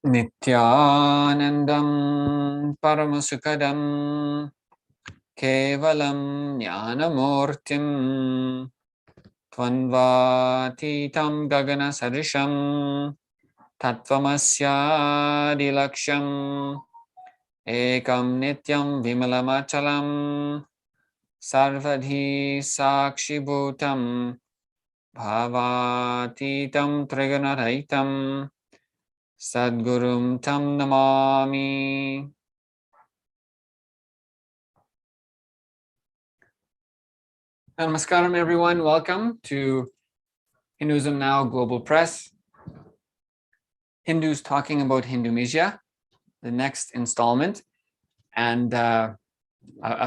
Nithyanandam Paramashivoham Kevalam Jnanamurtim Tvanvatitam Gagana Sarisham Tattvamasya Dilaksham Ekam Nityam Vimalamachalam Sarvadhi Sakshibhutam Bhavatitam Trigunaraitam Sadgurum Tam Namami. Namaskaram, everyone. Welcome to Hinduism Now Global Press. Hindus talking about Hindumisia, the next installment, and a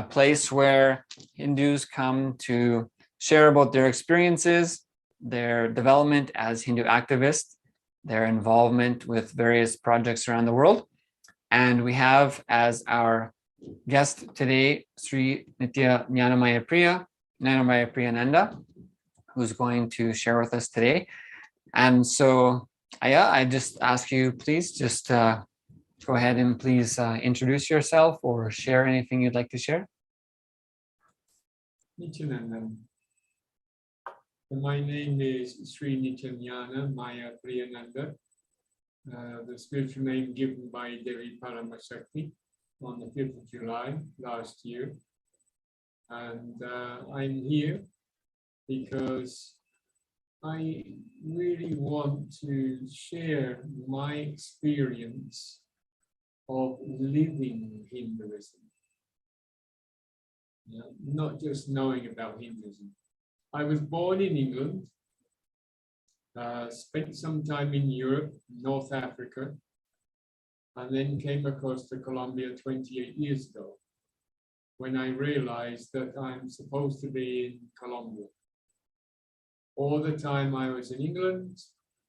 place where Hindus come to share about their experiences, their development as Hindu activists, their involvement with various projects around the world. And we have as our guest today, Sri Nithyananda Paramashivam, who's going to share with us today. And so, I just ask you, please just go ahead and please introduce yourself or share anything you'd like to share. Nithyananda. My name is Sri Nithyananda Paramashivam, the spiritual name given by Devi Paramasakti on the 5th of July last year. And I'm here because I really want to share my experience of living Hinduism. Not just knowing about Hinduism. I was born in England, spent some time in Europe, North Africa, and then came across to Colombia 28 years ago, when I realized that I'm supposed to be in Colombia. All the time I was in England,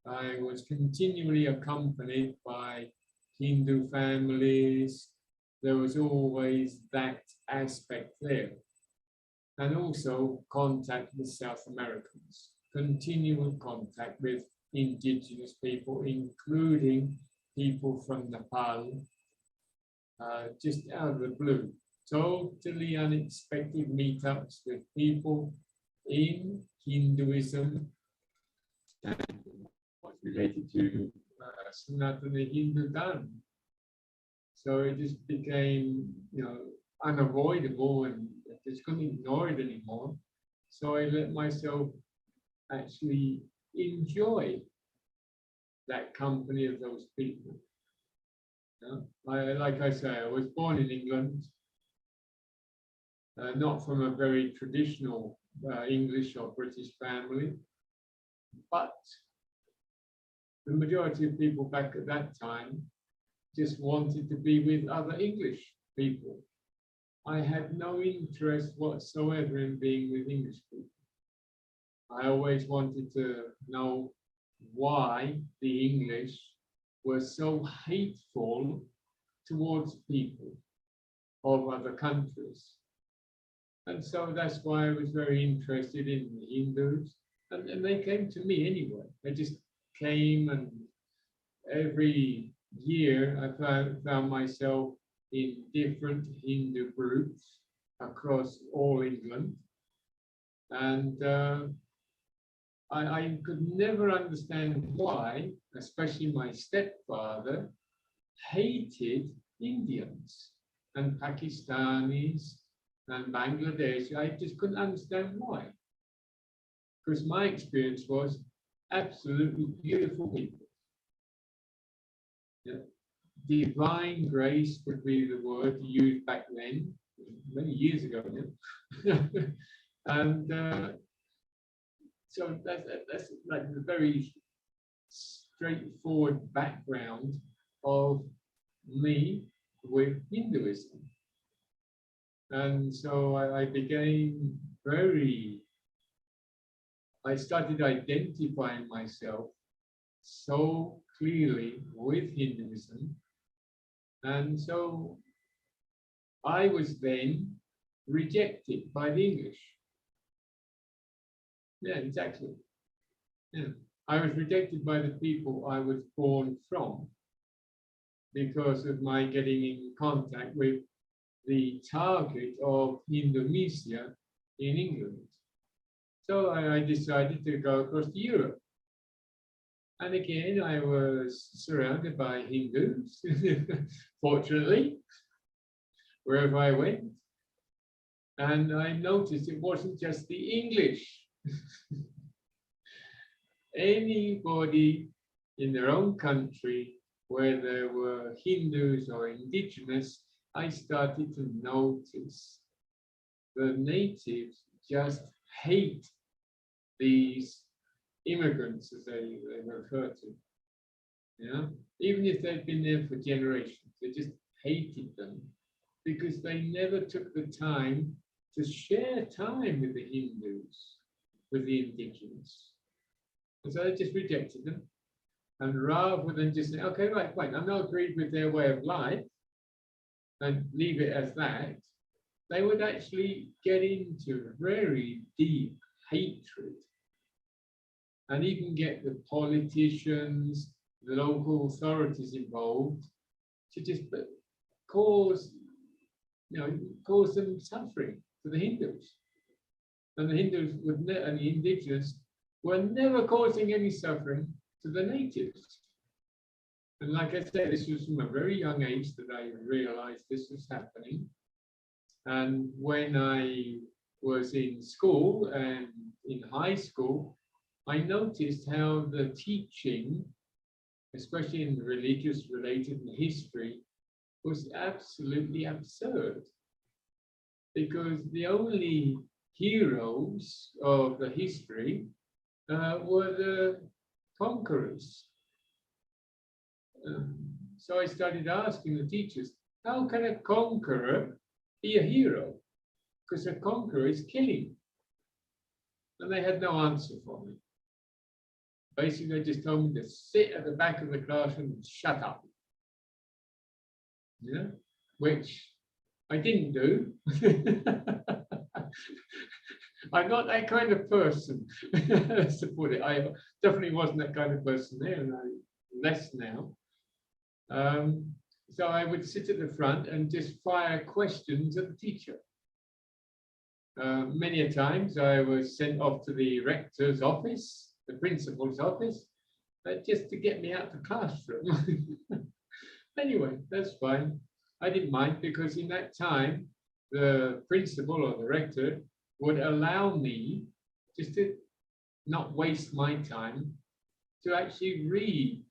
I was continually accompanied by Hindu families. There was always that aspect there. And also contact with South Americans, continual contact with indigenous people, including people from Nepal, just out of the blue. Totally unexpected meetups with people in Hinduism and what's related to Sanatana Hindu Dharma. So it just became, unavoidable, and I just couldn't ignore it anymore. So I let myself actually enjoy that company of those people. Like I say, I was born in England, not from a very traditional English or British family, but the majority of people back at that time just wanted to be with other English people. I had no interest whatsoever in being with English people. I always wanted to know why the English were so hateful towards people of other countries. And so that's why I was very interested in the Hindus. And they came to me anyway. They just came, and every year I found myself in different Hindu groups across all England. And I could never understand why, especially my stepfather, hated Indians and Pakistanis and Bangladesh. I just couldn't understand why. Because my experience was absolutely beautiful people. Yeah. Divine grace would be the word used back then, many years ago. Yeah? And so that's like the very straightforward background of me with Hinduism. And so I became I started identifying myself so clearly with Hinduism. And so I was then rejected by the English. Yeah, exactly. Yeah. I was rejected by the people I was born from. because of my getting in contact with the target of Hindumisia in England. So I decided to go across to Europe. And again, I was surrounded by Hindus, fortunately, wherever I went. And I noticed it wasn't just the English. Anybody in their own country where there were Hindus or indigenous, I started to notice the natives just hate these immigrants, as they refer to. Yeah, even if they've been there for generations, they just hated them because they never took the time to share time with the Hindus, with the indigenous. And so they just rejected them. And rather than just say, okay, right, fine, I'm not agreed with their way of life and leave it as that, they would actually get into very deep hatred and even get the politicians, the local authorities involved to just cause them suffering for the Hindus. And the Hindus and the indigenous were never causing any suffering to the natives. And like I said, this was from a very young age that I realized this was happening. And when I was in school and in high school, I noticed how the teaching, especially in religious related history, was absolutely absurd. Because the only heroes of the history were the conquerors. So I started asking the teachers, how can a conqueror be a hero? Because a conqueror is killing. And they had no answer for me. Basically, they just told me to sit at the back of the classroom and shut up. Yeah, which I didn't do. I'm not that kind of person, to put it. I definitely wasn't that kind of person there, and I'm less now. So I would sit at the front and just fire questions at the teacher. Many a times I was sent off to the rector's office, the principal's office, just to get me out of the classroom. Anyway, that's fine. I didn't mind because in that time, the principal or the rector would allow me just to not waste my time to actually read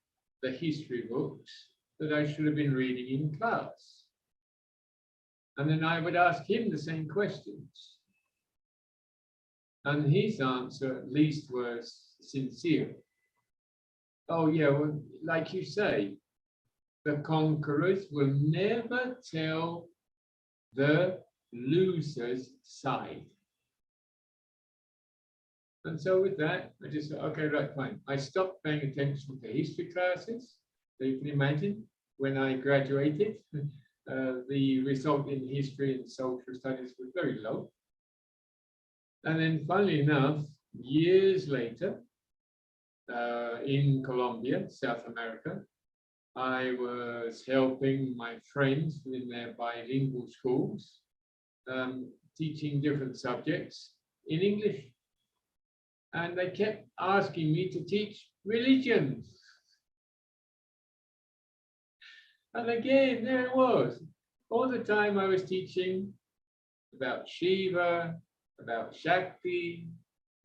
the history books that I should have been reading in class. And then I would ask him the same questions. And his answer at least was sincere. Oh yeah, well, like you say, the conquerors will never tell the loser's side. And so with that, I just said, okay, right, fine. I stopped paying attention to history classes. So you can imagine when I graduated, the result in history and social studies was very low. And then funnily enough, years later, in Colombia, South America, I was helping my friends in their bilingual schools, teaching different subjects in English. And they kept asking me to teach religion. And again, there it was. All the time I was teaching about Shiva, about Shakti,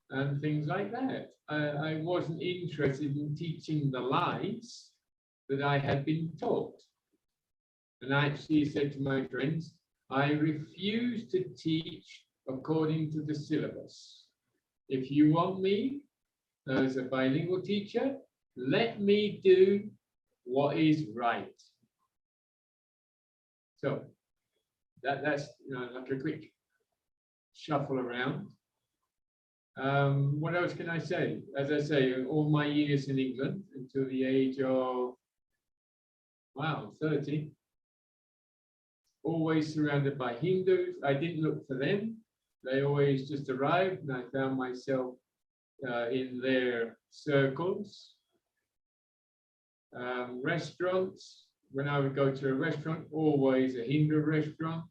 and things like that. I wasn't interested in teaching the lies that I had been taught. And I actually said to my friends, I refuse to teach according to the syllabus. If you want me as a bilingual teacher, let me do what is right. So that's like a quick shuffle around. What else can I say? As I say, all my years in England until the age of, 30, always surrounded by Hindus. I didn't look for them. They always just arrived and I found myself in their circles. Restaurants, when I would go to a restaurant, always a Hindu restaurant.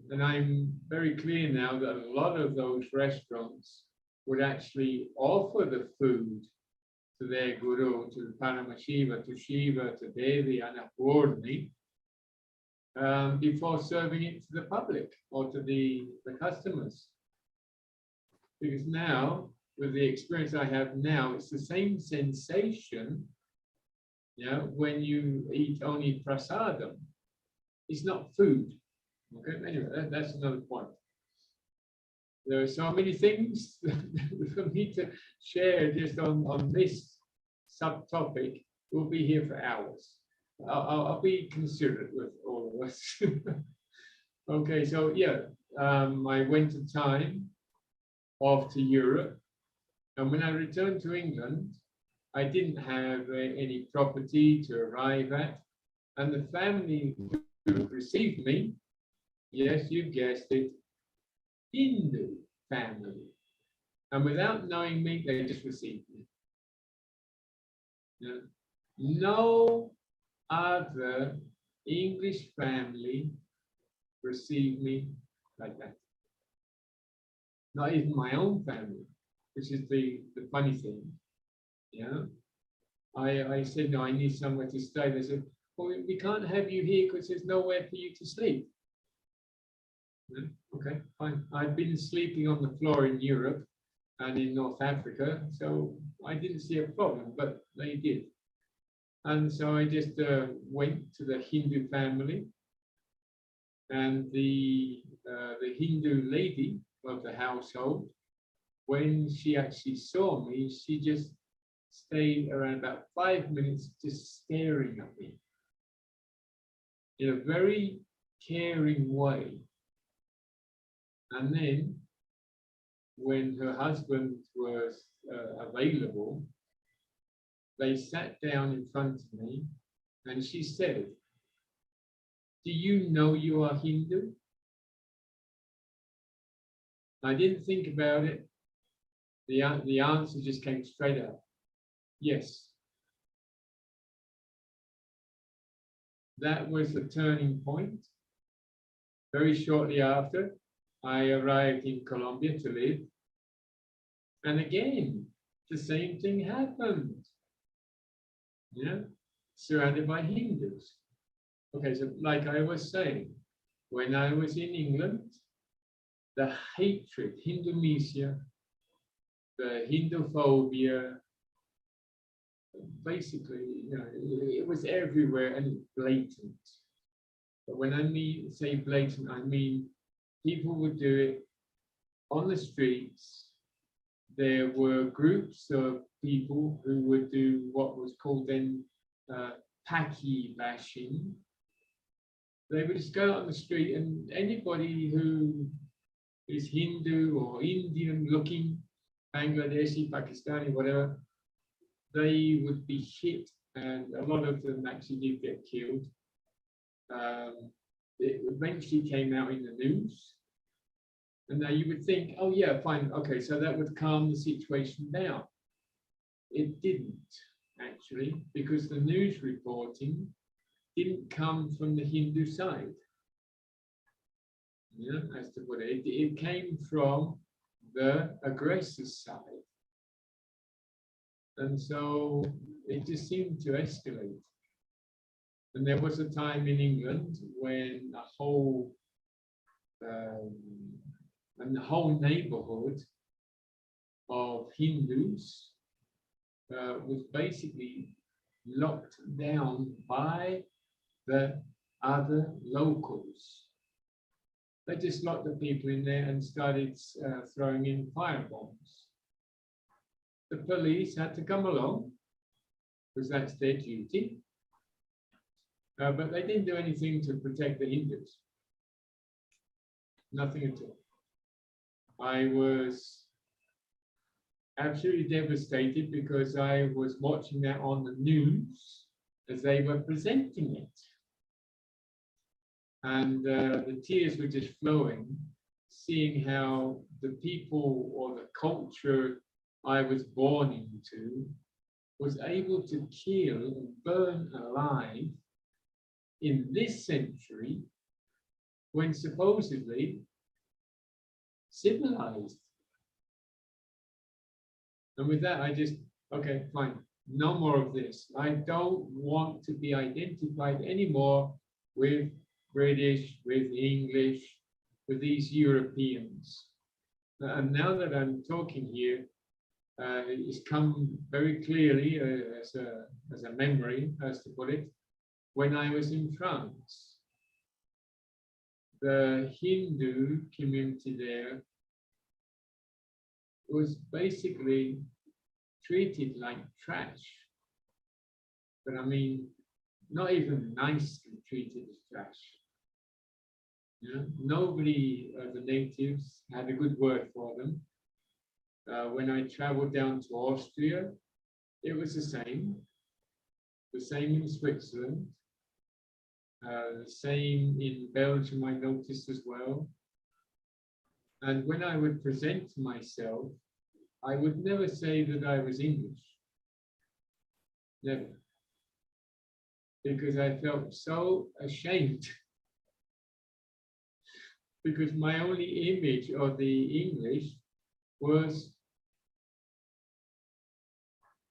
And I'm very clear now that a lot of those restaurants would actually offer the food to their guru, to the Paramashiva, to Shiva, to Devi, and Apurni, before serving it to the public or to the customers. Because now, with the experience I have now, it's the same sensation, when you eat only prasadam. It's not food. Okay, anyway, that's another point. There are so many things for me to share just on this subtopic. We'll be here for hours. I'll be considerate with all of us. Okay, so yeah, I went to time off to Europe, and when I returned to England, I didn't have any property to arrive at, and the family who received me, yes, you guessed it, Hindu family, and without knowing me, they just received me. No other English family received me like that. Not even my own family, which is the funny thing. I said, no, I need somewhere to stay. They said, well, we can't have you here because there's nowhere for you to sleep. Okay, fine. I've been sleeping on the floor in Europe and in North Africa, so I didn't see a problem, but they did. And so I just went to the Hindu family, and the Hindu lady of the household, when she actually saw me, she just stayed around about 5 minutes just staring at me in a very caring way. And then when her husband was available, they sat down in front of me and she said, do you know you are Hindu? I didn't think about it. The answer just came straight out. Yes. That was the turning point. Very shortly after, I arrived in Colombia to live. And again, the same thing happened. Surrounded by Hindus. Okay, so like I was saying, when I was in England, the hatred, Hindumisia, the Hinduphobia, basically, it was everywhere and blatant. But when I say blatant, I mean people would do it on the streets. There were groups of people who would do what was called then Paki bashing. They would just go out on the street, and anybody who is Hindu or Indian looking, Bangladeshi, Pakistani, whatever, they would be hit, and a lot of them actually did get killed. It eventually came out in the news. And now you would think, oh yeah, fine, okay, so that would calm the situation down. It didn't, actually, because the news reporting didn't come from the Hindu side. As to put it, it came from the aggressor's side. And so it just seemed to escalate. And there was a time in England when the whole neighborhood of Hindus was basically locked down by the other locals. They just locked the people in there and started throwing in firebombs. The police had to come along because that's their duty. But they didn't do anything to protect the Hindus. Nothing at all. I was absolutely devastated because I was watching that on the news as they were presenting it. And the tears were just flowing, seeing how the people or the culture I was born into was able to kill and burn alive in this century when supposedly civilized. And with that, I just, okay, fine, no more of this. I don't want to be identified anymore with British, with English, with these Europeans. And now that I'm talking here, it's come very clearly as a memory, as to put it, when I was in France. The Hindu community there was basically treated like trash. But I mean, not even nicely treated as trash. You know, nobody of the natives had a good word for them. When I traveled down to Austria, it was the same in Switzerland, the same in Belgium, I noticed as well. And when I would present myself, I would never say that I was English. Never. Because I felt so ashamed. Because my only image of the English was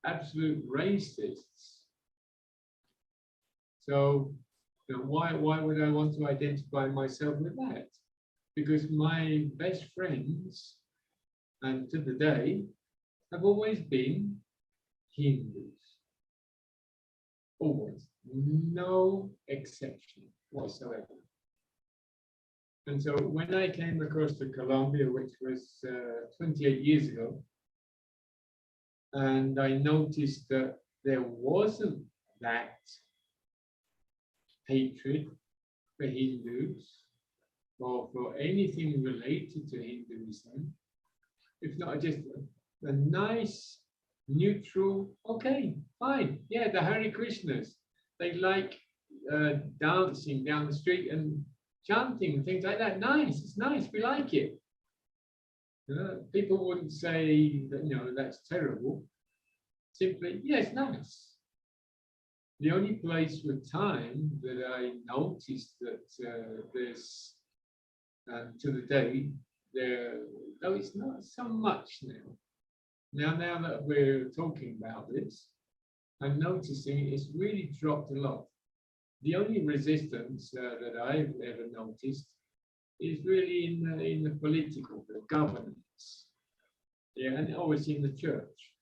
absolute racists. So, you know, why would I want to identify myself with that? Because my best friends, and to the day, have always been Hindus. Always. No exception whatsoever. And so when I came across to Colombia, which was 28 years ago, and I noticed that there wasn't that hatred for Hindus or for anything related to Hinduism, if not just a nice, neutral, okay, fine, yeah, the Hare Krishnas, they like dancing down the street and chanting and things like that. Nice, it's nice, we like it. People wouldn't say that, you know, that's terrible. Simply, yeah, it's nice. The only place with time that I noticed that there's, to the day, though it's not so much now. Now that we're talking about this, I'm noticing it's really dropped a lot. The only resistance that I've ever noticed is really in the political, the governance, yeah, and always in the church,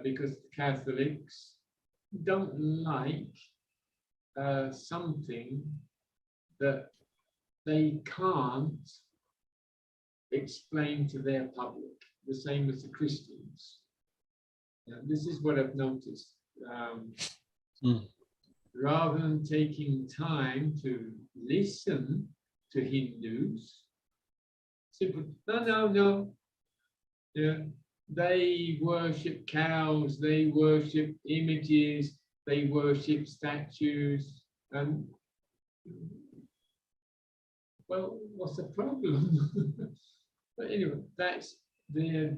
because the Catholics don't like something that they can't explain to their public, the same as the Christians. This is what I've noticed. Rather than taking time to listen to Hindus, simply, no. Yeah, they worship cows, they worship images, they worship statues, and well, what's the problem? But anyway, that's their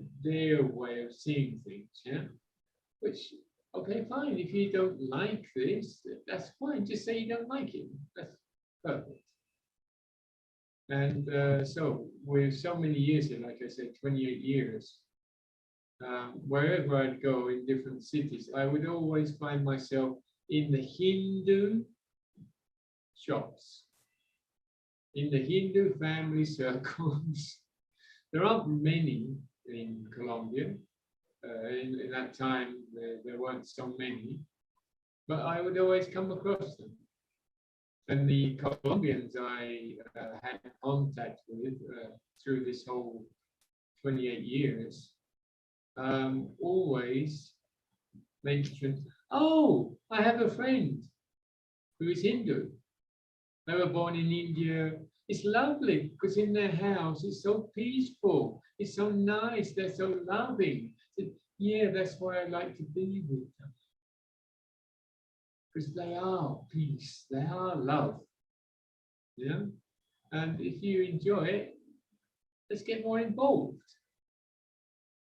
way of seeing things, yeah. Which, okay, fine. If you don't like this, that's fine. Just say you don't like it. That's perfect. And so, with so many years here, like I said, 28 years, wherever I'd go in different cities, I would always find myself in the Hindu shops, in the Hindu family circles. There aren't many in Colombia. In that time, there weren't so many, but I would always come across them. And the Colombians I had contact with through this whole 28 years always mentioned, oh, I have a friend who is Hindu. They were born in India. It's lovely because in their house it's so peaceful. It's so nice. They're so loving. Yeah, that's why I like to be with them. Because they are peace. They are love. Yeah. And if you enjoy it, let's get more involved.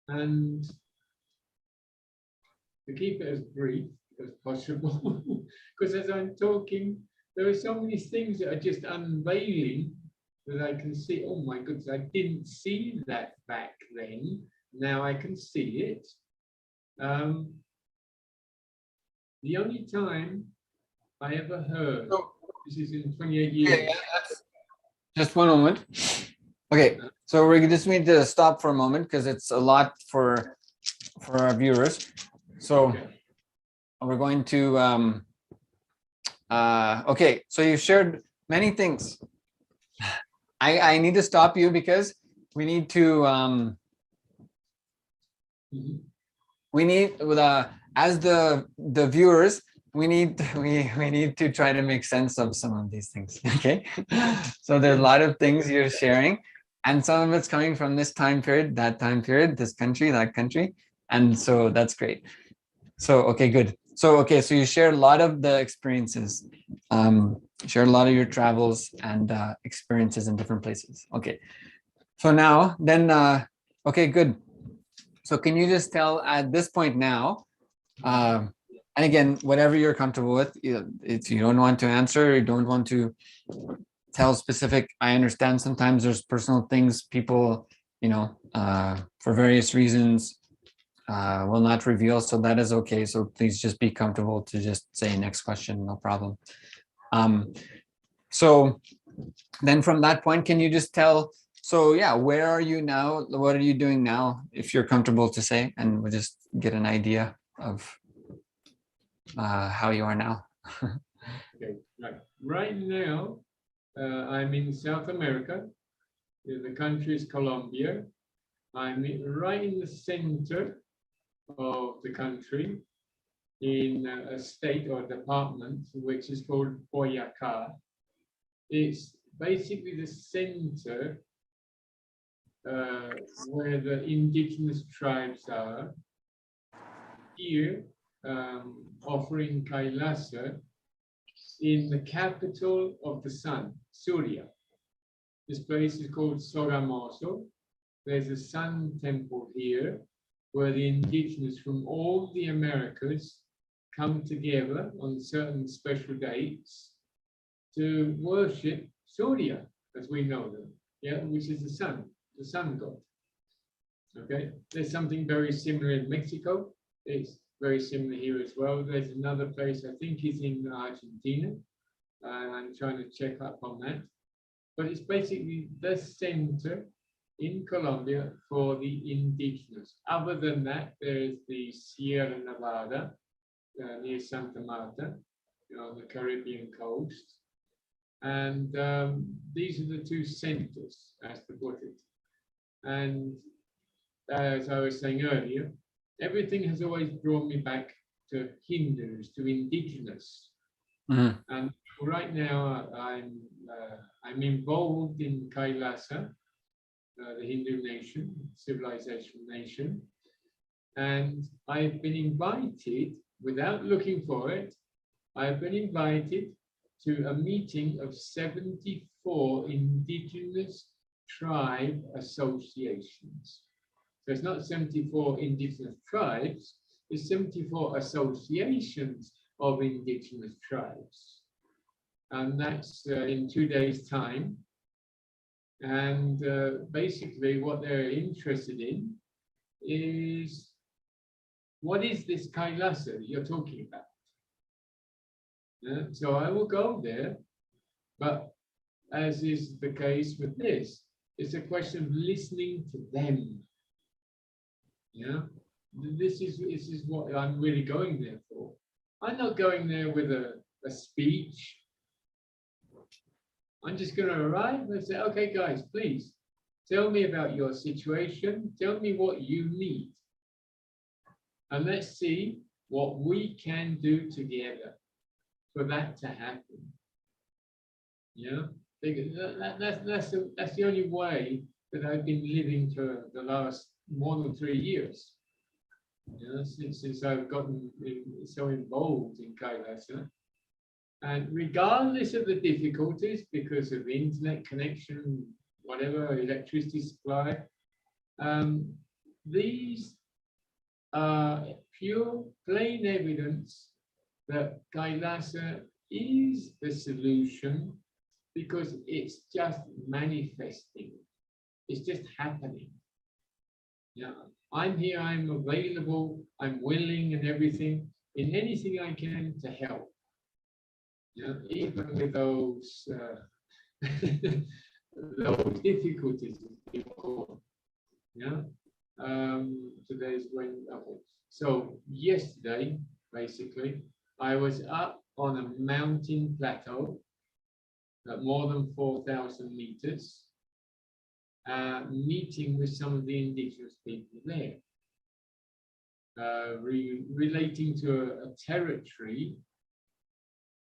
And to keep it as brief as possible, because as I'm talking, there are so many things that are just unveiling that I can see. Oh my goodness, I didn't see that back then. Now I can see it. The only time I ever heard, this is in 28 years. Just one moment. Okay, so we just need to stop for a moment because it's a lot for our viewers. So we're going to okay, so you shared many things. I need to stop you because we need to we need as the viewers, we need to try to make sense of some of these things. Okay, so there's a lot of things you're sharing, and some of it's coming from this time period, that time period, this country, that country, and so that's great. So okay, good. So okay, so you shared a lot of the experiences, shared a lot of your travels and experiences in different places. Okay, so now then, okay, good. So can you just tell at this point now, and again, whatever you're comfortable with, if you don't want to answer, you don't want to tell specific, I understand sometimes there's personal things people, for various reasons, will not reveal, so that is okay. So please just be comfortable to just say next question, no problem. So then from that point, can you just tell, so yeah, where are you now? What are you doing now, if you're comfortable to say, and we'll just get an idea of how you are now. Okay, right now, I'm in South America. The country is Colombia. I'm right in the center of the country, in a state or department which is called Boyacá. It's basically the center where the indigenous tribes are. Here, offering Kailasa in the capital of the sun, Surya. This place is called Sogamoso. There's a sun temple here where the indigenous from all the Americas come together on certain special dates to worship Surya, as we know them, which is the sun god. Okay, there's something very similar in Mexico. It's very similar here as well. There's another place, I think is in Argentina. I'm trying to check up on that. But it's basically the center in Colombia for the indigenous. Other than that, there's the Sierra Nevada near Santa Marta, on the Caribbean coast. And these are the two centers, as to put it. And as I was saying earlier, everything has always drawn me back to Hindus, to indigenous. Mm-hmm. And right now, I'm involved in Kailasa, the Hindu nation, civilization nation, and I've been invited, without looking for it, I've been invited to a meeting of 74 indigenous tribe associations. So it's not 74 indigenous tribes, it's 74 associations of indigenous tribes. And that's in 2 days' time. And basically what they're interested in is, what is this Kailasa that you're talking about? So I will go there, but as is the case with this, it's a question of listening to them. This is what I'm really going there for. I'm not going there with a speech. I'm just going to arrive and say, okay, guys, please tell me about your situation. Tell me what you need. And let's see what we can do together for that to happen. That's the only way that I've been living for the last more than 3 years. Since I've gotten so involved in Kailasa. And regardless of the difficulties, because of internet connection, whatever, electricity supply, these pure, plain evidence that Kailasa is the solution because it's just manifesting. It's just happening. Yeah, I'm here, I'm available, I'm willing and everything, in anything I can to help. Yeah, even with those, those difficulties before. Yeah, today's when, okay. So yesterday, basically, I was up on a mountain plateau at more than 4,000 meters, meeting with some of the indigenous people there, relating to a territory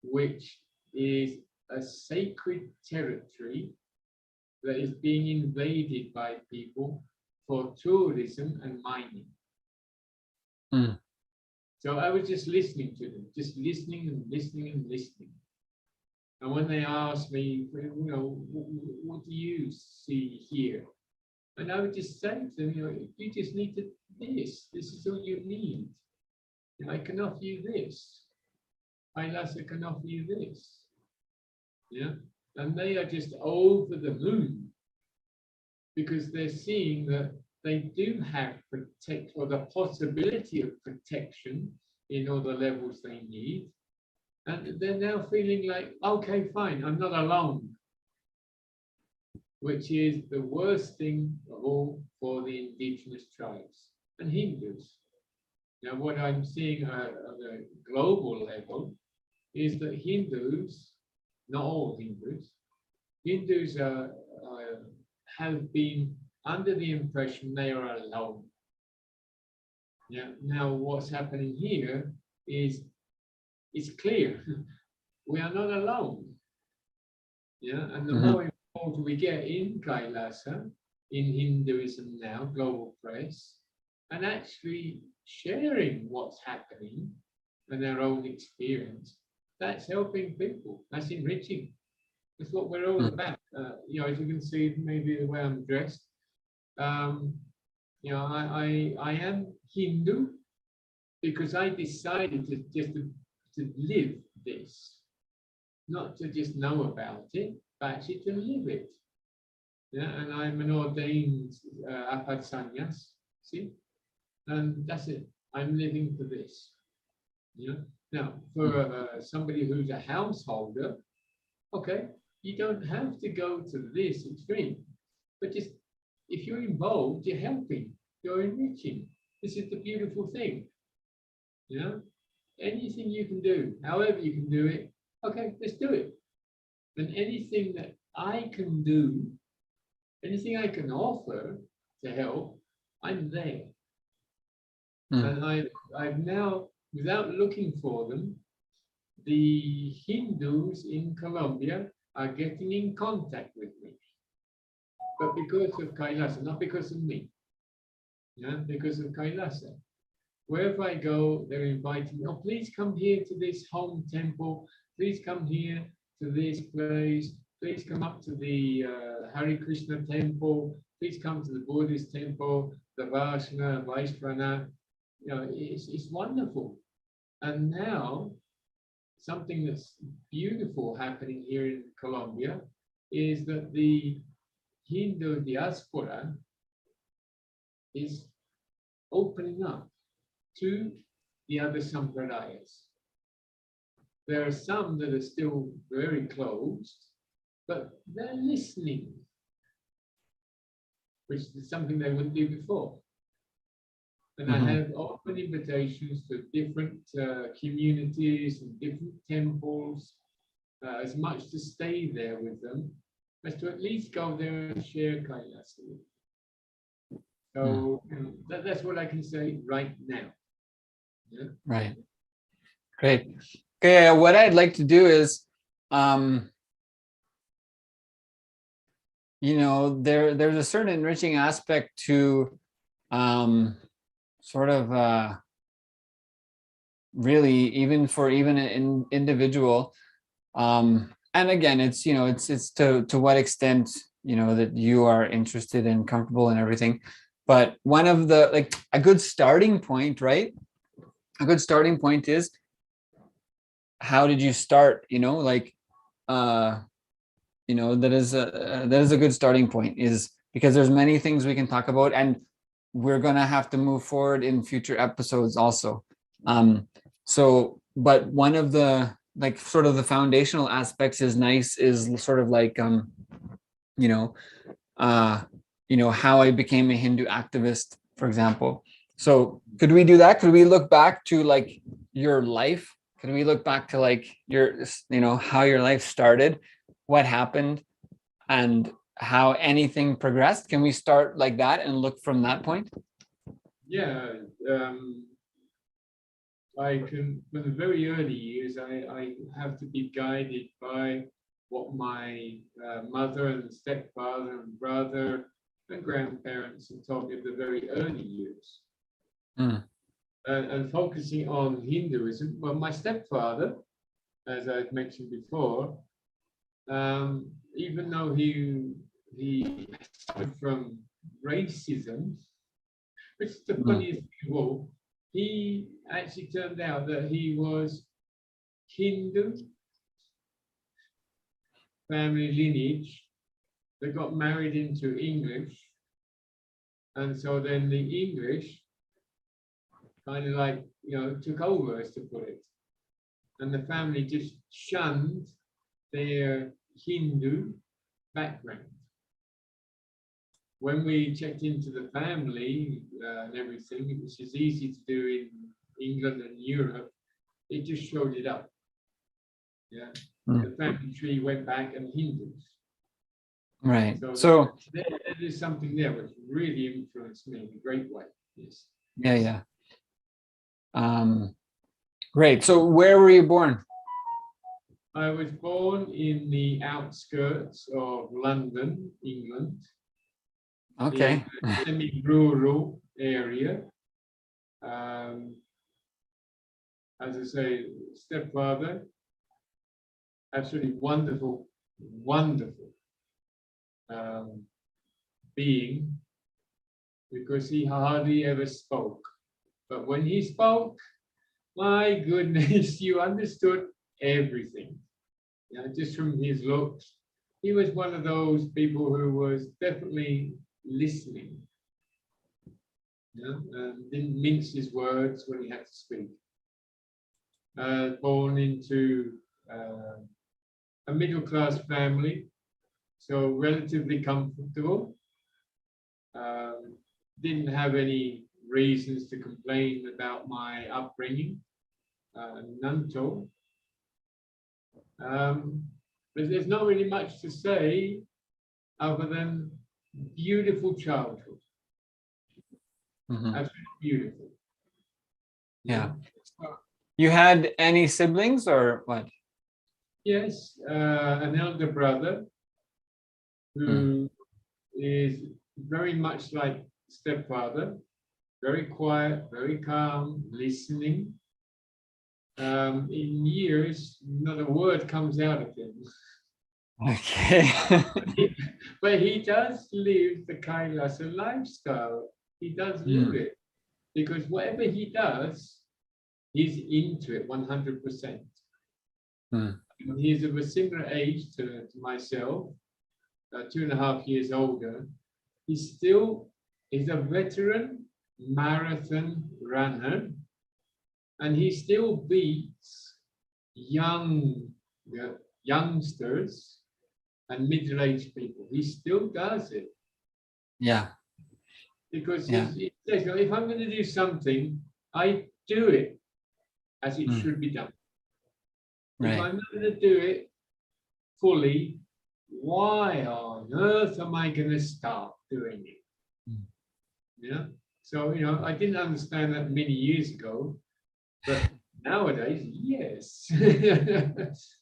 which is a sacred territory that is being invaded by people for tourism and mining. Mm. So I was just listening to them, just listening and listening and listening. And when they asked me, you know, what do you see here? And I would just say to them, you know, you just need to this. This is all you need. You know, I can offer you this. Kailasa can offer you this. Yeah. And they are just over the moon because they're seeing that they do have protect or the possibility of protection in all the levels they need. And they're now feeling like, okay, fine, I'm not alone, which is the worst thing of all for the indigenous tribes and Hindus. Now, what I'm seeing at a global level is that Hindus, not all Hindus, Hindus have been under the impression they are alone. Yeah. Now, what's happening here is it's clear we are not alone. Yeah, and the more involved we get in Kailasa, in Hinduism now, global press, and actually sharing what's happening and their own experience, that's helping people. That's enriching. That's what we're all about. You know, as you can see, maybe the way I'm dressed. You know, I am Hindu because I decided to live this, not to just know about it, but actually to live it. Yeah, and I'm an ordained Apad Sannyas, see, and that's it. I'm living for this. Yeah. Now, for somebody who's a householder, okay, you don't have to go to this extreme, but just if you're involved, you're helping, you're enriching. This is the beautiful thing. Yeah, anything you can do, however you can do it, okay, let's do it. And anything that I can do, anything I can offer to help, I'm there. And I've now, without looking for them, the Hindus in Colombia are getting in contact with me. But because of Kailasa, not because of me. Yeah, because of Kailasa. Wherever I go, they're inviting me, oh, please come here to this home temple. Please come here to this place. Please come up to the Hare Krishna temple. Please come to the Buddhist temple, the Vaishrana. You know, it's wonderful. And now, something that's beautiful happening here in Colombia is that the Hindu diaspora is opening up to the other sampradayas. There are some that are still very closed, but they're listening, which is something they wouldn't do before. And I have open invitations to different communities and different temples, as much to stay there with them, as to at least go there and share Kailasa with them. So you know, that's what I can say right now. Yeah? Right. Great. Okay, what I'd like to do is, you know, there's a certain enriching aspect to sort of really even an individual. And again, it's, you know, it's to what extent, you know, that you are interested and comfortable and everything. But one of the, like, a good starting point, right? A good starting point is, how did you start? Like, that is a good starting point, is because there's many things we can talk about, and we're gonna have to move forward in future episodes also. So, but one of the, like, sort of the foundational aspects is sort of like, how I became a Hindu activist, for example. So could we do that? Could we look back to, like, your life? Could we look back to, like, how your life started, what happened, and how anything progressed? Can we start like that and look from that point? Yeah, I can, from the very early years, I have to be guided by what my mother and stepfather and brother and grandparents have taught me of the very early years. Mm. And focusing on Hinduism, well, my stepfather, as I've mentioned before, even though he suffered from racism, which is the funniest thing of all, he actually turned out that he was Hindu family lineage that got married into English. And so then the English kind of, like, took over, as to put it. And the family just shunned their Hindu background. When we checked into the family and everything, which is easy to do in England and Europe, it just showed it up. Yeah, the family tree went back and Hindus. Right. So there is something there which really influenced me in a great way. Yes. Yeah. Great. So where were you born? I was born in the outskirts of London, England. Okay. In a semi-rural area. As I say, stepfather, absolutely wonderful being, because he hardly ever spoke. But when he spoke, my goodness, you understood everything. Just from his looks. He was one of those people who was definitely listening. And didn't mince his words when he had to speak. Born into a middle-class family, so relatively comfortable. Didn't have any reasons to complain about my upbringing, none at all. But there's not really much to say other than beautiful childhood. Absolutely beautiful. Yeah. You had any siblings or what? Yes, an elder brother who is very much like stepfather, very quiet, very calm, listening. In years, not a word comes out of him. Okay. But he does live the Kailasa lifestyle. He does live it, because whatever he does, he's into it 100%. He's of a similar age to myself, 2.5 years older. He's a veteran marathon runner, and he still beats youngsters and middle-aged people. He still does it. Yeah. Because he says, if I'm going to do something, I do it as it should be done. Right. If I'm not going to do it fully, why on earth am I going to start doing it? So, I didn't understand that many years ago, but nowadays, yes. That's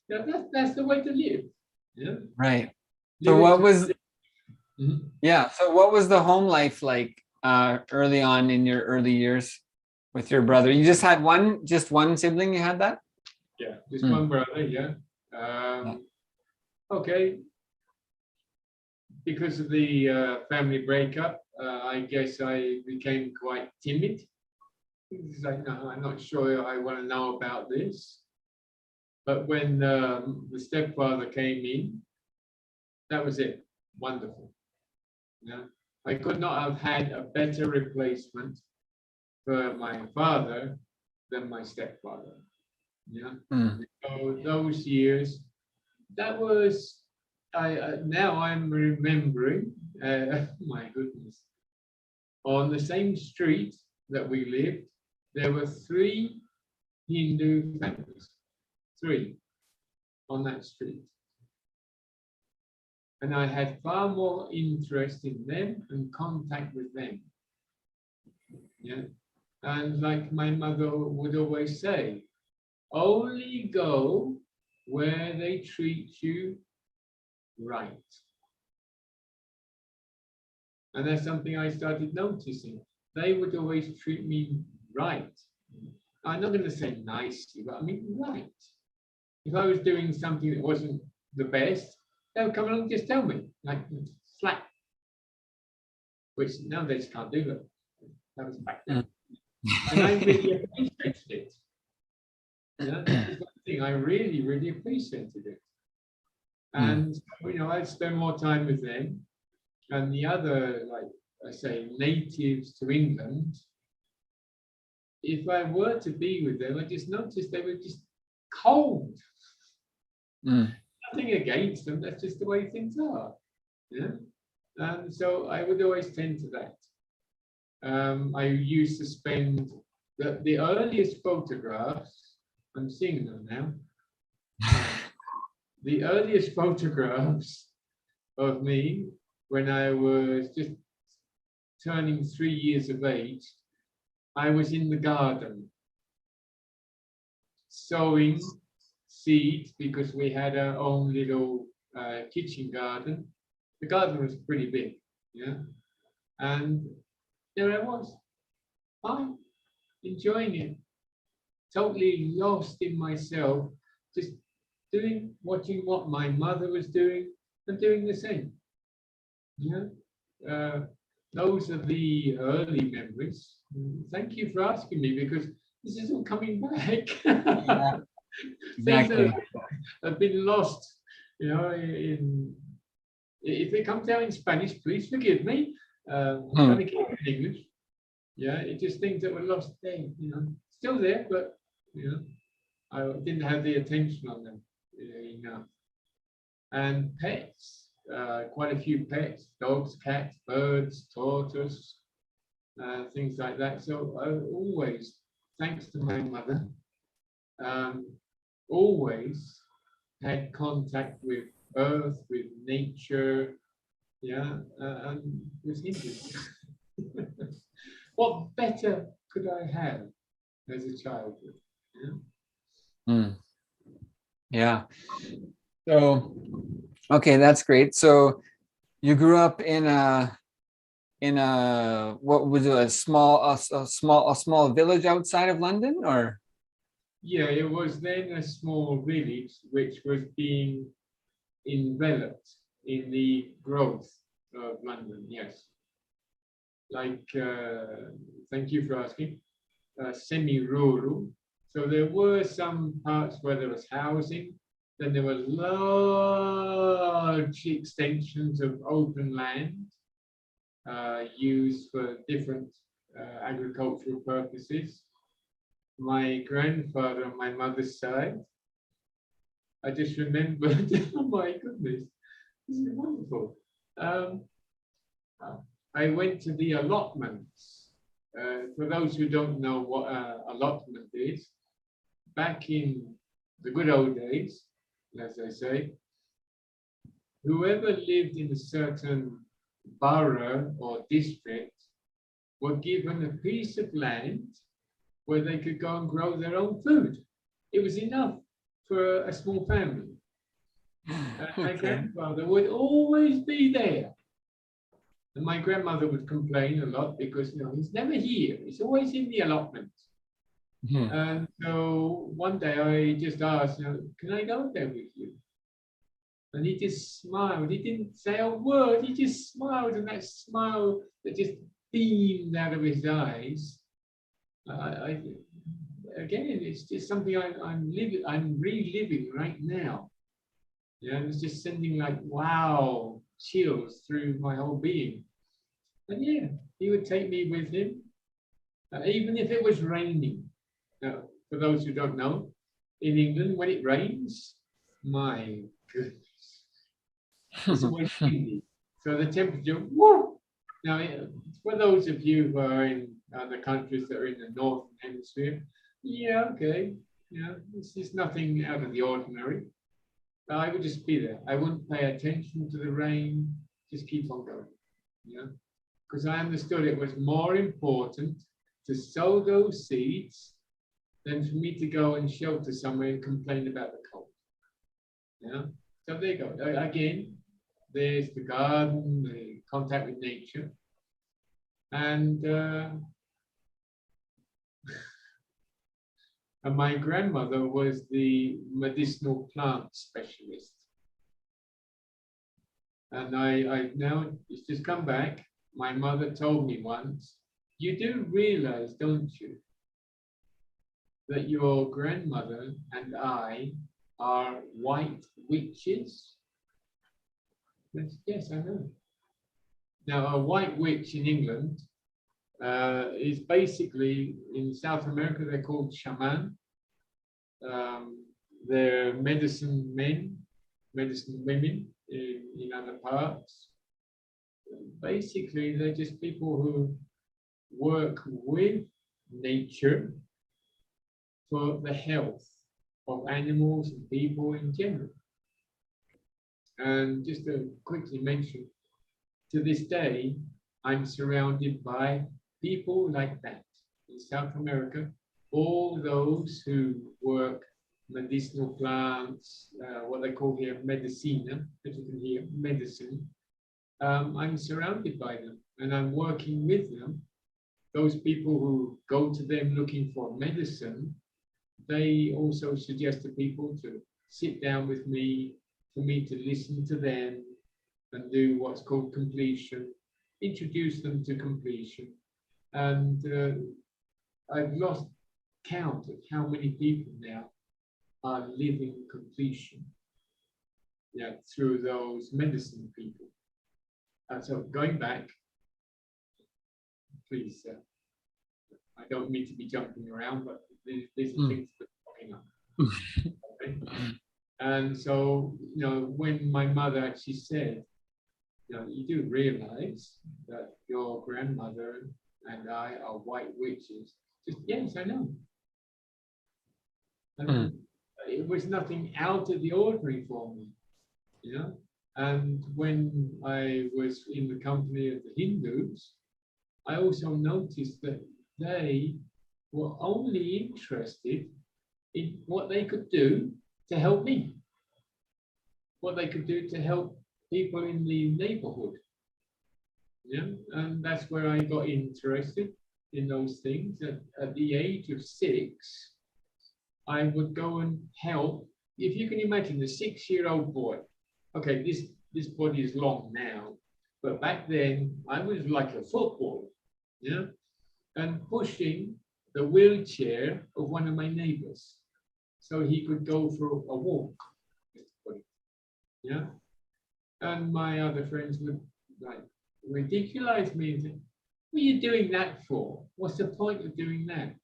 the way to live. Yeah. Right. So what was the home life like early on in your early years with your brother? You just had one sibling, you had that? Yeah, just one brother, yeah. Okay. Because of the family breakup, I guess I became quite timid. It's like, no, I'm not sure I want to know about this. But when the stepfather came in, that was it. Wonderful. Yeah. I could not have had a better replacement for my father than my stepfather. Yeah. So those years, that was, now I'm remembering, my goodness, on the same street that we lived, there were 3 Hindu families, 3 on that street. And I had far more interest in them and contact with them. Yeah. And like my mother would always say, only go where they treat you right. And that's something I started noticing. They would always treat me right. I'm not going to say nicely, but I mean right. If I was doing something that wasn't the best, they would come along and just tell me, like slap. Which nowadays can't do that. That was back then. And I really appreciated it. Yeah, that was one thing. I really, really appreciated it. And you know, I'd spend more time with them. And the other, like I say, natives to England, if I were to be with them, I just noticed they were just cold. Nothing against them, that's just the way things are. Yeah. And so I would always tend to that. I used to spend the earliest photographs, I'm seeing them now. The earliest photographs of me when I was just turning 3 years of age, I was in the garden sowing seeds because we had our own little kitchen garden. The garden was pretty big, yeah. And there I was, fine, enjoying it, totally lost in myself, just watching what my mother was doing and doing the same. Yeah, those are the early memories. Thank you for asking me because this is all coming back. Yeah, exactly. Things have been lost, you know. If it comes out in Spanish, please forgive me. I'm trying to keep it in English. Yeah, it's just things that were lost there, you know, still there, but you know, I didn't have the attention on them enough. And pets, quite a few pets, dogs, cats, birds, tortoise, things like that. So I always, thanks to my mother, always had contact with earth, with nature, yeah, and with Hindus. What better could I have as a childhood? Yeah. Yeah. So, okay, that's great. So you grew up in a what was it, a small village outside of London, or? Yeah, it was then a small village which was being enveloped in the growth of London, yes. Like, thank you for asking, semi-rural. So there were some parts where there was housing, then there were large extensions of open land used for different agricultural purposes. My grandfather on my mother's side, I just remembered, oh my goodness, this is wonderful. I went to the allotments. For those who don't know what allotment is, back in the good old days, as I say, whoever lived in a certain borough or district were given a piece of land where they could go and grow their own food. It was enough for a small family. My grandfather would always be there. And my grandmother would complain a lot because, you know, he's never here. He's always in the allotment. And so one day I just asked, you know, can I go there with you? And he just smiled. He didn't say a word. He just smiled, and that smile that just beamed out of his eyes. Again, it's just something I'm reliving right now. Yeah, it's just sending like wow chills through my whole being. And yeah, he would take me with him, even if it was raining. For those who don't know, in England, when it rains, my goodness, it's always windy. So the temperature, whoa! Now, for those of you who are in the countries that are in the northern hemisphere, yeah, okay, yeah, this is nothing out of the ordinary. I would just be there. I wouldn't pay attention to the rain, just keep on going, yeah, because I understood it was more important to sow those seeds than for me to go and shelter somewhere and complain about the cold. Yeah, so there you go. Again, there's the garden, the contact with nature, and my grandmother was the medicinal plant specialist. And I now, it's just come back. My mother told me once, you do realize, don't you, that your grandmother and I are white witches? Yes, I know. Now, a white witch in England is basically, in South America, they're called shaman. They're medicine men, medicine women in other parts. Basically, they're just people who work with nature for the health of animals and people in general. And just to quickly mention, to this day, I'm surrounded by people like that in South America. All those who work medicinal plants, what they call here medicina, as you can hear, medicine. I'm surrounded by them and I'm working with them. Those people who go to them looking for medicine, they also suggest to people to sit down with me, for me to listen to them and do what's called completion, introduce them to completion. And I've lost count of how many people now are living completion, yeah, through those medicine people. And so going back, please, I don't mean to be jumping around, but these are things that are popping up. Okay? And so, you know, when my mother actually said, you know, you do realize that your grandmother and I are white witches. Just, yes, I know. And it was nothing out of the ordinary for me, you know. And when I was in the company of the Hindus, I also noticed that they were only interested in what they could do to help me, what they could do to help people in the neighborhood. Yeah, and that's where I got interested in those things. At the age of 6, I would go and help. If you can imagine, a 6-year-old boy. Okay, this body is long now, but back then I was like a football, yeah, and pushing the wheelchair of one of my neighbors so he could go for a walk. Yeah, and my other friends would like ridiculize me and say, what are you doing that for? What's the point of doing that?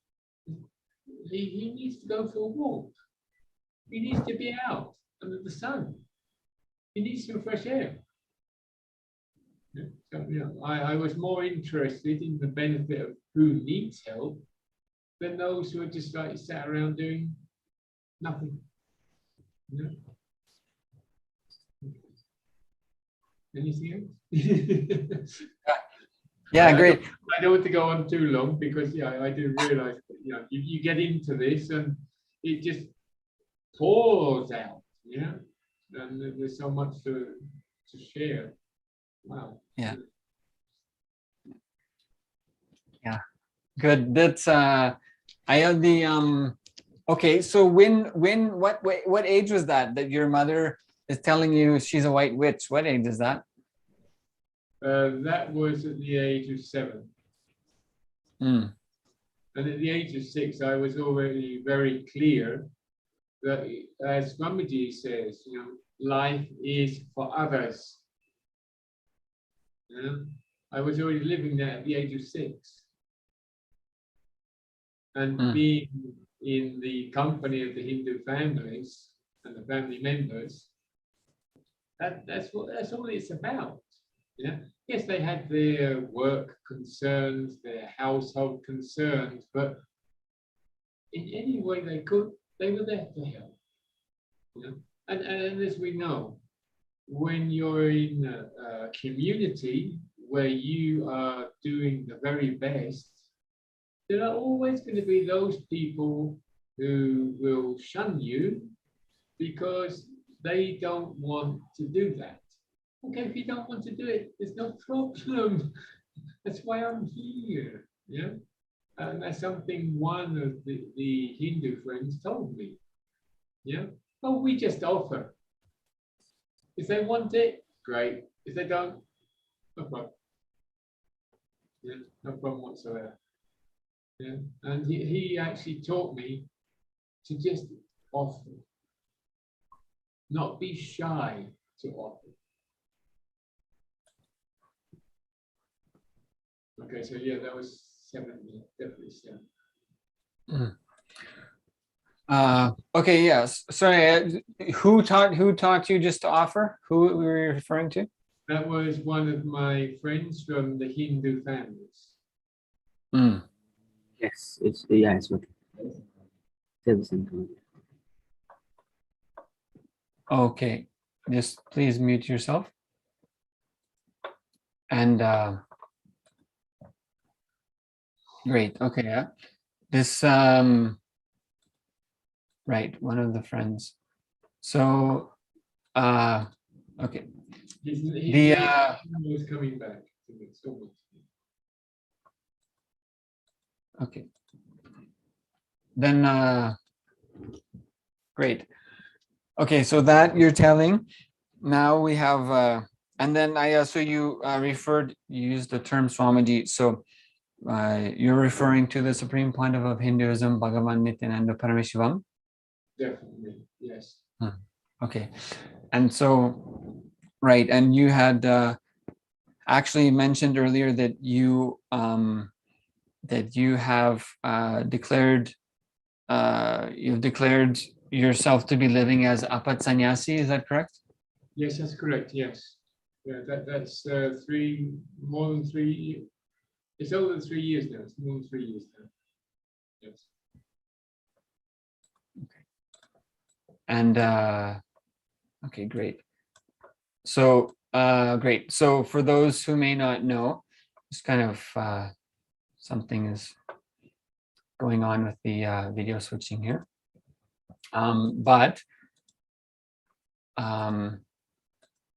He needs to go for a walk. He needs to be out under the sun. He needs some fresh air. Yeah, so, you know, I was more interested in the benefit of who needs help than those who are just like sat around doing nothing. You know? Anything else? Yeah, great. I don't want to go on too long because yeah, I do realize that, you know, you get into this and it just pours out, yeah, and there's so much to share. Wow. Yeah. Yeah. Good. That's I have the okay. So what age was that your mother is telling you she's a white witch. What age is that? That was at the age of 7. Mm. And at the age of 6, I was already very clear that, as Swamiji says, life is for others. I was already living there at the age of 6. And being in the company of the Hindu families and the family members, that's all it's about. Yes, they had their work concerns, their household concerns, but in any way they could, they were there to help. And as we know, when you're in a community where you are doing the very best, there are always going to be those people who will shun you because they don't want to do that. Okay, if you don't want to do it, there's no problem. That's why I'm here. And that's something one of the Hindu friends told me. Oh, we just offer. If they want it, great. If they don't, no problem. No problem whatsoever. And he actually taught me to just offer, not be shy to offer. Okay, so yeah, that was 7, definitely 7. Okay, yes. Sorry, who taught you just to offer? Who were you referring to? That was one of my friends from the Hindu families. Yes, it's okay. Okay, just please mute yourself. And great. Okay, yeah. This right, one of the friends. So okay. He was coming back to me so much. Okay. Then great. Okay, so that you're telling. Now we have and then so you used the term Swamiji. So you're referring to the Supreme Pontiff of Hinduism, Bhagavan Nithyananda Paramashivam? Definitely, yes. Okay. And so, right, and you had actually mentioned earlier that you have declared you've declared yourself to be living as Apat Sannyasi, is that correct? Yes, that's correct, yes. Yeah, that's more than 3, it's over 3 years now, it's more than 3 years now. Yes. Okay. And okay, great. So great. So for those who may not know, just kind of something is going on with the video switching here.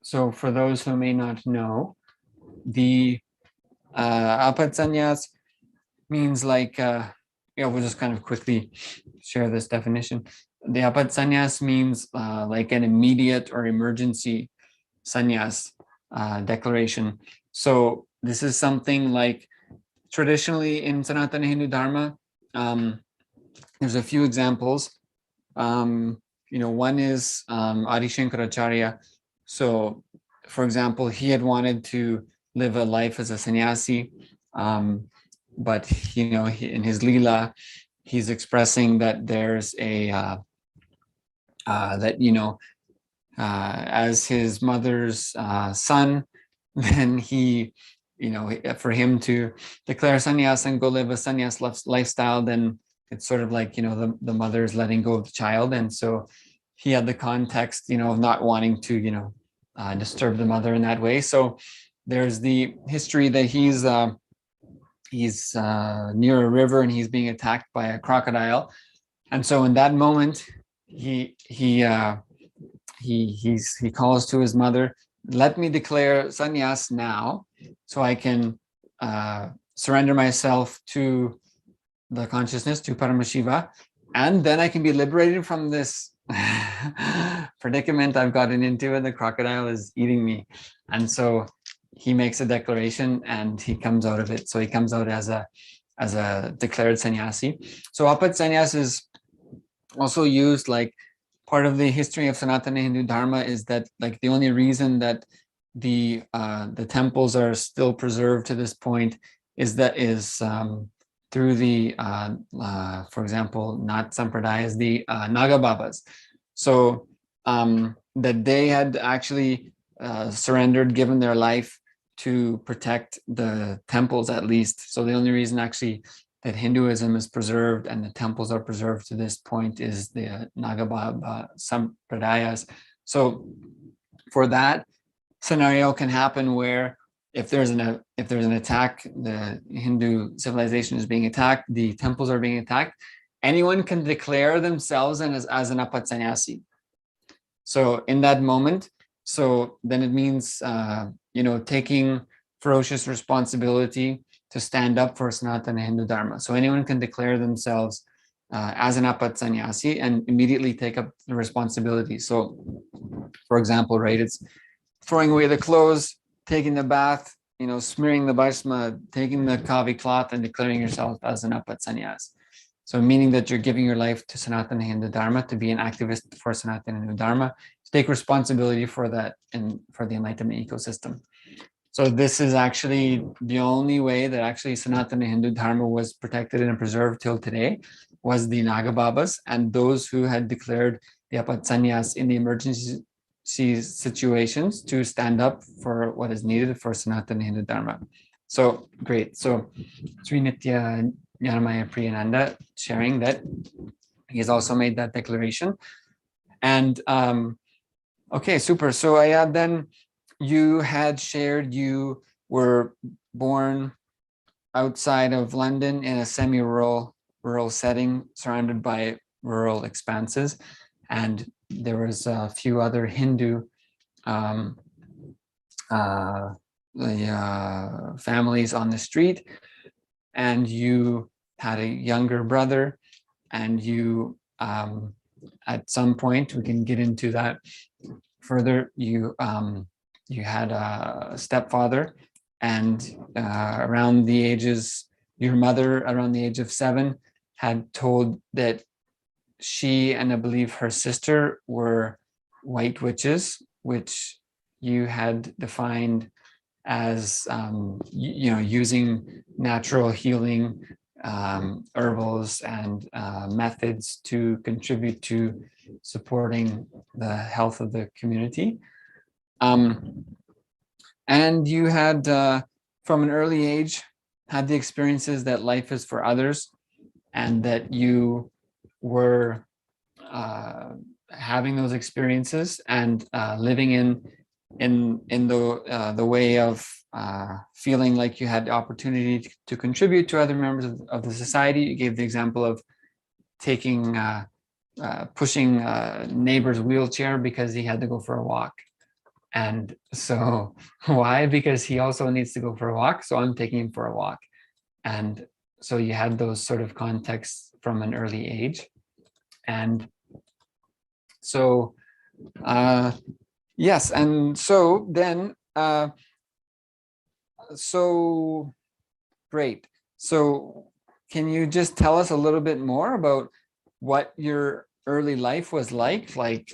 So for those who may not know, the Apat Sannyas means like, we'll just kind of quickly share this definition. The Apat Sannyas means like an immediate or emergency sannyas declaration. So this is something like traditionally in Sanatana Hindu Dharma, there's a few examples. One is Adi Shankaracharya. So, for example, he had wanted to live a life as a sannyasi, but in his lila, he's expressing that there's a as his mother's son, then he, for him to declare sannyas and go live a sannyas lifestyle, then it's sort of like, the mother's letting go of the child. And so he had the context, of not wanting to, disturb the mother in that way. So there's the history that he's near a river and he's being attacked by a crocodile. And so in that moment, he calls to his mother, let me declare sannyas now so I can surrender myself to the consciousness, to Paramashiva, and then I can be liberated from this predicament I've gotten into, and the crocodile is eating me. And so he makes a declaration and he comes out of it. So he comes out as a declared sannyasi. So apat sannyas is also used, like, part of the history of Sanatana Hindu Dharma is that, like, the only reason that the temples are still preserved to this point is through the for example, Nat Sampradayas, the Naga Babas. So that they had actually surrendered, given their life to protect the temples, at least. So the only reason actually that Hinduism is preserved and the temples are preserved to this point is the Naga Baba Sampradayas. So for that, scenario can happen where if there's an attack, the Hindu civilization is being attacked, the temples are being attacked, anyone can declare themselves as an apat sannyasi. So in that moment, so then it means taking ferocious responsibility to stand up for Sanatana Hindu Dharma. So anyone can declare themselves as an apat sannyasi and immediately take up the responsibility. So, for example, right, it's throwing away the clothes, taking the bath, smearing the bhaisma, taking the kavi cloth, and declaring yourself as an apat sannyas. So meaning that you're giving your life to Sanatana Hindu Dharma, to be an activist for Sanatana Hindu Dharma, to take responsibility for that and for the enlightenment ecosystem. So this is actually the only way that actually Sanatana Hindu Dharma was protected and preserved till today, was the Naga Babas and those who had declared the apat sannyas in the emergency situations to stand up for what is needed for Sanatana Hindu Dharma. So great. So Sri Nithyananda Priyananda sharing that he has also made that declaration. And okay, super. So Ayad, then you had shared you were born outside of London in a semi-rural setting, surrounded by rural expanses, and there was a few other Hindu families on the street, and you had a younger brother, and you at some point, we can get into that further, you had a stepfather, and around the ages, your mother around the age of 7 had told that she and I believe her sister were white witches, which you had defined as using natural healing herbals and methods to contribute to supporting the health of the community. And you had, from an early age, had the experiences that life is for others, and that you were having those experiences and living in the way of feeling like you had the opportunity to contribute to other members of the society. You gave the example of taking pushing a neighbor's wheelchair because he had to go for a walk. And so why? Because he also needs to go for a walk, so I'm taking him for a walk. And so you had those sort of contexts from an early age. And so yes, and so then so great. So can you just tell us a little bit more about what your early life was like? Like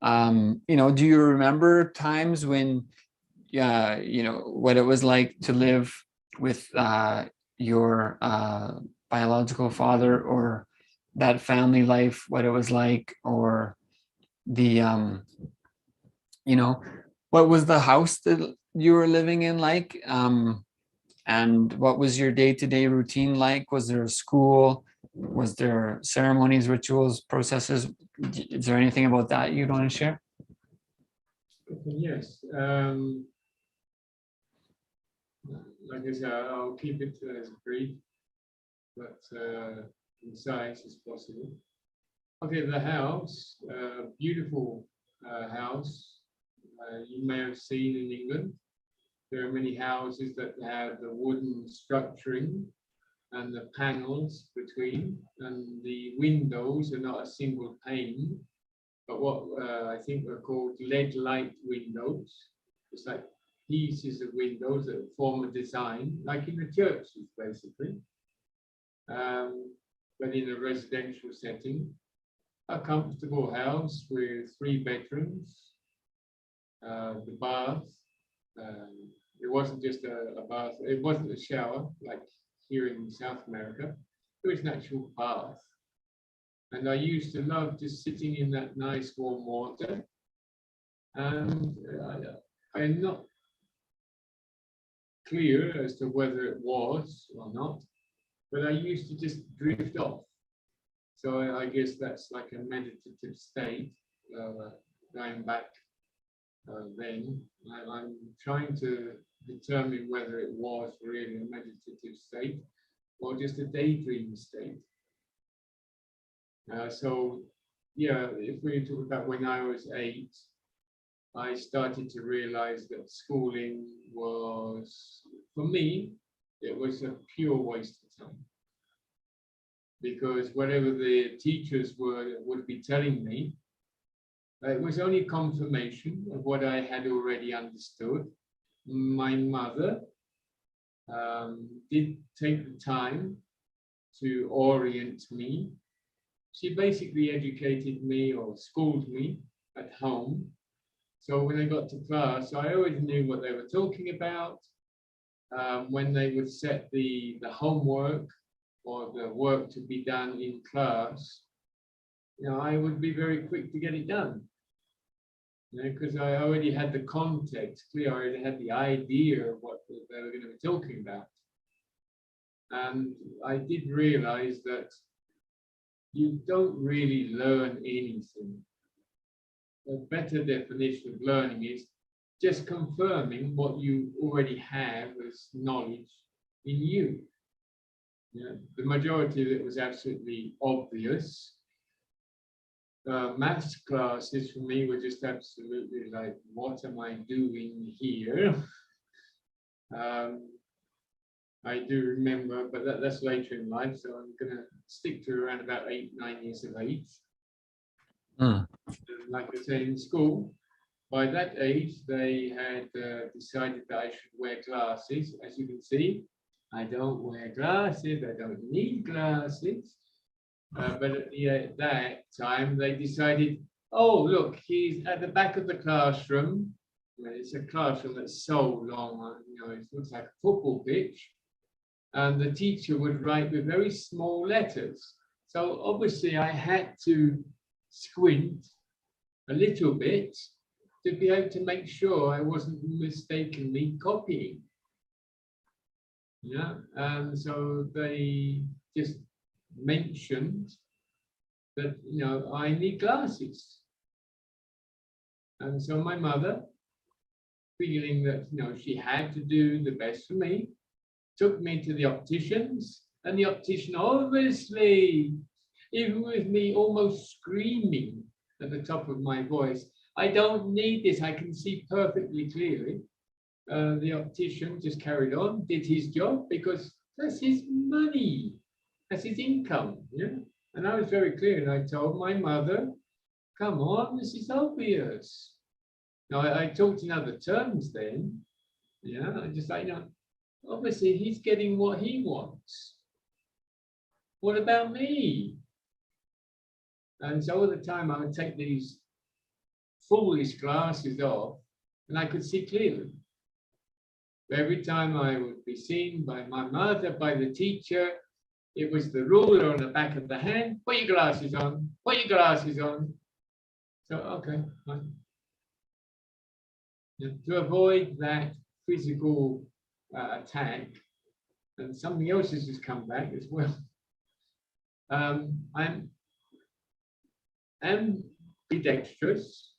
do you remember times when what it was like to live with your biological father, or that family life, what it was like, or the what was the house that you were living in like, and what was your day-to-day routine like? Was there a school? Was there ceremonies, rituals, processes? Is there anything about that you'd want to share? Yes. Like I said, I'll keep it as brief, but concise as possible. Okay, the house, beautiful house. You may have seen in England, there are many houses that have the wooden structuring and the panels between, and the windows are not a single pane, but what I think are called LED light windows. It's like pieces of windows that form a design, like in the churches, basically, but in a residential setting. A comfortable house with 3 bedrooms, the bath. It wasn't just a bath, it wasn't a shower like here in South America. It was an actual bath. And I used to love just sitting in that nice warm water. And I'm not clear as to whether it was or not, but I used to just drift off. So I guess that's like a meditative state, going back then. I'm trying to determine whether it was really a meditative state or just a daydream state. So yeah, if we talk about when I was 8, I started to realize that schooling was, for me, it was a pure waste of time. Because whatever the teachers would be telling me, it was only confirmation of what I had already understood. My mother did take the time to orient me. She basically educated me or schooled me at home. So when I got to class, I always knew what they were talking about. When they would set the homework or the work to be done in class, I would be very quick to get it done. Because I already had the context clear, I already had the idea of what they were going to be talking about. And I did realize that you don't really learn anything. A better definition of learning is just confirming what you already have as knowledge in you. The majority of it was absolutely obvious. Maths classes for me were just absolutely like, what am I doing here? I do remember, but that's later in life, so I'm going to stick to around about 8, 9 years of age. Like I say, in school, by that age, they had decided that I should wear glasses. As you can see, I don't wear glasses, I don't need glasses. But at that time, they decided, oh, look, he's at the back of the classroom. It's a classroom that's so long, it looks like a football pitch. And the teacher would write with very small letters. So obviously, I had to squint a little bit to be able to make sure I wasn't mistakenly copying. And so they just mentioned that I need glasses. And so my mother, feeling that she had to do the best for me, took me to the opticians, and the optician, obviously, even with me almost screaming at the top of my voice, I don't need this, I can see perfectly clearly. The optician just carried on, did his job, because that's his money, that's his income. And I was very clear, and I told my mother, come on, this is obvious. Now, I talked in other terms then, I just like, obviously he's getting what he wants. What about me? And so all the time I would take these foolish glasses off, and I could see clearly. Every time I would be seen by my mother, by the teacher, it was the ruler on the back of the hand, put your glasses on, put your glasses on. So, okay, fine. To avoid that physical attack, and something else has just come back as well. I'm ambidextrous,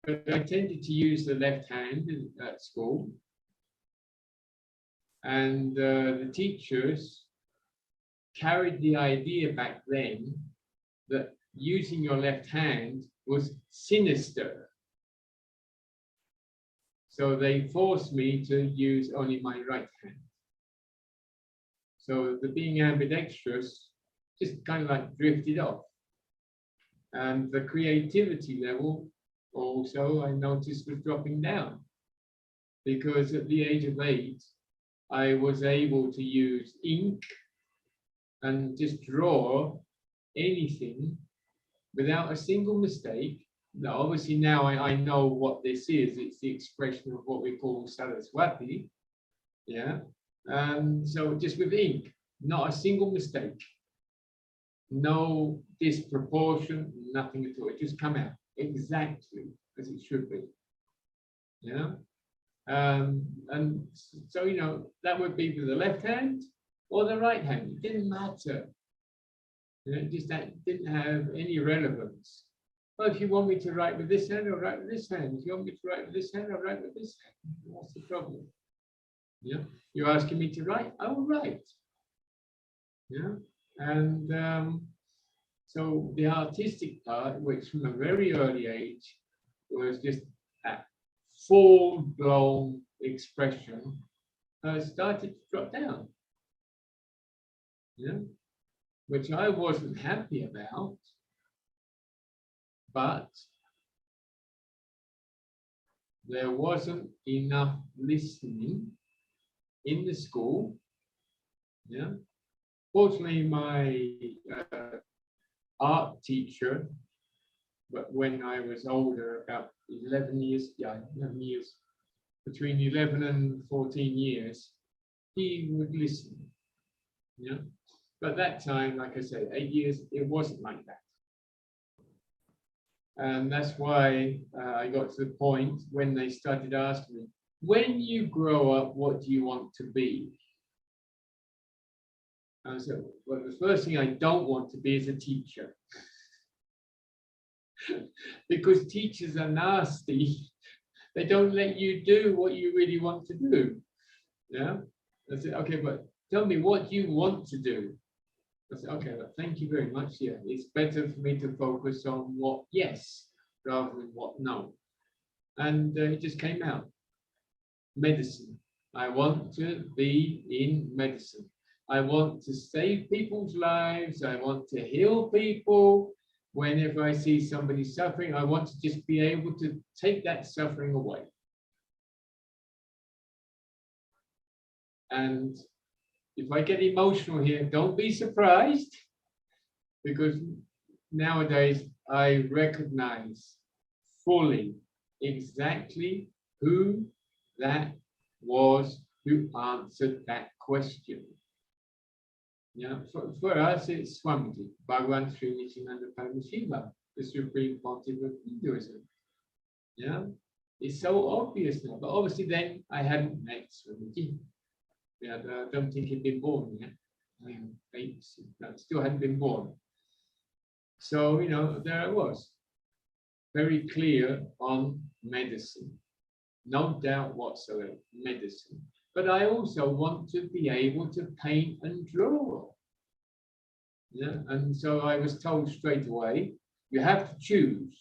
but I tended to use the left hand at school. And the teachers carried the idea back then that using your left hand was sinister. So they forced me to use only my right hand. So the being ambidextrous just kind of like drifted off. And the creativity level also, I noticed, was dropping down. Because at the age of 8, I was able to use ink and just draw anything without a single mistake. Now, obviously now I know what this is. It's the expression of what we call Saraswati. Yeah. And so just with ink, not a single mistake. No disproportion, nothing at all. It just come out exactly as it should be. Yeah. And so, you know, that would be with the left hand or the right hand. It didn't matter. You know, just that didn't have any relevance. Well, if you want me to write with this hand, I'll write with this hand. If you want me to write with this hand, I'll write with this hand. What's the problem? Yeah, you're asking me to write, I will write. Yeah, and so the artistic part, which from a very early age was just a full-blown expression, started to drop down. Yeah, which I wasn't happy about, but there wasn't enough listening in the school. Yeah. Fortunately, my art teacher, but when I was older, about 11 years, 11 years, between 11 and 14 years, he would listen. Yeah. But that time, like I said, 8 years, it wasn't like that. And that's why I got to the point when they started asking me, when you grow up, what do you want to be? And I said, well, the first thing I don't want to be is a teacher. Because teachers are nasty. They don't let you do what you really want to do. Yeah. I said, okay, but tell me what you want to do. I said, okay, well, thank you very much. Yeah, it's better for me to focus on what yes rather than what no. And it just came out. Medicine. I want to be in medicine. I want to save people's lives. I want to heal people. Whenever I see somebody suffering, I want to just be able to take that suffering away. And if I get emotional here, don't be surprised, because nowadays I recognize fully exactly who that was who answered that question. Yeah, for us, it's Swamiji, Bhagavan Sri Nithyananda Paramashivam, the Supreme Pontiff of Hinduism. Yeah, it's so obvious now, but obviously then I hadn't met Swamiji. Yeah, I don't think he'd been born yet. I still hadn't been born. So, you know, there I was, very clear on medicine. No doubt whatsoever, medicine. But I also want to be able to paint and draw. Yeah, and so I was told straight away, you have to choose.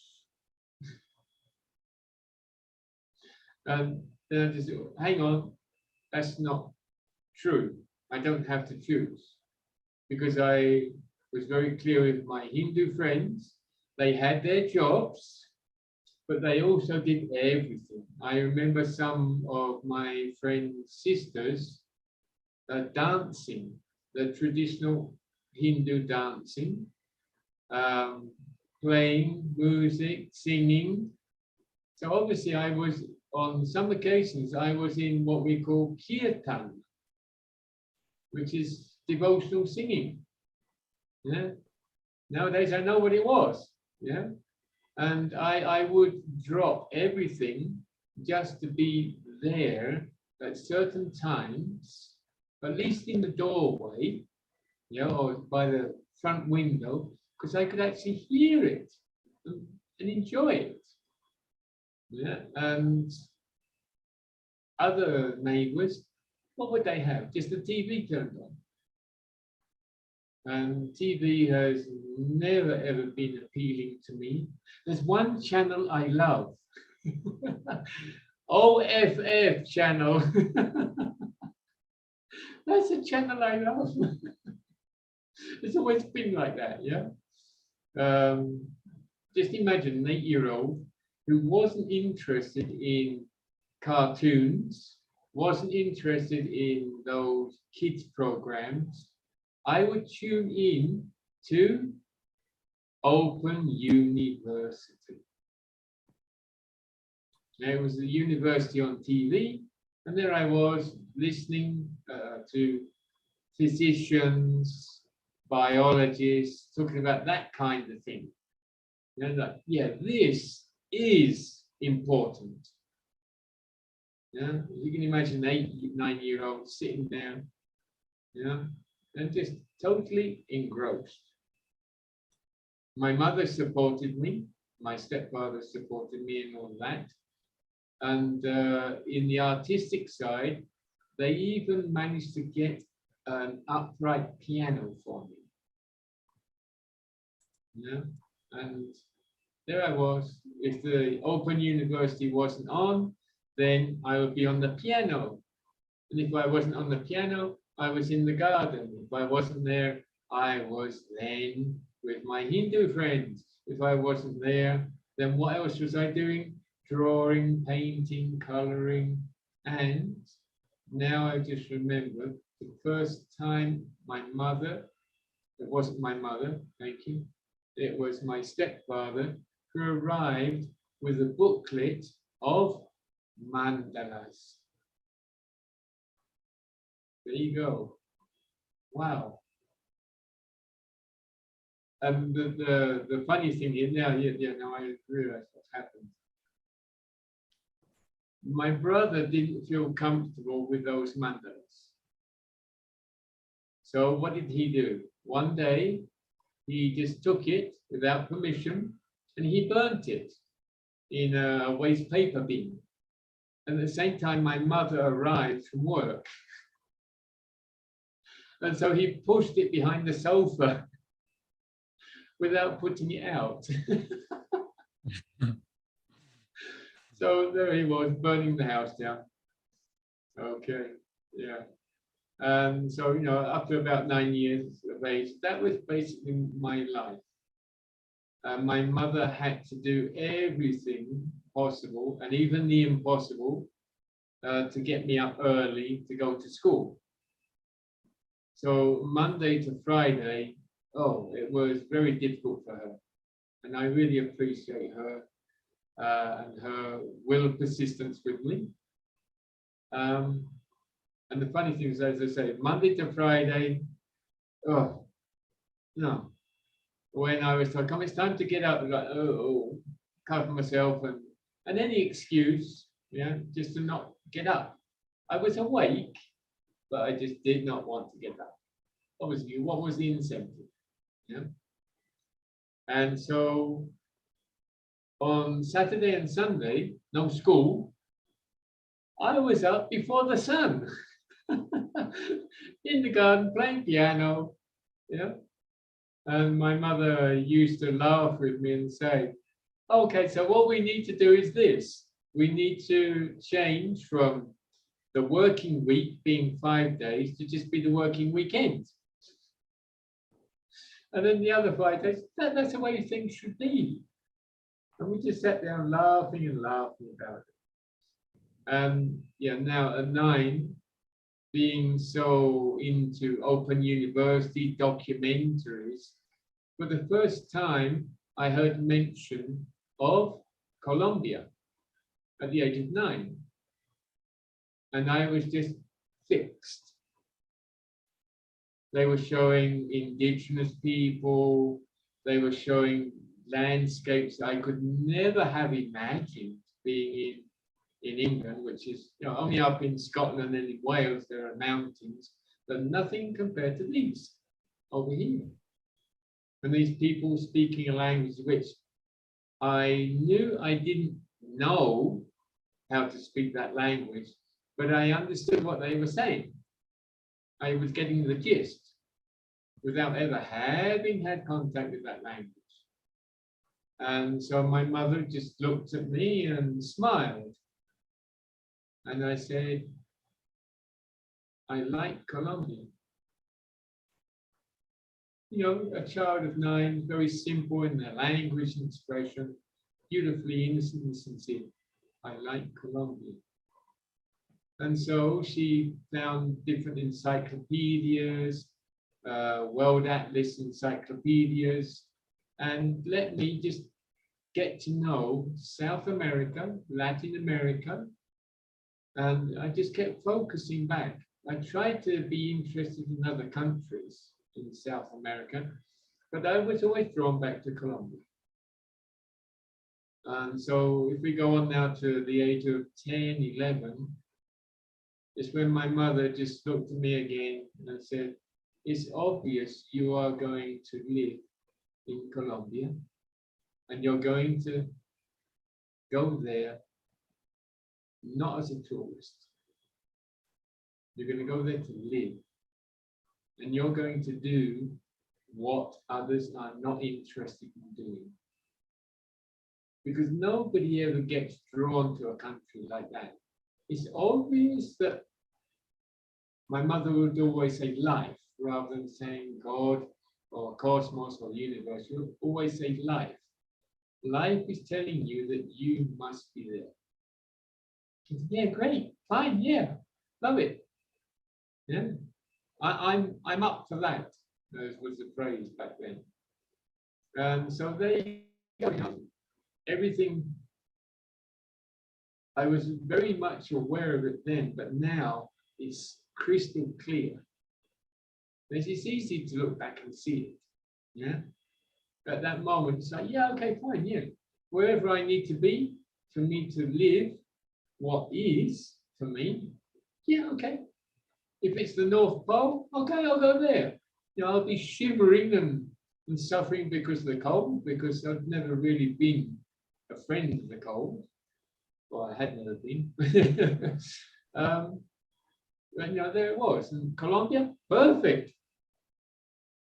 And then I just, hang on, that's not true. I don't have to choose, because I was very clear with my Hindu friends. They had their jobs, but they also did everything. I remember some of my friends' sisters dancing, the traditional Hindu dancing, playing music, singing. So obviously I was, on some occasions, I was in what we call kirtan, which is devotional singing. Yeah. Nowadays I know what it was. Yeah. And I would drop everything just to be there at certain times, at least in the doorway, you know, or by the front window, because I could actually hear it and enjoy it. Yeah. And other neighbors, what would they have? Just the TV turned on. And TV has never ever been appealing to me. There's one channel I love. OFF channel. That's a channel I love. It's always been like that, yeah. Just imagine an 8-year-old who wasn't interested in cartoons, wasn't interested in those kids programs. I would tune in to Open University. There was the university on TV, and there I was listening to physicians, biologists, talking about that kind of thing. You know, like, yeah, this is important. Yeah, you can imagine an 8, 9-year-old sitting down, yeah, and just totally engrossed. My mother supported me, my stepfather supported me in all that. And in the artistic side, they even managed to get an upright piano for me. Yeah, and there I was. If the Open University wasn't on, then I would be on the piano. And if I wasn't on the piano, I was in the garden. If I wasn't there, I was then with my Hindu friends. If I wasn't there, then what else was I doing? Drawing, painting, coloring. And now I just remember the first time my mother, it wasn't my mother, thank you, it was my stepfather who arrived with a booklet of mandalas. There you go. Wow. And the funny thing is, now I realize what's happened. My brother didn't feel comfortable with those mandalas. So what did he do? One day, he just took it without permission and he burnt it in a waste paper bin. And at the same time, my mother arrived from work. And so he pushed it behind the sofa without putting it out. So there he was, burning the house down. Okay, yeah. And so, you know, after about 9 years of age, that was basically my life. My mother had to do everything possible and even the impossible to get me up early to go to school. So Monday to Friday, oh, it was very difficult for her. And I really appreciate her and her will and persistence with me. And the funny thing is, as I say, Monday to Friday, oh, no. When I was told, come, it's time to get up, I'm like, oh, cover myself and any excuse, yeah, just to not get up. I was awake, but I just did not want to get up. Obviously, what was the incentive? Yeah. And so on Saturday and Sunday, no school, I was up before the sun in the garden playing piano. Yeah. And my mother used to laugh with me and say, okay, so what we need to do is this. We need to change from the working week being 5 days to just be the working weekend. And then the other 5 days, that's the way things should be. And we just sat down laughing and laughing about it. And yeah, now at 9, being so into Open University documentaries, for the first time, I heard mention of Colombia at the age of 9. And I was just fixed. They were showing indigenous people, they were showing landscapes I could never have imagined being in England, which is, you know, only up in Scotland and in Wales there are mountains, but nothing compared to these over here. And these people speaking a language which I knew I didn't know how to speak that language, but I understood what they were saying. I was getting the gist without ever having had contact with that language. And so my mother just looked at me and smiled. And I said, I like Colombia. You know, a child of 9, very simple in their language and expression, beautifully innocent and sincere. I like Colombia. And so she found different encyclopedias, World Atlas encyclopedias, and let me just get to know South America, Latin America, and I just kept focusing back. I tried to be interested in other countries in South America, but I was always drawn back to Colombia. And so if we go on now to the age of 10, 11, it's when my mother just looked at me again and said, it's obvious you are going to live in Colombia and you're going to go there not as a tourist. You're going to go there to live. And you're going to do what others are not interested in doing. Because nobody ever gets drawn to a country like that. It's obvious that my mother would always say life rather than saying God or cosmos or universe. She would always say life. Life is telling you that you must be there. She said, yeah, great, fine, yeah, love it. Yeah, I'm up for that, was the phrase back then. And so they, everything, I was very much aware of it then, but now it's crystal clear. It's easy to look back and see it. Yeah. At that moment, it's like, yeah, okay, fine, yeah. Wherever I need to be for me to live what is for me, yeah, okay. If it's the North Pole, okay, I'll go there. You know, I'll be shivering and suffering because of the cold, because I've never really been a friend of the cold. Well, I had never been. But, you know, there it was. And Colombia, perfect.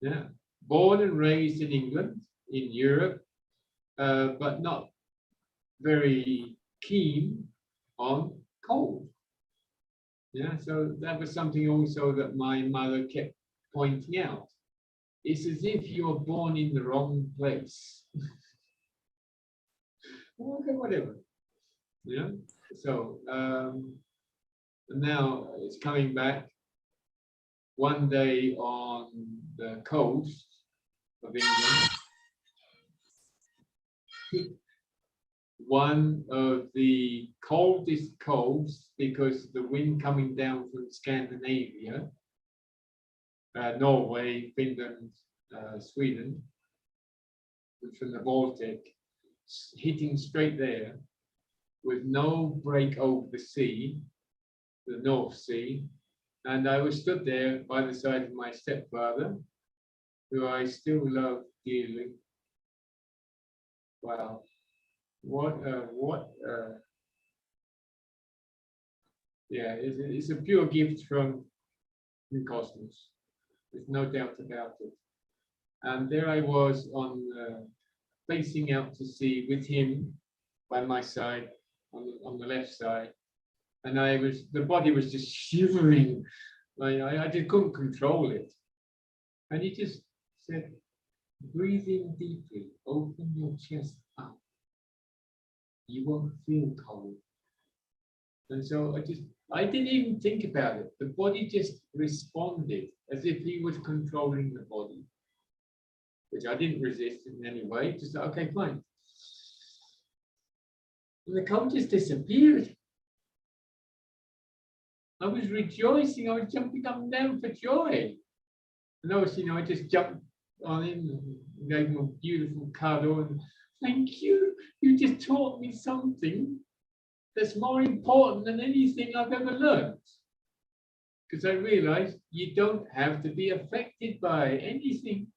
Yeah, born and raised in England, in Europe, but not very keen on cold. Yeah, so that was something also that my mother kept pointing out. It's as if you're born in the wrong place. Okay, whatever. Yeah. So now it's coming back. One day on the coast of England, one of the coldest coasts because the wind coming down from Scandinavia, Norway, Finland, Sweden, from the Baltic, hitting straight there with no break over the sea, the North Sea. And I was stood there by the side of my stepfather, who I still love dearly. Wow. Yeah, it's a pure gift from the cosmos. There's no doubt about it. And there I was on facing out to sea with him by my side on the left side. And the body was just shivering. I just couldn't control it. And he just said, breathe in deeply, open your chest up. You won't feel cold. And so I didn't even think about it. The body just responded as if he was controlling the body, which I didn't resist in any way. Just okay, fine. And the cold just disappeared. I was rejoicing. I was jumping up and down for joy. And obviously, I just jumped on him and gave him a beautiful cuddle. And thank you. You just taught me something that's more important than anything I've ever learned. Because I realized you don't have to be affected by anything.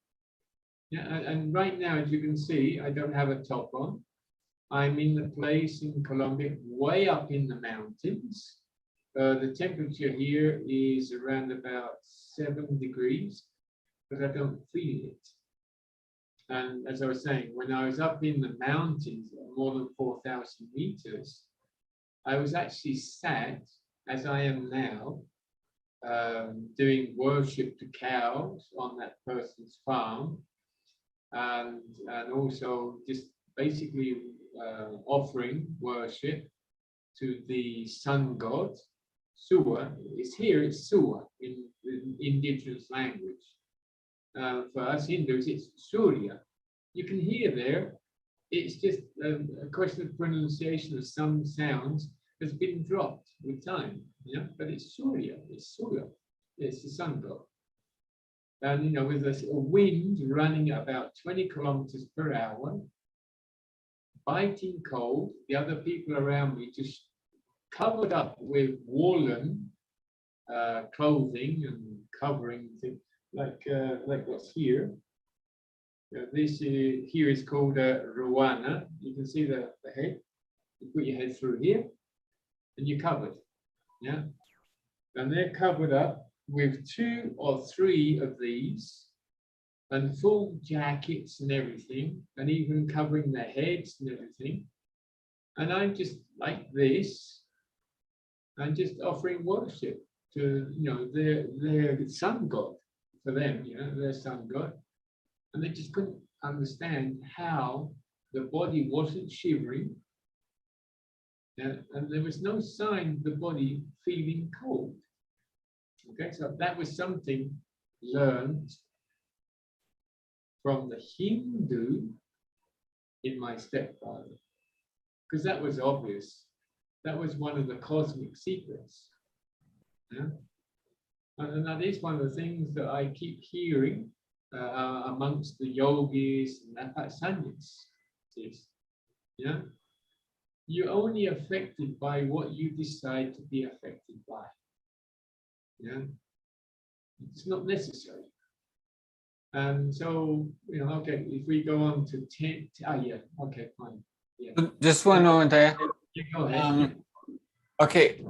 Yeah, and right now, as you can see, I don't have a top on. I'm in the place in Colombia, way up in the mountains. The temperature here is around about 7 degrees, but I don't feel it. And as I was saying, when I was up in the mountains, more than 4,000 meters, I was actually sat, as I am now, doing worship to cows on that person's farm, and also just basically offering worship to the sun god. Sua is here, it's Sua in indigenous language. For us Hindus, it's Surya. You can hear there, it's just a question of pronunciation of some sounds has been dropped with time, but it's Surya, it's Surya, it's the sun god. And with a wind running at about 20 kilometers per hour, biting cold, the other people around me just covered up with woolen clothing and covering things like what's here. This here is called a ruana. You can see the head. You put your head through here, and you're covered. Yeah, and they're covered up with 2 or 3 of these, and full jackets and everything, and even covering their heads and everything. And I'm just like this. I'm just offering worship to their sun god for them, their sun god. And they just couldn't understand how the body wasn't shivering, and there was no sign of the body feeling cold. Okay, so that was something learned from the Hindu in my stepfather, because that was obvious. That was one of the cosmic secrets. Yeah? And that is one of the things that I keep hearing amongst the yogis and sanyas. Yeah? You're only affected by what you decide to be affected by. Yeah? It's not necessary. And so, okay, if we go on to 10, yeah, okay, fine. Yeah. Just one moment, Aya. You go ahead. Okay,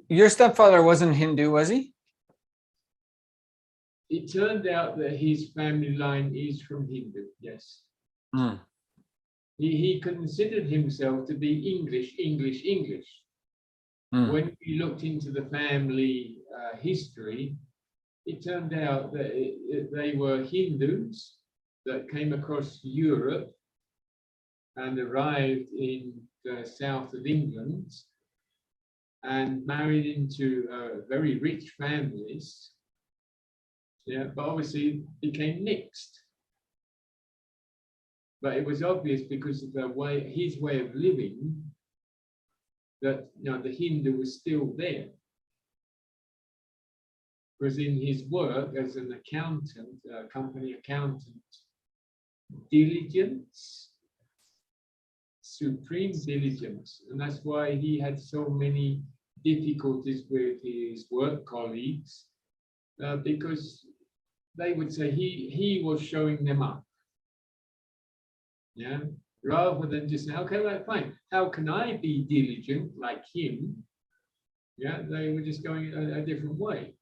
your stepfather wasn't Hindu, was he? It turned out that his family line is from Hindu, yes. Mm. He considered himself to be English. Mm. When we looked into the family history, it turned out that they were Hindus that came across Europe and arrived in the south of England and married into very rich families. Yeah, but obviously became mixed. But it was obvious because of his way of living, that the Hindu was still there. Because in his work as an accountant, company accountant, diligence, supreme diligence, and that's why he had so many difficulties with his work colleagues, because they would say he was showing them up. Yeah, rather than just say, okay, well, fine, how can I be diligent like him? Yeah, they were just going a different way.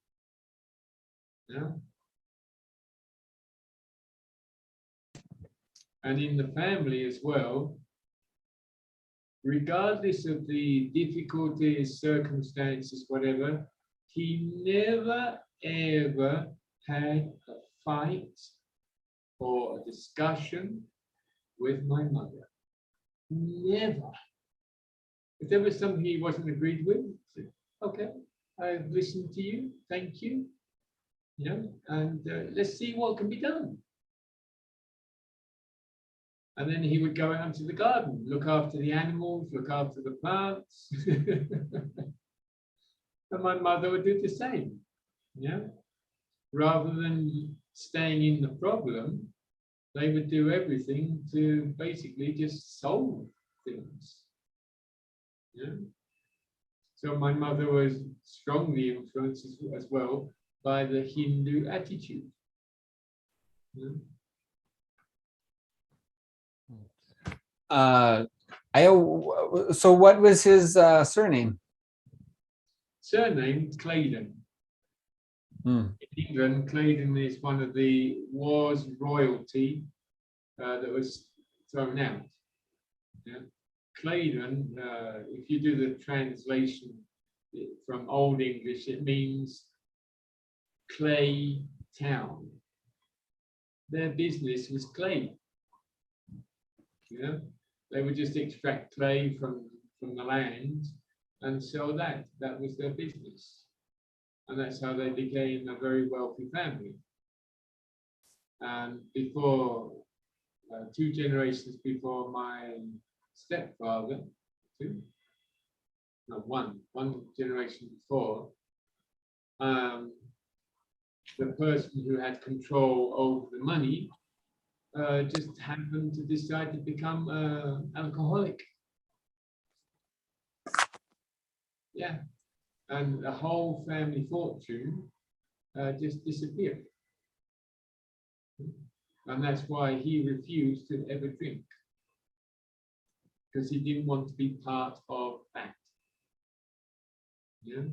Yeah. And in the family as well, regardless of the difficulties, circumstances, whatever, he never ever had a fight or a discussion with my mother. Never. If there was something he wasn't agreed with, said, okay, I've listened to you, thank you, and let's see what can be done. And then he would go out into the garden, look after the animals, look after the plants. And my mother would do the same. Yeah. Rather than staying in the problem, they would do everything to basically just solve things. Yeah. So my mother was strongly influenced as well by the Hindu attitude. Yeah. So what was his surname? Surname Claydon. In England, Claydon is one of was royalty that was thrown out. Yeah. Claydon, if you do the translation from Old English, it means clay town. Their business was clay. You know, they would just extract clay from the land and sell that. That was their business. And that's how they became a very wealthy family. And before, 2 generations before my stepfather, one generation before, the person who had control over the money just happened to decide to become alcoholic. Yeah, and the whole family fortune just disappeared. And that's why he refused to ever drink, because he didn't want to be part of that. Yeah.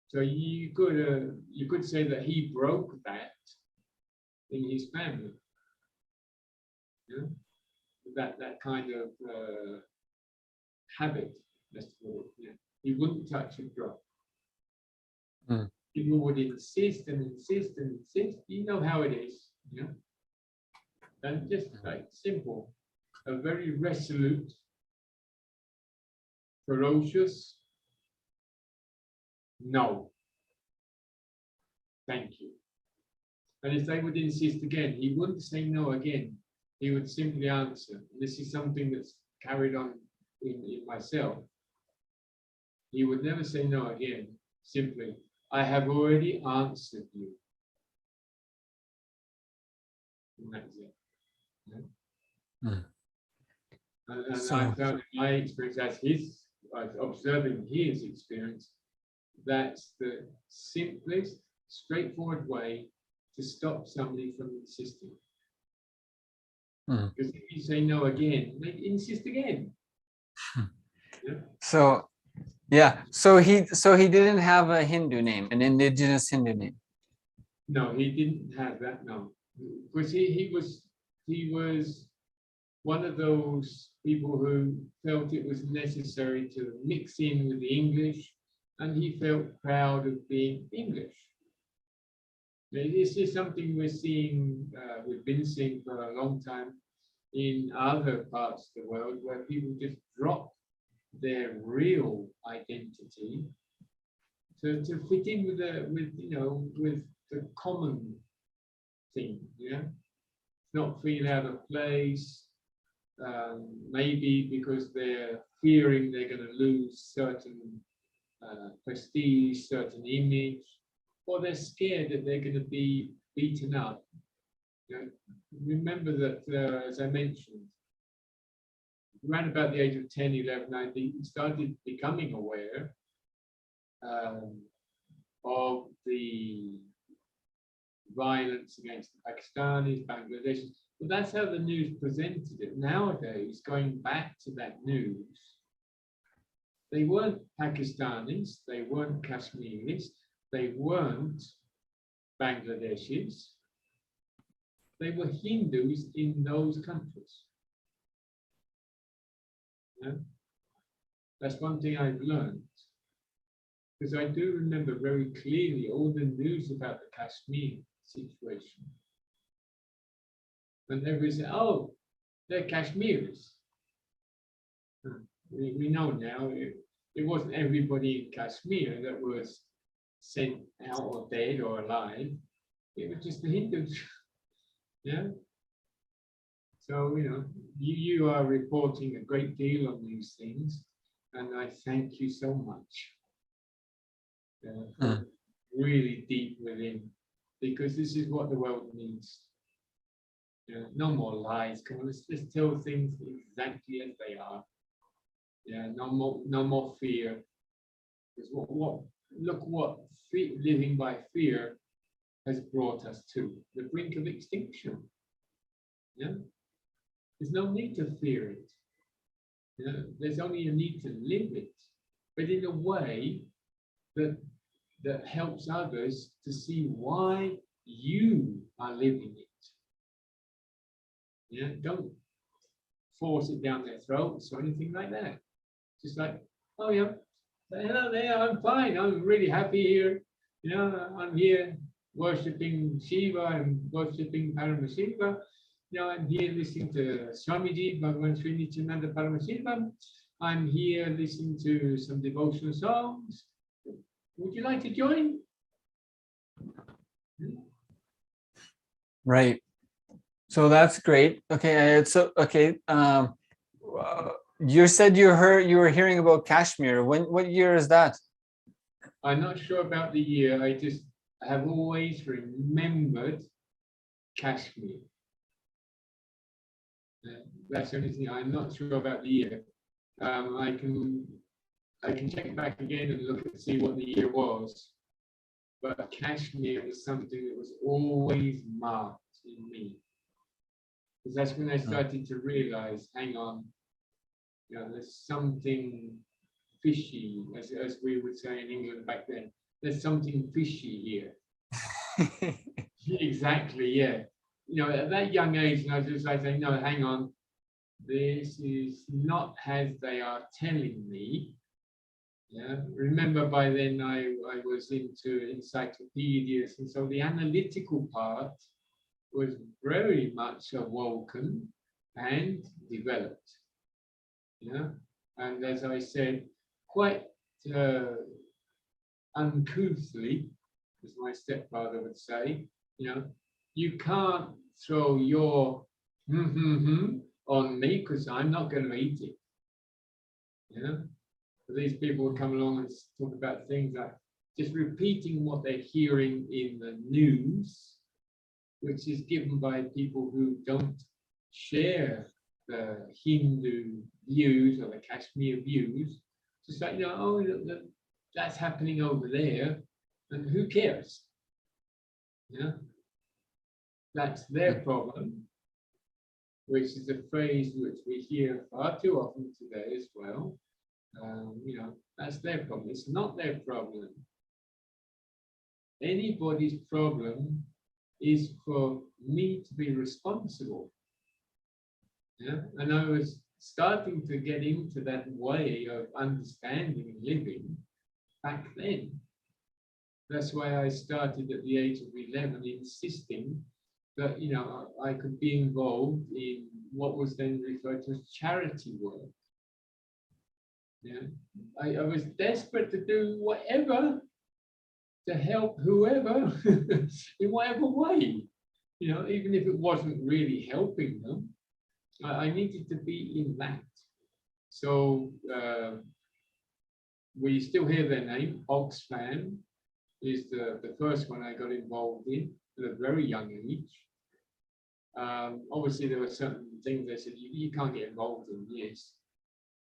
So you could say that he broke that in his family. Yeah. That kind of habit, let's call it. Yeah. He wouldn't touch a drop. Mm. People would insist and insist and insist. You know how it is. Yeah. And just like simple, a very resolute, ferocious, no. Thank you. And if they would insist again, he wouldn't say no again. He would simply answer. And this is something that's carried on in myself. He would never say no again. Simply, I have already answered you. And that's it. Yeah? Mm. And So, I found in my experience, observing his experience, that's the simplest, straightforward way to stop somebody from insisting. Because if you say no again, they insist again. Yeah? so yeah, so he didn't have a Hindu name, an indigenous Hindu name. No, he didn't have that. No, because he was one of those people who felt it was necessary to mix in with the English, and he felt proud of being English. This is something we've been seeing for a long time in other parts of the world, where people just drop their real identity to fit in with the common thing. Yeah, not feel out of place. Maybe because they're fearing they're going to lose certain prestige, certain image, or they're scared that they're going to be beaten up. You know, remember that, as I mentioned, around about the age of 10, 11, 19, he started becoming aware of the violence against the Pakistanis, Bangladeshis. But that's how the news presented it. Nowadays, going back to that news, they weren't Pakistanis, they weren't Kashmiris, they weren't Bangladeshis. They were Hindus in those countries. Yeah? That's one thing I've learned. Because I do remember very clearly all the news about the Kashmir situation. And everybody said, oh, they're Kashmiris. We know now it wasn't everybody in Kashmir that was sent out or dead or alive. It was just the Hindus. Yeah. So, you are reporting a great deal on these things, and I thank you so much. Really deep within, because this is what the world needs. No more lies. Come on, let's tell things exactly as they are. Yeah, no more fear. Because look what living by fear has brought us to, the brink of extinction. Yeah, there's no need to fear it. There's only a need to live it, but in a way that helps others to see why you are living it. Yeah, don't force it down their throats or anything like that. Just like, oh yeah, hello there, I'm fine, I'm really happy here. You know, I'm here worshipping Shiva and worshipping Paramashiva. You know, I'm here listening to Swamiji, Bhagavan Sri Nithyananda Paramashivam. I'm here listening to some devotional songs. Would you like to join? Right. So that's great. Okay. So okay. You said you were hearing about Kashmir. What year is that? I'm not sure about the year. I have always remembered Kashmir. That's the only thing. I'm not sure about the year. I can check back again and look and see what the year was. But Kashmir was something that was always marked in me. Because that's when I started to realize, hang on, you know, there's something fishy, as we would say in England back then. There's something fishy here. Exactly, yeah. You know, at that young age, and I was just like saying, no, hang on, this is not as they are telling me. Yeah. Remember, by then I was into encyclopedias, and so the analytical part was very much awoken and developed. Yeah. And as I said, quite uncouthly, as my stepfather would say, you know, you can't throw your on me because I'm not going to eat it. You know, but these people would come along and talk about things like just repeating what they're hearing in the news, which is given by people who don't share the Hindu views or the Kashmir views. Just like, you know, oh, that's happening over there, and who cares? Yeah, that's their problem, which is a phrase which we hear far too often today as well. You know, that's their problem. It's not their problem. Anybody's problem is for me to be responsible. Yeah, and I was starting to get into that way of understanding and living back then. That's why I started at the age of 11, insisting that, you know, I could be involved in what was then referred to as charity work. Yeah, I was desperate to do whatever to help whoever in whatever way, you know, even if it wasn't really helping them. I needed to be in that. So we still hear their name. Oxfam is the first one I got involved in at a very young age. Obviously, there were certain things they said you can't get involved in this.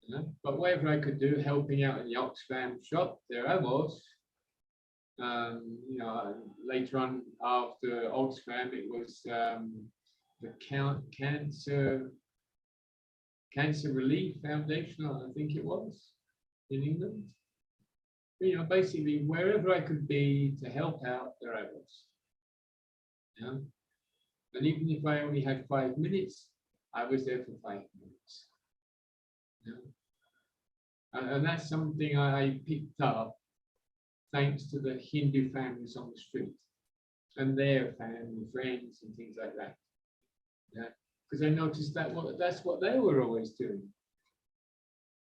You know? But whatever I could do, helping out in the Oxfam shop, there I was. You know, later on after Oxfam, it was the Cancer Relief Foundation, I think it was, in England. You know, basically wherever I could be to help out, there I was. Yeah. And even if I only had 5 minutes, I was there for 5 minutes. Yeah. And that's something I picked up thanks to the Hindu families on the street and their family, friends, and things like that. Yeah. Because I noticed that that's what they were always doing.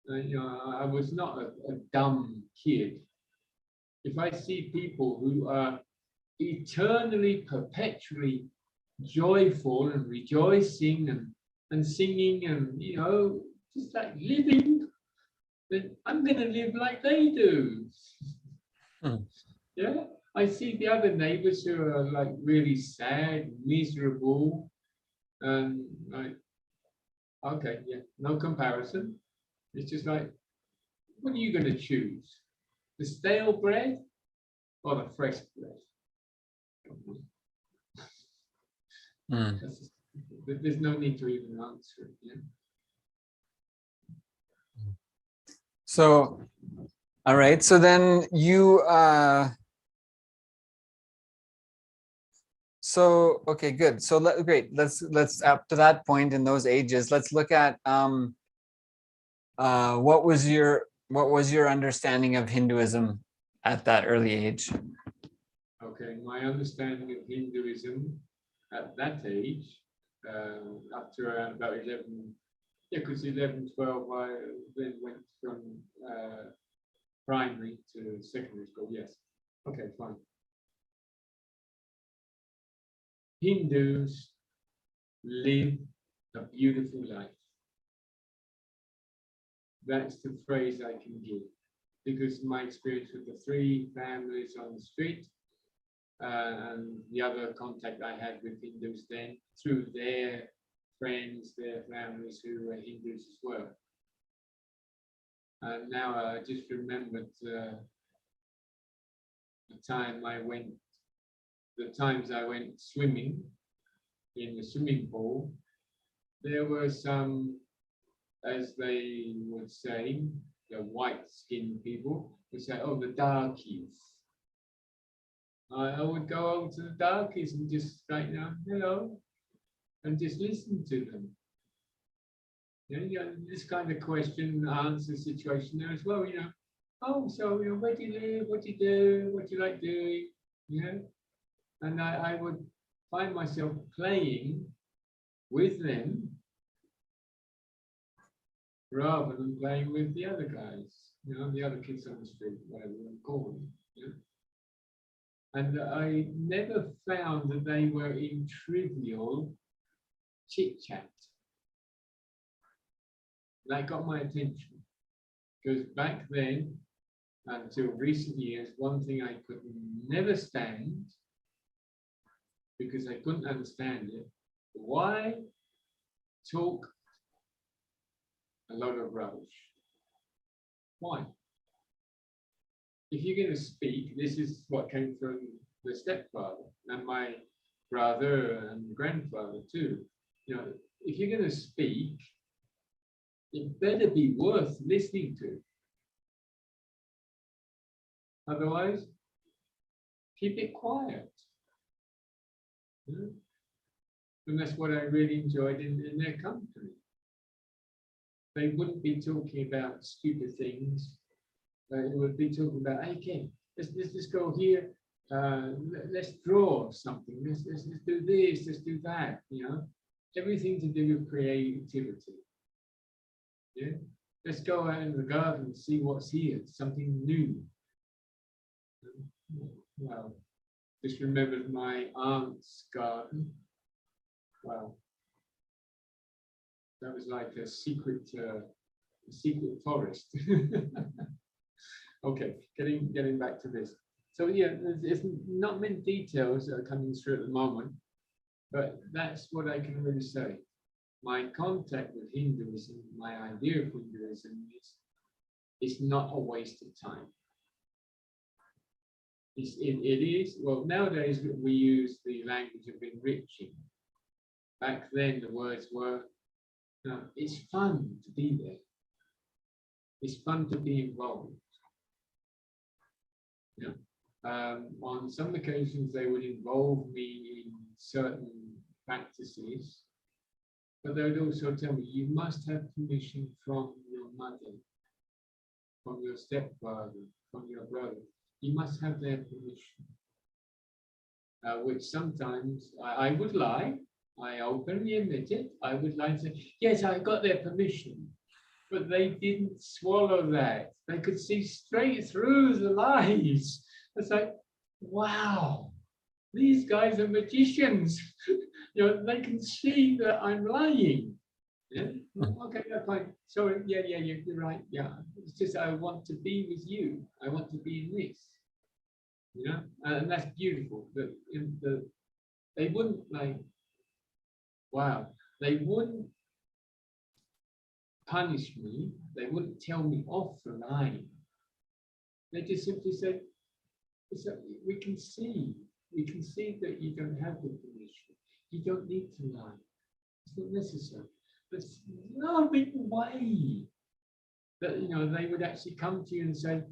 You know, I was not a dumb kid. If I see people who are eternally, perpetually joyful and rejoicing and singing and, you know, just like living, then I'm going to live like they do. Yeah, I see the other neighbors who are like really sad, miserable, and like, okay, yeah, no comparison. It's just like, what are you going to choose? The stale bread or the fresh bread? There's no need to even answer it. Yeah? So, all right. So then you, so, okay, good. So great. Let's up to that point in those ages, let's look at, what was your understanding of Hinduism at that early age? Okay, my understanding of Hinduism at that age, up to around about 11, yeah, because 11, 12, I then went from primary to secondary school, yes. Okay, fine. Hindus live a beautiful life. That's the phrase I can give, because my experience with the 3 families on the street and the other contact I had with Hindus then through their friends, their families who were Hindus as well. And now I just remembered the times I went swimming in the swimming pool. There were some, as they would say, the white-skinned people would say, "Oh, the darkies." I would go over to the darkies and just like, hello, and just listen to them. This kind of question answer situation there as well. Oh, so where do you live? What do you do? What do you like doing? And I would find myself playing with them rather than playing with the other guys, the other kids on the street, whatever you call them. And I never found that they were in trivial chit-chat. That got my attention, because back then, until recent years, one thing I could never stand, because I couldn't understand it, why talk a lot of rubbish? Why? If you're going to speak, this is what came from the stepfather and my brother and grandfather too. If you're going to speak, it better be worth listening to. Otherwise, keep it quiet. And that's what I really enjoyed in their company. They wouldn't be talking about stupid things. They would be talking about, okay, let's go here. Let's draw something. Let's do this. Let's do that. Everything to do with creativity. Yeah. Let's go out in the garden and see what's here. Something new. Well, just remembered my aunt's garden. Wow. That was like a secret forest. Okay, getting back to this. So yeah, there's not many details that are coming through at the moment, but that's what I can really say. My contact with Hinduism, my idea of Hinduism is not a waste of time. It is, well, nowadays we use the language of enriching. Back then the words were, it's fun to be there. It's fun to be involved. On some occasions they would involve me in certain practices, but they would also tell me, you must have permission from your mother, from your stepfather, from your brother. You must have their permission. Which sometimes I would lie. I openly admit it. I would lie and say, yes, I got their permission. But they didn't swallow that. They could see straight through the lies. It's like, wow, these guys are magicians. They can see that I'm lying. Yeah? Okay, that's fine. Sorry, yeah, you're right. Yeah, it's just I want to be with you. I want to be in this. And that's beautiful. They wouldn't wow, they wouldn't punish me. They wouldn't tell me off for lying. They just simply said, we can see that you don't have the permission. You don't need to lie. It's not necessary. There's no big way that they would actually come to you and say,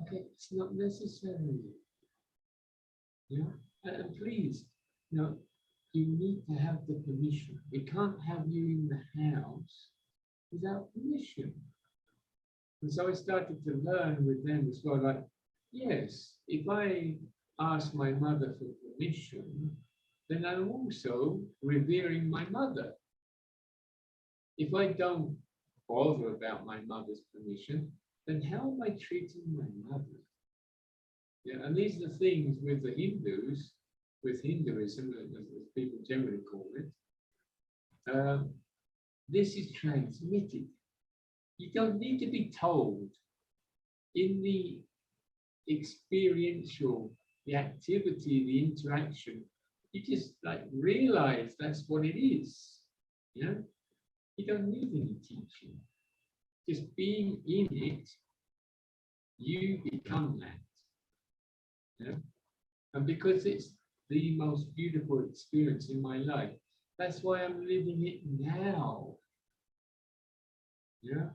okay, it's not necessary. And please, you need to have the permission. We can't have you in the house without permission. And so I started to learn with them as well, like, yes, if I ask my mother for permission, then I'm also revering my mother. If I don't bother about my mother's permission, then how am I treating my mother? Yeah, and these are the things with the Hindus, with Hinduism, as people generally call it. This is transmitted. You don't need to be told. In the experiential, the activity, the interaction, you just like realize that's what it is. Yeah, you don't need any teaching. Just being in it, you become that. Yeah, and because it's the most beautiful experience in my life, that's why I'm living it now. Yeah,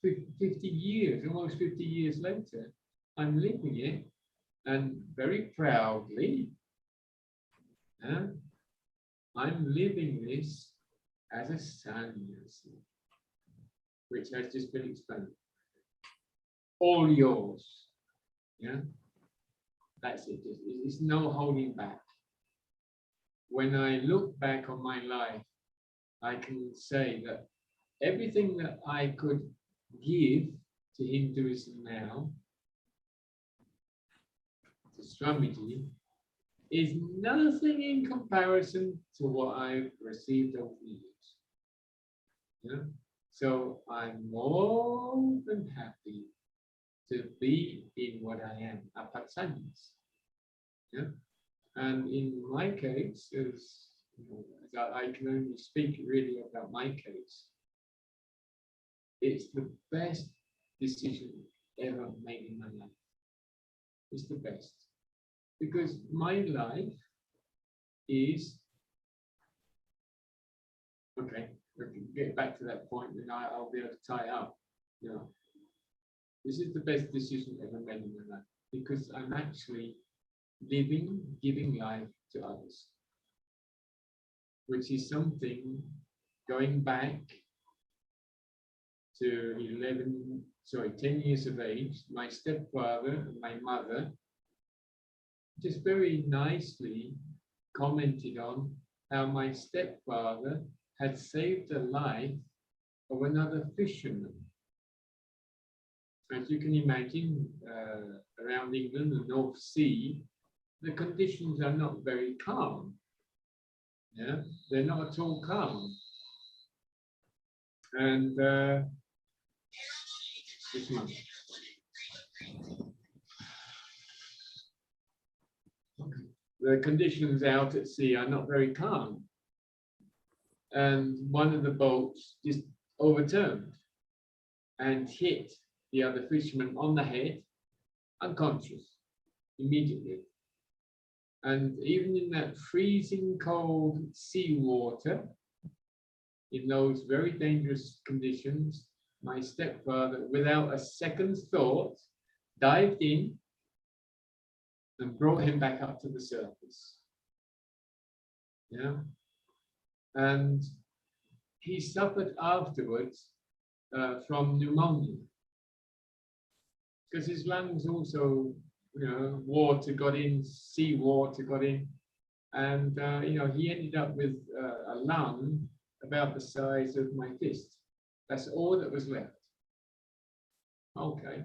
50 years, almost 50 years later, I'm living it, and very proudly, I'm living this as a sannyasi, which has just been explained. All yours. Yeah, that's it. It's no holding back. When I look back on my life, I can say that everything that I could give to Hinduism now, to Swamiji, is nothing in comparison to what I've received over the years. Yeah? So I'm more than happy to be in what I am, a Patsanyas. Yeah? And in my case, as I can only speak really about my case, it's the best decision ever made in my life. It's the best. Because my life is, okay, we can get back to that point and I'll be able to tie it up. You know, this is the best decision ever made in my life because I'm actually living, giving life to others, which is something going back to 10 years of age. My stepfather and my mother just very nicely commented on how my stepfather had saved the life of another fisherman. As you can imagine, around England, the North Sea, the conditions are not very calm. Yeah, they're not at all calm. And this month. The conditions out at sea are not very calm. And one of the boats just overturned and hit the other fisherman on the head, unconscious, immediately. And even in that freezing cold seawater, in those very dangerous conditions, my stepfather, without a second's thought, dived in and brought him back up to the surface. Yeah. And he suffered afterwards from pneumonia because his lungs also, water got in, seawater got in, and he ended up with a lung about the size of my fist. That's all that was left. Okay.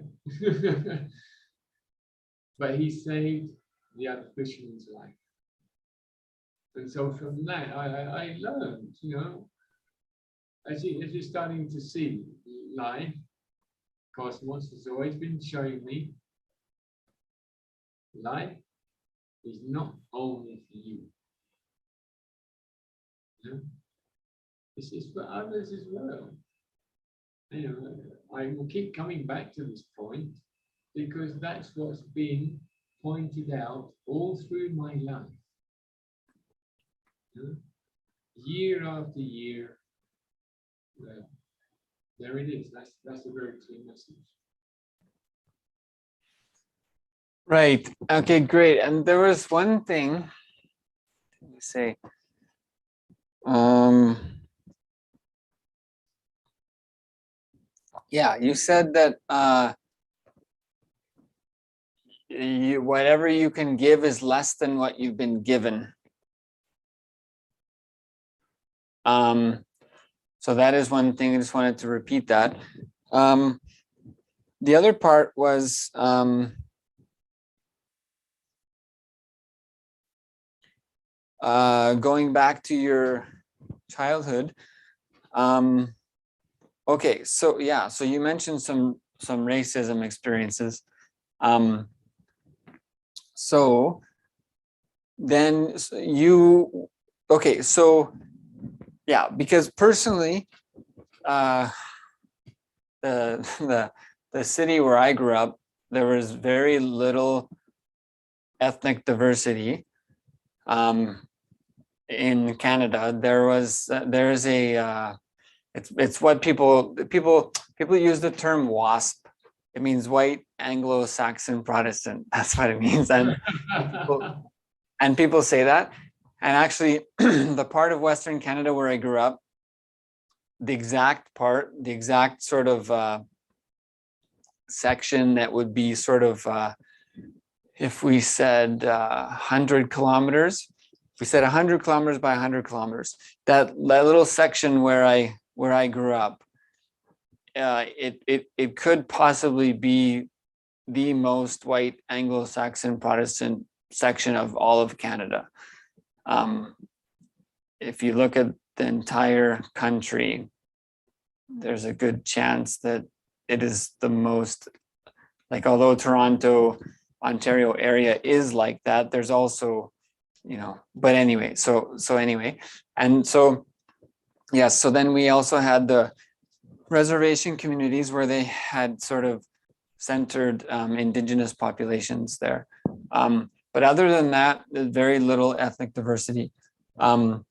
But he saved the other fisherman's life. And so from that, I learned, as you're starting to see life, Cosmos has always been showing me life is not only for you. This is for others as well. I will keep coming back to this point because that's what's been pointed out all through my life. Year after year, there it is. That's a very clear message. Right. Okay, great. And there was one thing, let me say, yeah, you said that whatever you can give is less than what you've been given. So that is one thing. I just wanted to repeat that. The other part was going back to your childhood. Okay, so yeah, so you mentioned some racism experiences. So then you, okay, so yeah, because personally, the city where I grew up, there was very little ethnic diversity. In Canada, there's a it's what people use the term WASP. It means white Anglo-Saxon Protestant. That's what it means, and people say that. And actually, the part of Western Canada where I grew up, the exact sort of section that would be sort of, if we said 100 kilometers, if we said 100 kilometers by 100 kilometers, that little section where I grew up, it could possibly be the most white Anglo-Saxon Protestant section of all of Canada. If you look at the entire country, there's a good chance that it is the most, like, although Toronto, Ontario area is like that, there's also, but anyway, so anyway, and so yes, so then we also had the reservation communities where they had sort of centered indigenous populations there. But other than that, there's very little ethnic diversity. So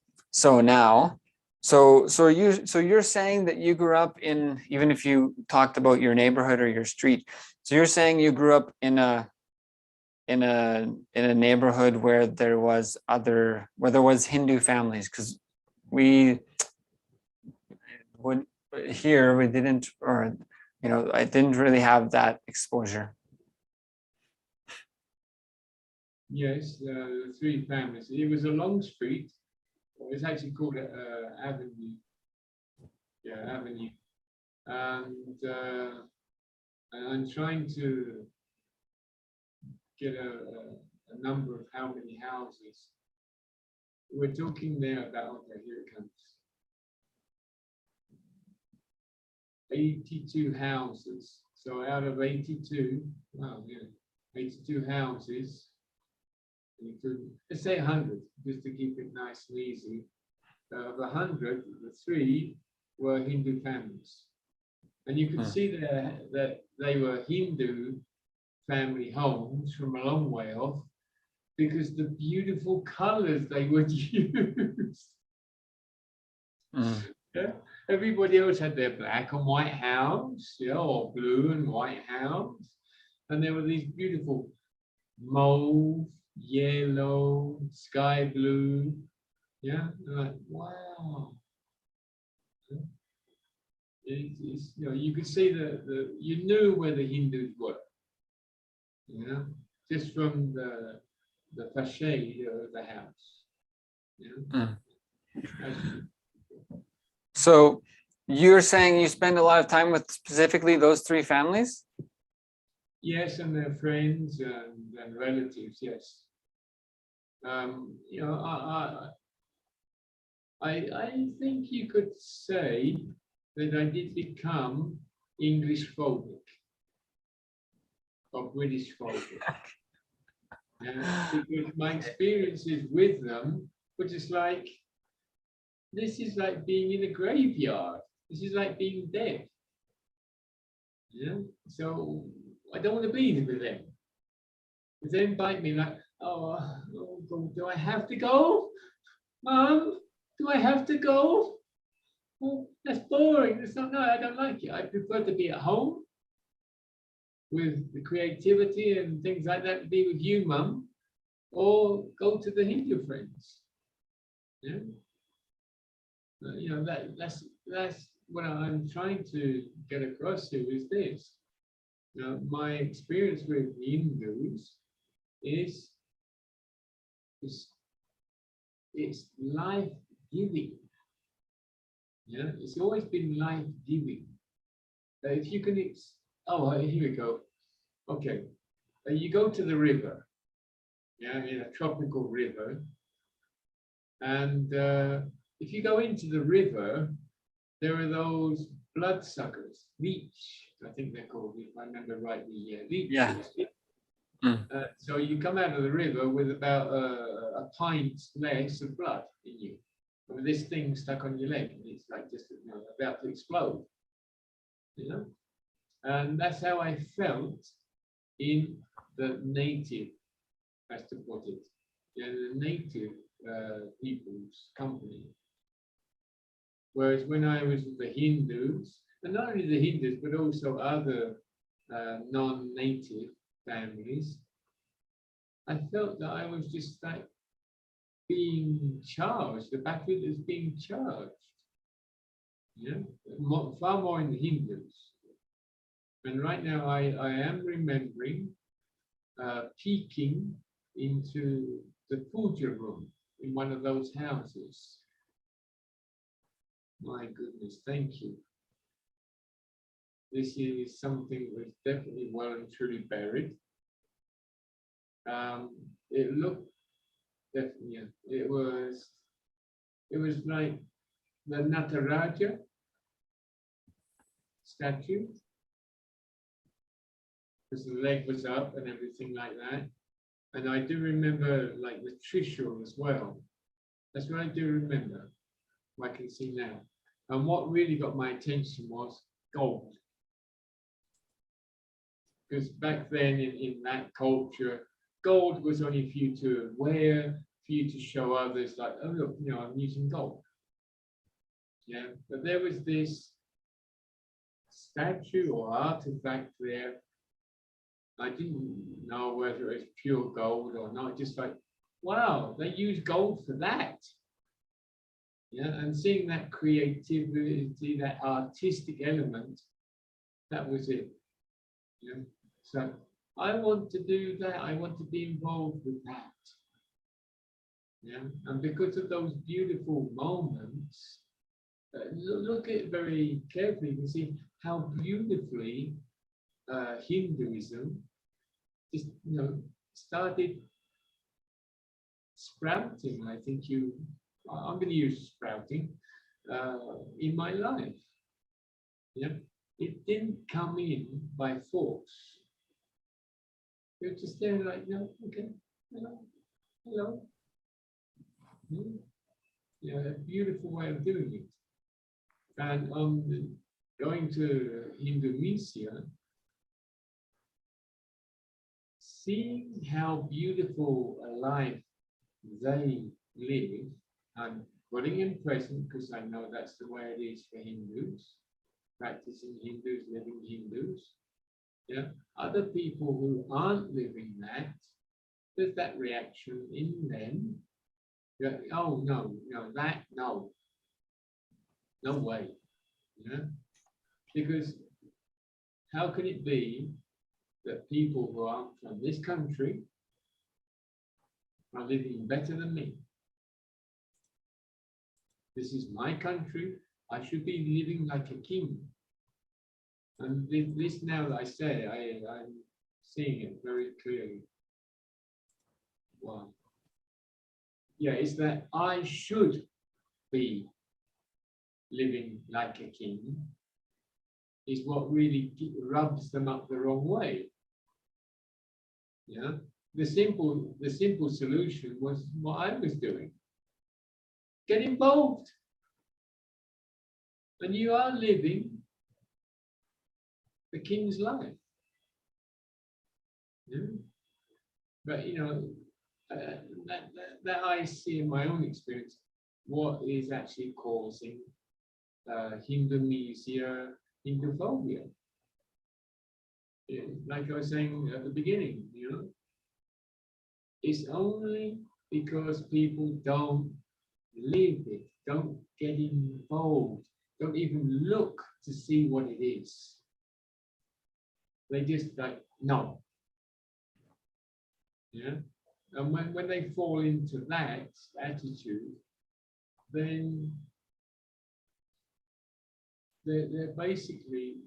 you're saying that you grew up in, even if you talked about your neighborhood or your street, so you're saying you grew up in a neighborhood where there was Hindu families, because we didn't, or I didn't really have that exposure. Yes, the three families. It was a long street. It's actually called Avenue. Yeah, Avenue. And I'm trying to get a number of how many houses. We're talking there about, okay, here it comes. 82 houses. So out of 82, wow, yeah, 82 houses, let's say 100, just to keep it nice and easy. Of 100, the 3 were Hindu families. And you could see there that they were Hindu family homes from a long way off, because the beautiful colors they would use. Yeah? Everybody else had their black and white house, or blue and white house. And there were these beautiful mauve, yellow, sky blue. Yeah, they're like, wow. It's, you could see you knew where the Hindus were, just from the facade of the house. So you're saying you spend a lot of time with specifically those 3 families? Yes, and their friends and relatives, yes. I think you could say that I did become English phobic or British phobic. Because my experiences with them were just like, this is like being in a graveyard. This is like being dead. So I don't want to be with them. If they invite me, like, oh, do I have to go? Mom, do I have to go? Well, that's boring. No, I don't like it. I prefer to be at home with the creativity and things like that, to be with you, Mum, or go to the Hindu friends. That's what I'm trying to get across to, is this. Now, my experience with Hindus is it's life-giving. Yeah, it's always been life-giving. If you can, here we go. Okay, you go to the river, yeah, in a tropical river, and if you go into the river, there are those bloodsuckers, leech, I think they're called, if I remember rightly, yeah, leeches. Yeah. So you come out of the river with about a pint less of blood in you. I mean, this thing stuck on your leg, and it's like just about to explode, you know. And that's how I felt in the native, as to put it, the native people's company. Whereas when I was with the Hindus, and not only the Hindus, but also other non-native families, I felt that I was just like being charged, the back of it is being charged. Yeah, far more in the Hindus. And right now I am remembering peeking into the puja room in one of those houses. My goodness, thank you. This is something that's definitely well and truly buried. It looked definitely, it was like the Nataraja statue, because the leg was up and everything like that. And I do remember like the Trishul as well. That's what I do remember. I can see now. And what really got my attention was gold. Because back then in that culture, gold was only for you to wear, for you to show others, like, oh look, I'm using gold. Yeah, but there was this statue or artifact there. I didn't know whether it was pure gold or not, just like, wow, they use gold for that. Yeah, and seeing that creativity, that artistic element, that was it. Yeah. So I want to do that. I want to be involved with that. Yeah, and because of those beautiful moments, look at it very carefully. You can see how beautifully Hinduism just started sprouting. I think I'm going to use sprouting in my life. Yeah, it didn't come in by force. You're just there like, no, okay, hello. Yeah, a beautiful way of doing it. And going to Hindumisia, seeing how beautiful a life they live, and putting in present, because I know that's the way it is for Hindus, practicing Hindus, living Hindus. Yeah, other people who aren't living that, there's that reaction in them. Yeah, oh no, no way. Yeah, because how can it be that people who aren't from this country are living better than me? This is my country. I should be living like a king. And this now that I say, I'm seeing it very clearly. Wow. Yeah, it's that I should be living like a king is what really rubs them up the wrong way. Yeah, the simple solution was what I was doing. Get involved, and you are living the king's life. Yeah? But that I see in my own experience, what is actually causing Hindumisia, Hinduphobia. Yeah, like I was saying at the beginning, it's only because people don't live it, don't get involved, don't even look to see what it is. They just like, no. Yeah. And when they fall into that attitude, then they're basically,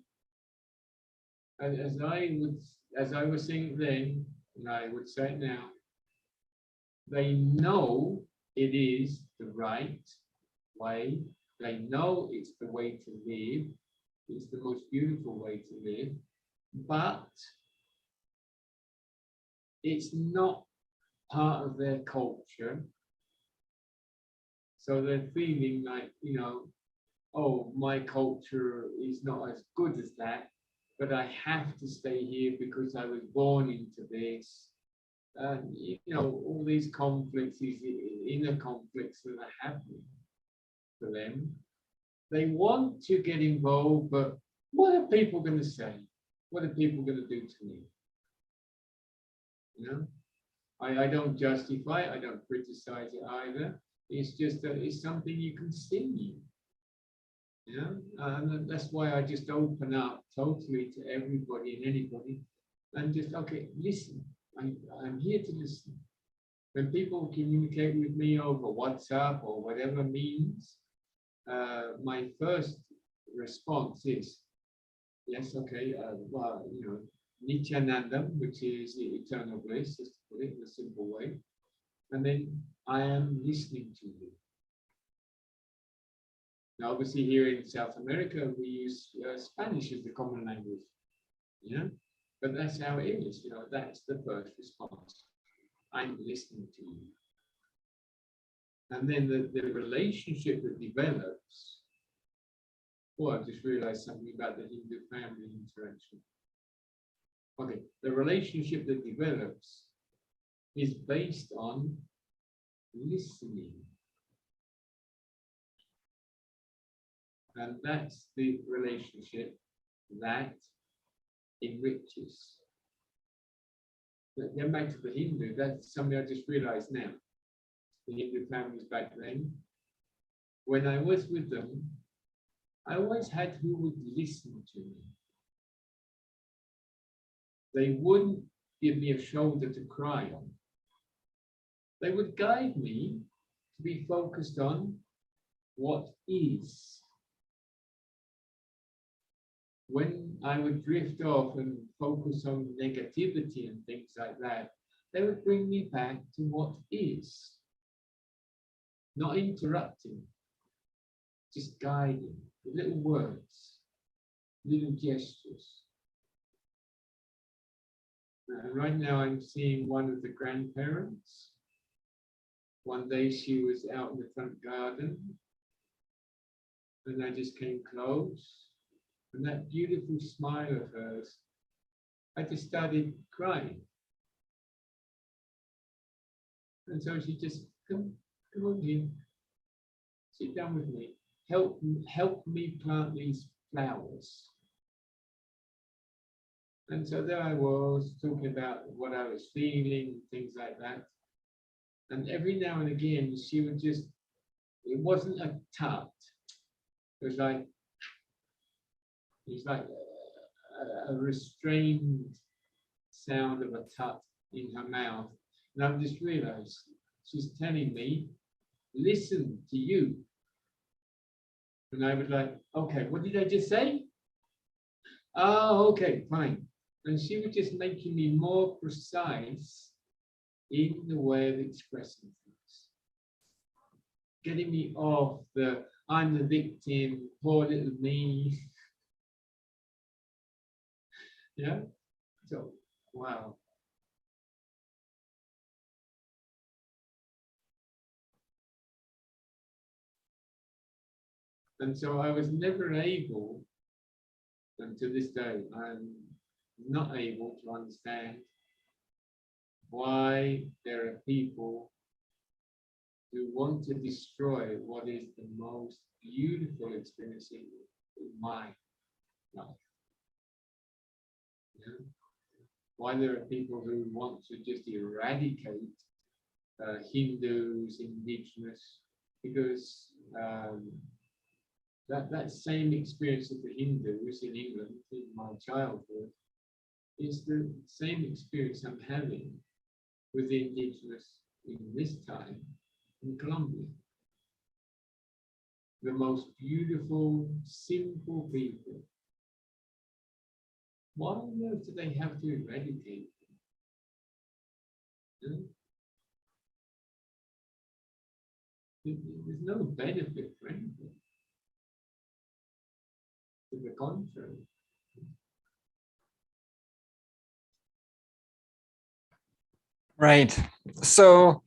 as I was saying then, and I would say it now, they know it is the right way. They know it's the way to live. It's the most beautiful way to live, but it's not part of their culture. So they're feeling like, oh, my culture is not as good as that, but I have to stay here because I was born into this. All these conflicts, these inner conflicts that are happening for them. They want to get involved, but what are people going to say? What are people going to do to me? I don't justify it, I don't criticize it either. It's just that it's something you can see. And that's why I just open up totally to everybody and anybody and just, okay, listen. I'm here to listen. When people communicate with me over WhatsApp or whatever means, my first response is, yes, okay, Nithyananda, which is the eternal bliss, just to put it in a simple way. And then I am listening to you. Now, obviously, here in South America, we use Spanish as the common language. But that's how it is. That's the first response. I'm listening to you. And then the relationship that develops. Oh, I just realized something about the Hindu family interaction. Okay, the relationship that develops is based on listening. And that's the relationship that enriches. But then back to the Hindu, that's something I just realized now. The Hindu families back then, when I was with them, I always had who would listen to me. They wouldn't give me a shoulder to cry on. They would guide me to be focused on what is. When I would drift off and focus on negativity and things like that, they would bring me back to what is. Not interrupting, just guiding, with little words, little gestures. Right now I'm seeing one of the grandparents. One day she was out in the front garden and I just came close. And that beautiful smile of hers, I just started crying. And so she just, come on here, sit down with me, help me plant these flowers. And so there I was talking about what I was feeling, things like that. And every now and again, she would just, it wasn't a tut. It was like a restrained sound of a tut in her mouth. And I've just realized she's telling me, listen to you. And I was like, okay, what did I just say? Oh, okay, fine. And she was just making me more precise in the way of expressing things. Getting me off the, I'm the victim, poor little me. Yeah? So, wow. And so I was never able, and to this day, I'm not able to understand why there are people who want to destroy what is the most beautiful experience in my life. Yeah? Why there are people who want to just eradicate Hindus, indigenous, because that same experience of the Hindus in England in my childhood is the same experience I'm having with the indigenous in this time in Colombia. The most beautiful, simple people. Why on earth do they have to eradicate them? There's no benefit for anything. To the contrary. Right. So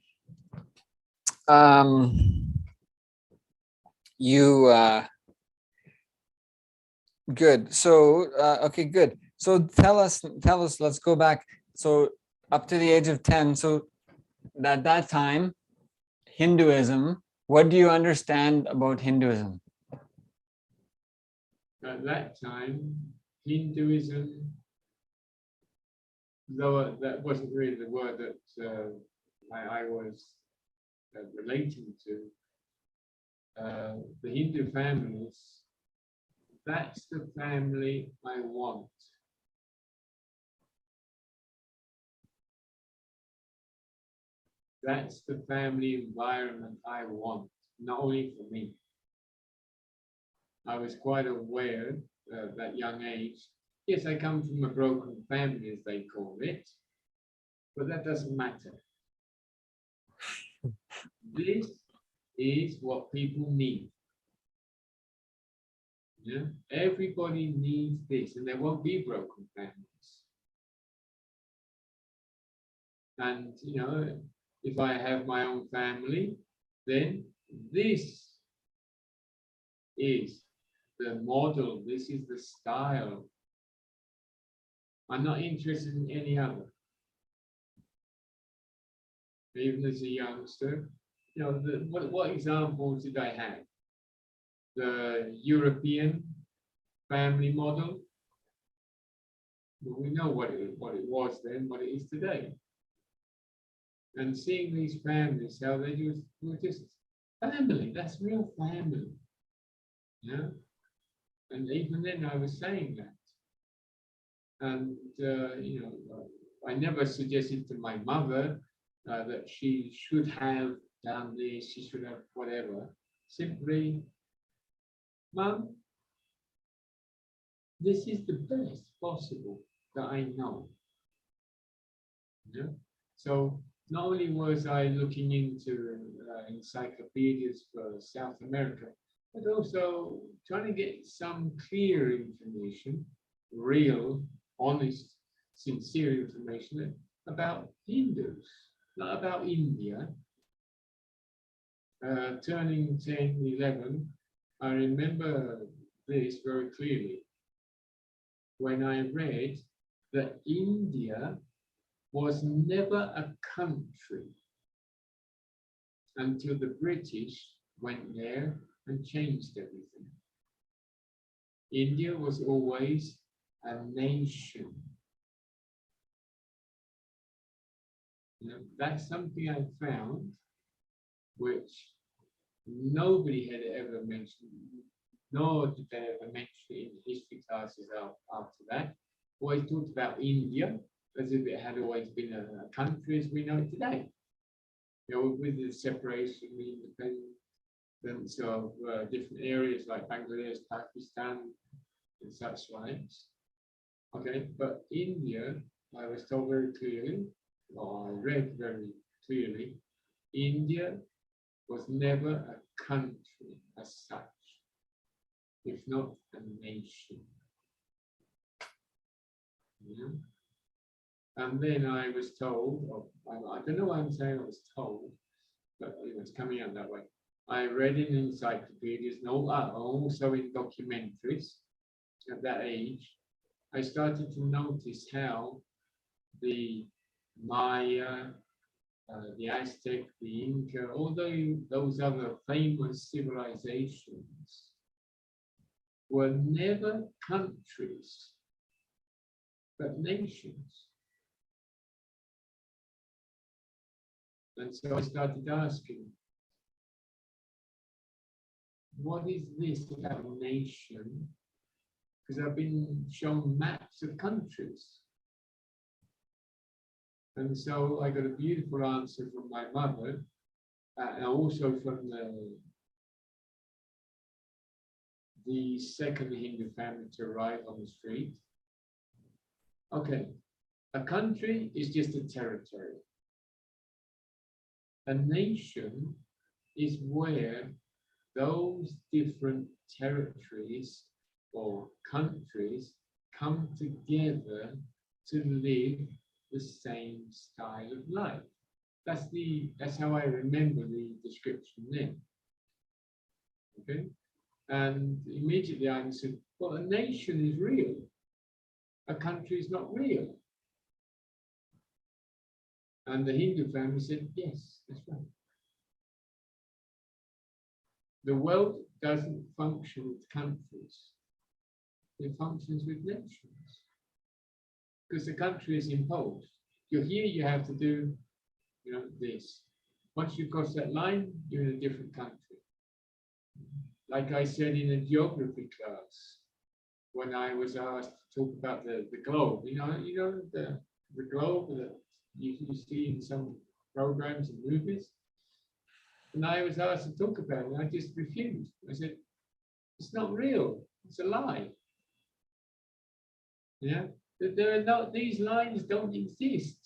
good. So okay, good. So tell us, let's go back. So up to the age of 10. So at that time, Hinduism, what do you understand about Hinduism? At that time, Hinduism, though that wasn't really the word that I was relating to, the Hindu families, that's the family I want. That's the family environment I want, not only for me. I was quite aware at that young age. Yes, I come from a broken family, as they call it, but that doesn't matter. This is what people need. Yeah? Everybody needs this, and there won't be broken families. And, you know, if I have my own family, then this is the model, this is the style. I'm not interested in any other. Even as a youngster, you know, what examples did I have? The European family model. Well, we know what it was then, what it is today. And seeing these families, how they were just family, that's real family. Yeah. And even then I was saying that. And, you know, I never suggested to my mother that she should have done this, she should have whatever. Simply, Mum, this is the best possible that I know. Yeah? So not only was I looking into encyclopedias for South America, but also trying to get some clear information, real, honest, sincere information about Hindus, not about India. Turning 10, 11, I remember this very clearly when I read that India was never a country until the British went there and changed everything. India was always a nation. You know, that's something I found which nobody had ever mentioned, nor did they ever mention it in history classes after that. Always talked about India as if it had always been a country as we know it today. You know, with the separation, the independence of different areas like Bangladesh, Pakistan, and such like. Okay, but India, I was told very clearly, or I read very clearly, India was never a country as such, if not a nation. Yeah. And then I was told, I don't know why I'm saying I was told, but it's coming out that way. I read in encyclopedias and also in documentaries at that age. I started to notice how the Maya, the Aztec, the Inca, all those other famous civilizations were never countries, but nations. And so I started asking, what is this about a nation? Because I've been shown maps of countries. And so I got a beautiful answer from my mother, and also from the second Hindu family to arrive on the street. Okay, a country is just a territory. A nation is where those different territories or countries come together to live the same style of life. That's how I remember the description then. Okay, and immediately I said, well, a nation is real. A country is not real. And the Hindu family said, yes, that's right. The world doesn't function with countries. It functions with nations. Because the country is imposed. You're here, you have to do, this. Once you cross that line, you're in a different country. Like I said in a geography class, when I was asked to talk about the globe, the globe that you see in some programs and movies. And I was asked to talk about it, and I just refused. I said, it's not real, it's a lie. Yeah, there are not, these lines don't exist.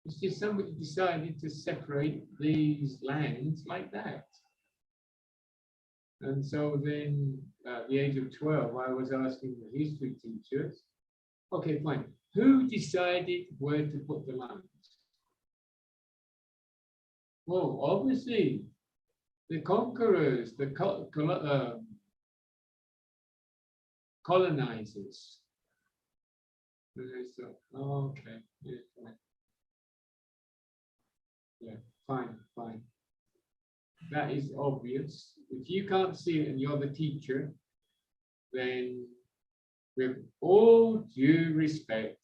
It's just somebody decided to separate these lands like that. And so then at the age of 12, I was asking the history teachers, okay, fine, who decided where to put the lines? Well, obviously, the conquerors, the colonizers. Oh, okay, yeah, fine. Yeah, fine. That is obvious. If you can't see it and you're the teacher, then with all due respect,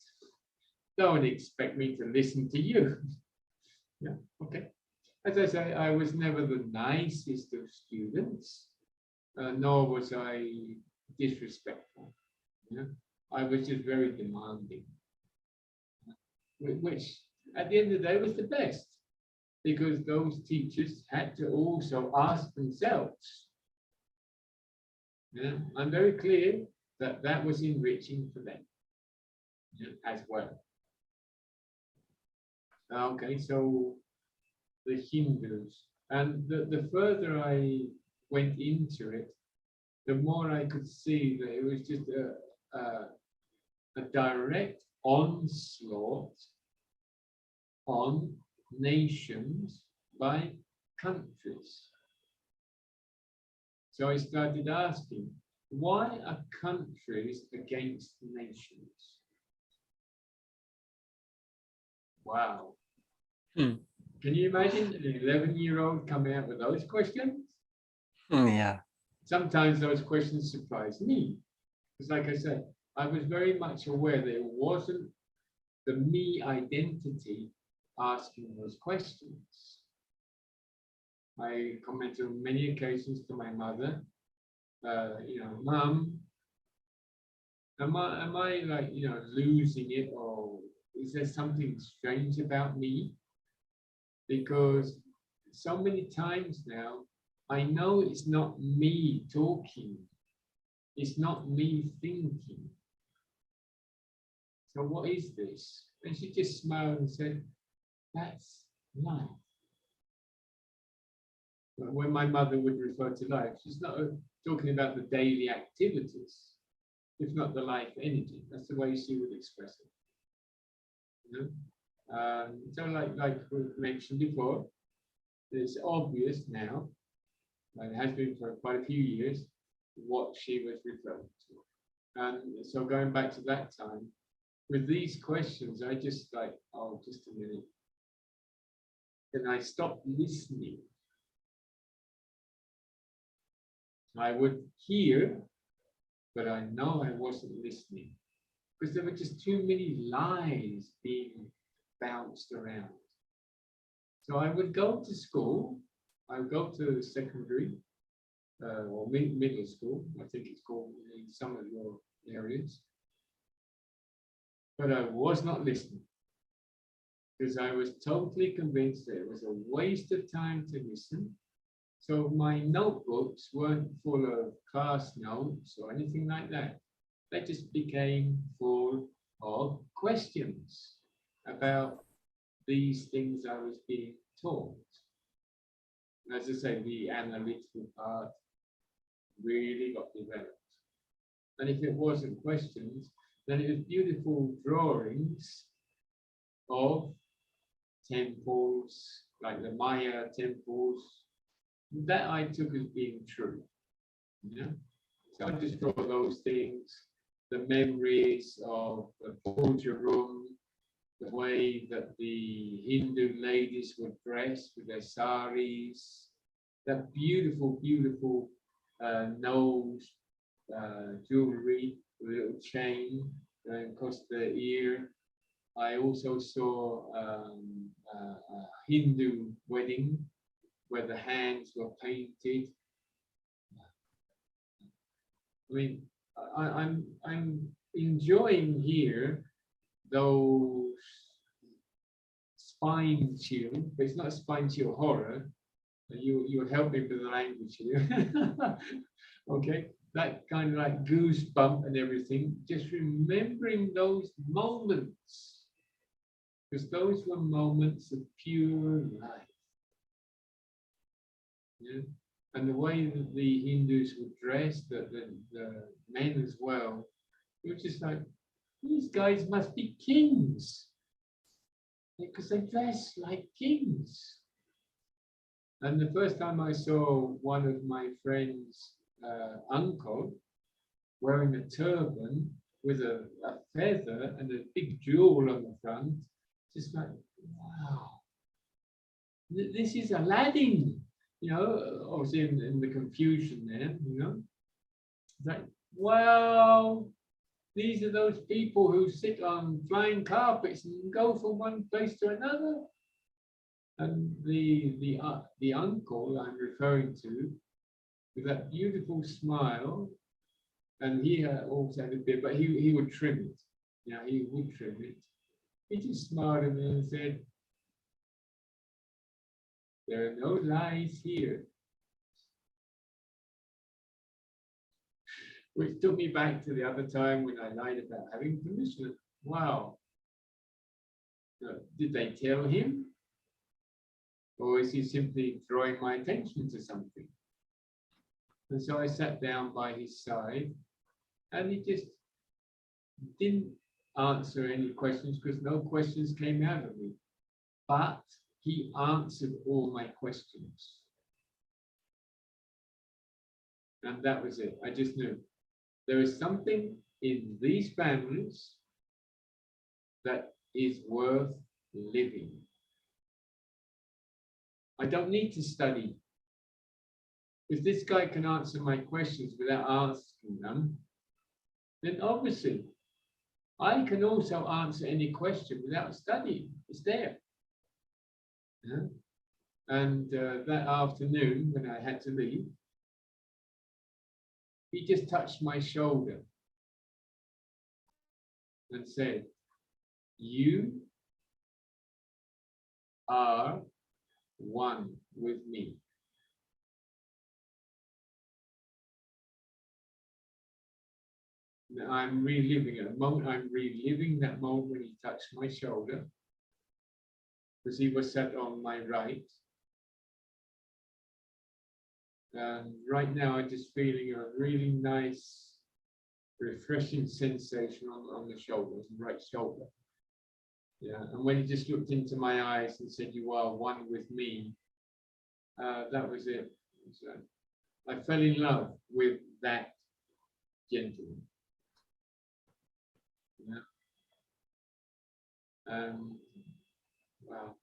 don't expect me to listen to you. Yeah, okay. As I say, I was never the nicest of students, nor was I disrespectful. Yeah? I was just very demanding, which at the end of the day was the best, because those teachers had to also ask themselves. Yeah? I'm very clear that that was enriching for them, as well. Okay, so the Hindus, and the further I went into it, the more I could see that it was just a direct onslaught on nations by countries. So I started asking, why are countries against nations? Wow. Can you imagine an 11-year-old coming out with those questions? Yeah. Sometimes those questions surprise me. Because like I said, I was very much aware that it wasn't the me identity asking those questions. I commented on many occasions to my mother, Mum, am I like, losing it, or is there something strange about me? Because so many times now, I know it's not me talking. It's not me thinking. So what is this? And she just smiled and said, that's life. But when my mother would refer to life, she's not talking about the daily activities, if not the life energy. That's the way she would express it. So like we mentioned before, it's obvious now, and it has been for quite a few years, what she was referring to. And so going back to that time, with these questions, I just like, oh, just a minute. Then I stopped listening. I would hear, but I know I wasn't listening, because there were just too many lies being bounced around. So I would go to school, I would go to secondary or middle school, I think it's called in some of your areas. but I was not listening because I was totally convinced that it was a waste of time to listen. So my notebooks weren't full of class notes or anything like that. They just became full of questions about these things I was being taught. And as I say, the analytical part really got developed. And if it wasn't questions, then it was beautiful drawings of temples, like the Maya temples, that I took as being true. You know? So I just draw those things, the memories of the puja room, the way that the Hindu ladies were dressed with their saris, that beautiful, beautiful nose jewelry with a little chain across the ear. I also saw a Hindu wedding where the hands were painted. I mean, I'm enjoying here those spine chill, but it's not a spine chill horror. You help me with the language here. Okay, that kind of like goosebump and everything, just remembering those moments, because those were moments of pure life. Yeah? And the way that the Hindus were dressed, the men as well, it was just like, these guys must be kings, because they dress like kings. And the first time I saw one of my friends' uncle wearing a turban with a feather and a big jewel on the front, just like, wow, this is Aladdin, you know, obviously in the confusion there, you know, like, wow, these are those people who sit on flying carpets and go from one place to another. And the uncle I'm referring to, with that beautiful smile, and he also had a beard, but he would trim it. Yeah, he would trim it. He just smiled at me and said, "There are no lies here." Which took me back to the other time when I lied about having permission. Wow. Did they tell him? Or is he simply drawing my attention to something? And so I sat down by his side, and he just didn't answer any questions because no questions came out of me. But he answered all my questions. And that was it. I just knew there is something in these families that is worth living. I don't need to study. If this guy can answer my questions without asking them, then obviously I can also answer any question without studying. It's there. Yeah? And that afternoon, when I had to leave, he just touched my shoulder and said, "You are one with me." Now I'm reliving it. At the moment, I'm reliving that moment when he touched my shoulder, because he was sat on my right. And right now, I'm just feeling a really nice, refreshing sensation on the shoulder, the right shoulder. Yeah, and when he just looked into my eyes and said, "You are one with me," that was it. So I fell in love with that gentleman. Yeah. Wow.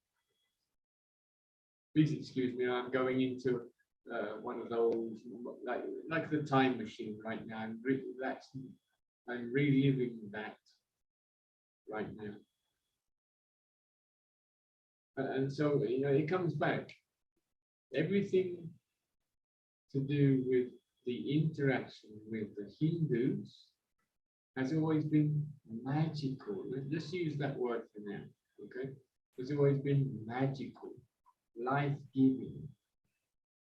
Please excuse me, I'm going into one of those, like the time machine right now. I'm reliving that right now. And so, you know, it comes back. Everything to do with the interaction with the Hindus has always been magical. Let's use that word for now, okay? Has always been magical, life-giving.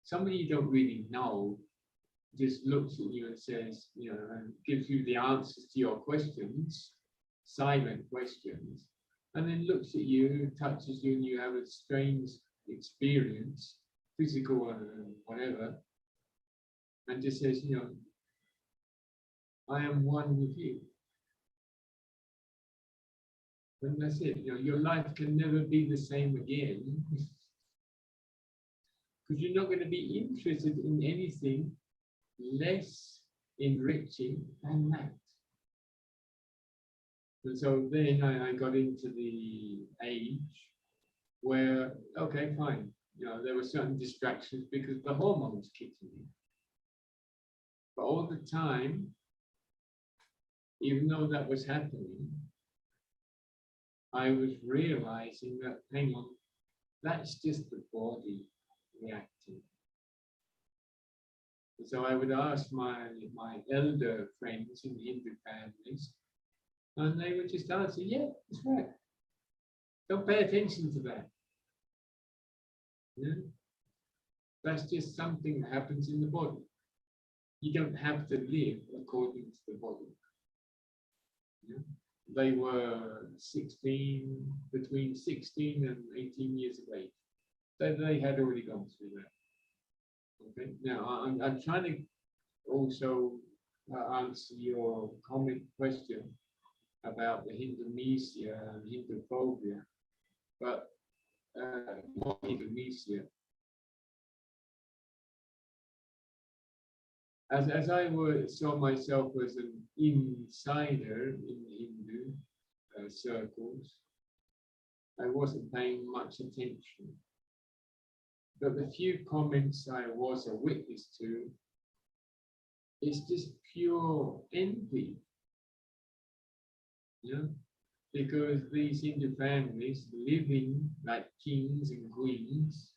Somebody you don't really know just looks at you and says, you know, and gives you the answers to your questions, silent questions, and then looks at you, touches you, and you have a strange experience, physical or whatever, and just says, you know, I am one with you. And that's it. You know, your life can never be the same again, because you're not going to be interested in anything less enriching than that. And so then I got into the age where, okay, fine, you know, there were certain distractions because the hormones kicked in. But all the time, even though that was happening, I was realizing that, hang on, that's just the body reacting. And so I would ask my elder friends in the Hindu families, and they would just answer, yeah, that's right. Don't pay attention to that. Yeah? That's just something that happens in the body. You don't have to live according to the body. Yeah? They were 16, between 16 and 18 years of age. So they had already gone through that. Okay. Now I'm trying to also answer your question about the Hindumisia and Hinduphobia, but not Hindumisia. As I saw myself as an insider in Hindu circles, I wasn't paying much attention. But the few comments I was a witness to, it's just pure envy. Yeah? Because these Hindu families living like kings and queens,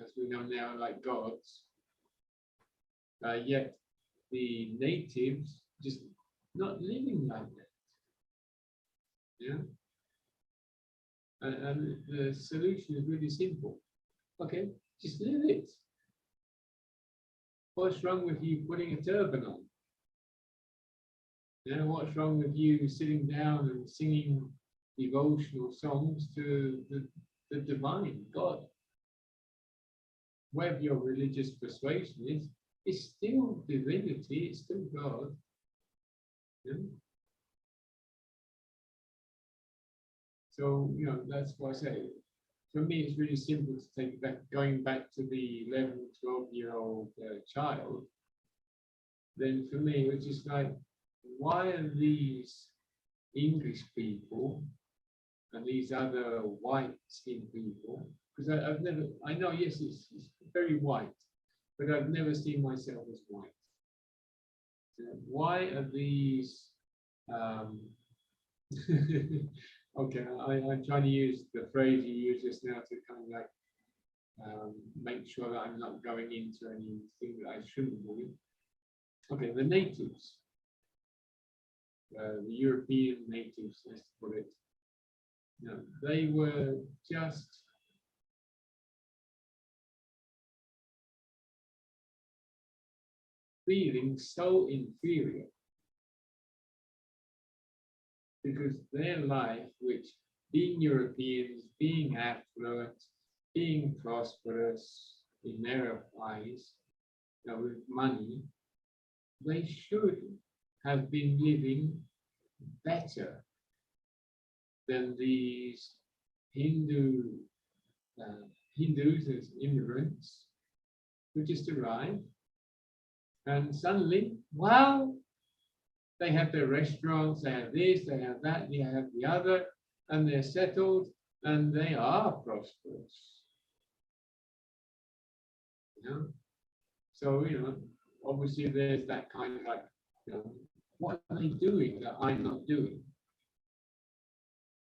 as we know now, like gods, yet the natives just not living like that. Yeah. And the solution is really simple. Okay, just live it. What's wrong with you putting a turban on? You know, what's wrong with you sitting down and singing devotional songs to the divine God? Whatever your religious persuasion is, it's still divinity, it's still God. Yeah? So, you know, that's what I say. For me, it's really simple to take back, going back to the 11, 12-year-old child. Then for me, it was just like, why are these English people and these other white-skinned people, because I've never, I know, yes, it's very white, but I've never seen myself as white. So why are these, okay, I'm trying to use the phrase you used just now to kind of like make sure that I'm not going into anything that I shouldn't be. Okay, the natives, the European natives, let's put it. You know, they were just feeling so inferior because their life, which being Europeans, being affluent, being prosperous in their eyes, you know, with money, they should have been living better than these Hindus as immigrants who just arrived, and suddenly, wow, they have their restaurants, they have this, they have that, they have the other, and they're settled, and they are prosperous. You know? So, you know, obviously there's that kind of like, you know, what are they doing that I'm not doing?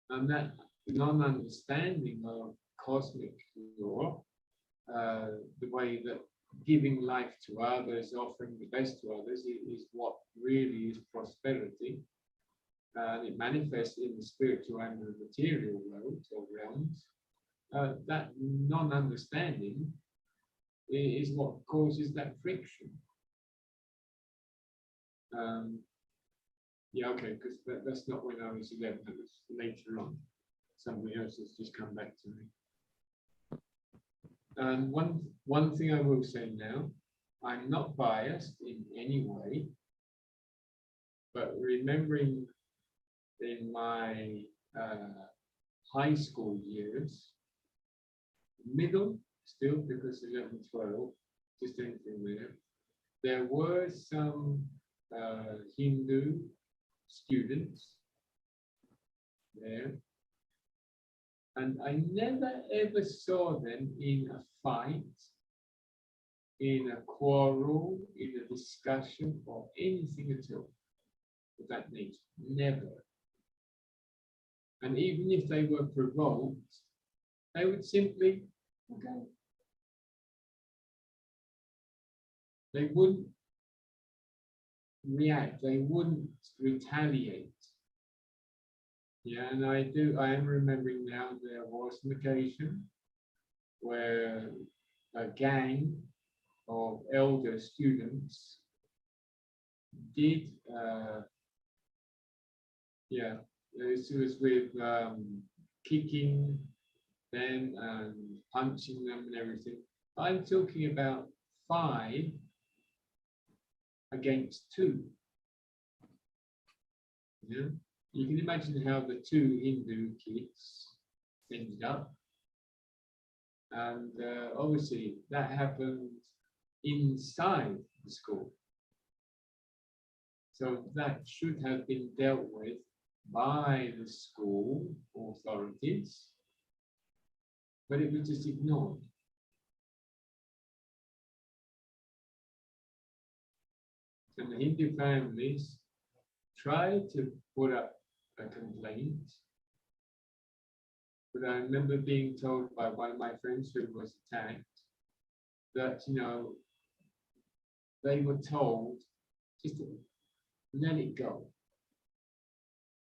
And that non-understanding of cosmic law, the way that giving life to others, offering the best to others is what really is prosperity. And it manifests in the spiritual and the material world or realms. That non-understanding is what causes that friction. Yeah, okay, because that's not when I was 11, that was later on. Somebody else has just come back to me. And one thing I will say now, I'm not biased in any way, but remembering in my high school years, middle still, because 11, 12, just anything there were some Hindu students there, and I never ever saw them in a fight, in a quarrel, in a discussion, or anything at all of that nature. Never. And even if they were provoked, they would simply, okay. They wouldn't react, they wouldn't retaliate. Yeah, and I am remembering now there was an occasion where a gang of elder students did, this was with kicking them and punching them and everything. I'm talking about 5 against 2. Yeah, you can imagine how the 2 Hindu kids ended up, and obviously that happened inside the school. So that should have been dealt with by the school authorities, but it was just ignored. And the Hindu families tried to put up a complaint, but I remember being told by one of my friends who was attacked that, you know, they were told just to let it go.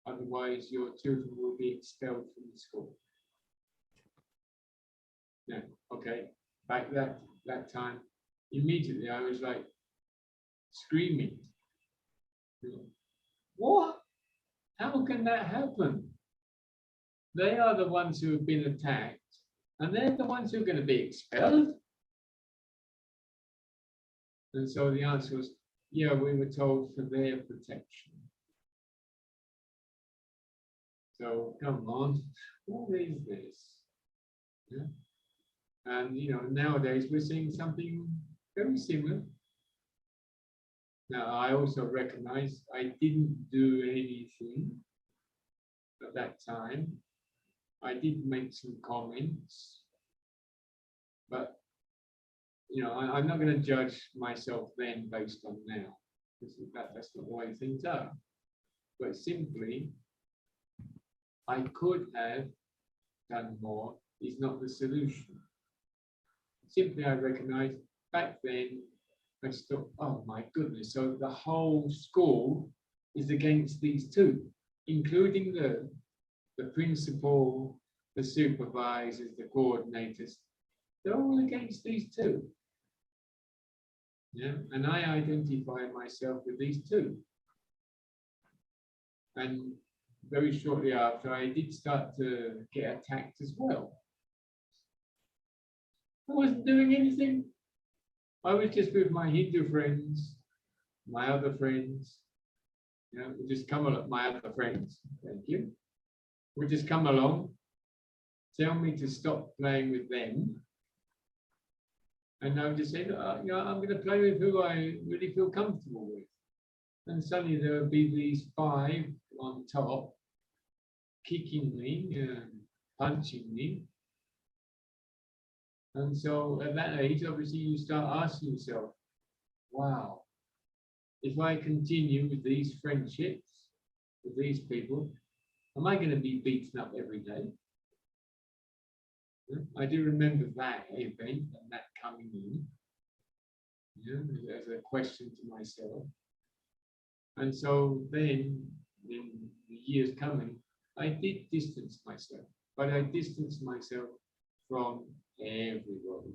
Otherwise, your children will be expelled from the school. Yeah, okay. Back that time, immediately I was like screaming. What? How can that happen? They are the ones who have been attacked, and they're the ones who are going to be expelled. And so the answer was, yeah, we were told for their protection. So come on, what is this? Yeah. And you know, nowadays we're seeing something very similar. Now, I also recognize I didn't do anything at that time. I did make some comments, but you know, I'm not going to judge myself then based on now, because that's not the way things are. But simply, I could have done more is not the solution. Simply, I recognize back then, I just thought, oh my goodness, so the whole school is against these 2, including the principal, the supervisors, the coordinators. They're all against these 2. Yeah, and I identify myself with these 2. And very shortly after, I did start to get attacked as well. I wasn't doing anything. I was just with my Hindu friends, my other friends. You know, we just come along, my other friends, thank you. We just come along, tell me to stop playing with them. And I would just say, you know, I'm going to play with who I really feel comfortable with. And suddenly there would be these 5 on top, kicking me and punching me. And so at that age, obviously, you start asking yourself, wow, if I continue with these friendships, with these people, am I going to be beaten up every day? I do remember that event and that coming in. as a question to myself. And so then, in the years coming, I did distance myself, but I distanced myself from everybody.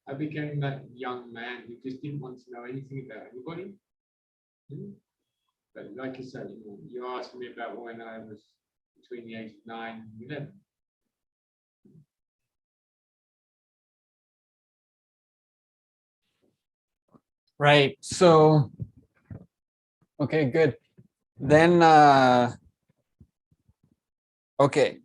I became that young man who just didn't want to know anything about anybody. But like you said, you asked me about when I was between the age of 9 and 11. Right. So, okay, good. Then, okay.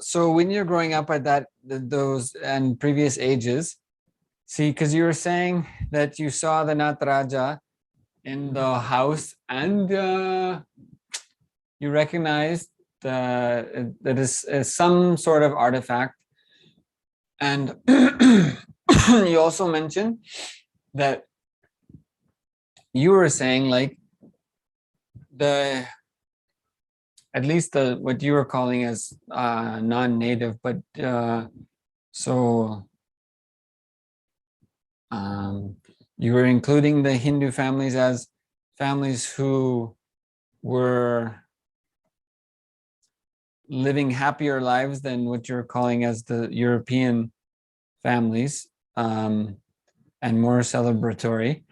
So when you're growing up at those and previous ages, see, because you were saying that you saw the Nataraja in the house and you recognized that is some sort of artifact. And you also mentioned that you were saying like at least what you were calling as non-native, but you were including the Hindu families as families who were living happier lives than what you're calling as the European families, and more celebratory,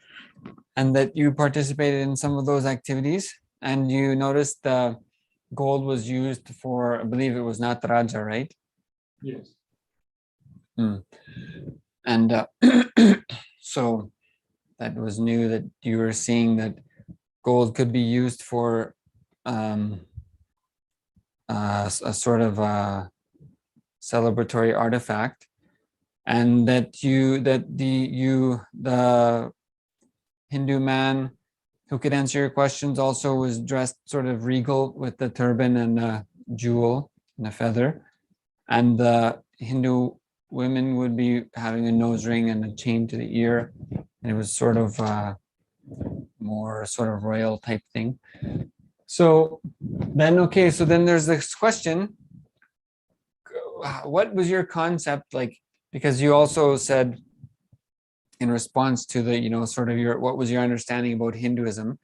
and that you participated in some of those activities, and you noticed the gold was used for, I believe it was Nataraja, right? Yes. And so that was new, that you were seeing that gold could be used for a sort of a celebratory artifact, and that the Hindu man who could answer your questions also was dressed sort of regal with the turban and a jewel and a feather, and the Hindu women would be having a nose ring and a chain to the ear, and it was sort of more sort of royal type thing. So then, okay, so then there's this question, what was your concept like? Because you also said in response to the, sort of what was your understanding about Hinduism?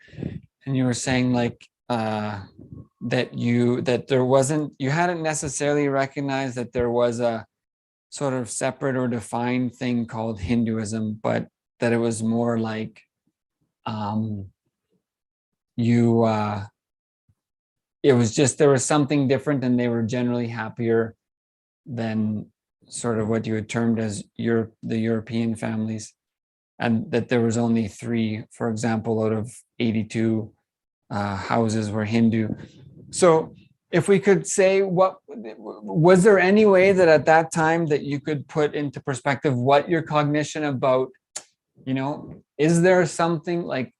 And you were saying like that you hadn't necessarily recognized that there was a sort of separate or defined thing called Hinduism, but that it was more like it was just, there was something different and they were generally happier than sort of what you had termed as the European families, and that there was only 3, for example, out of 82 houses were Hindu. So if we could say, was there any way that at that time that you could put into perspective what your cognition about, is there something like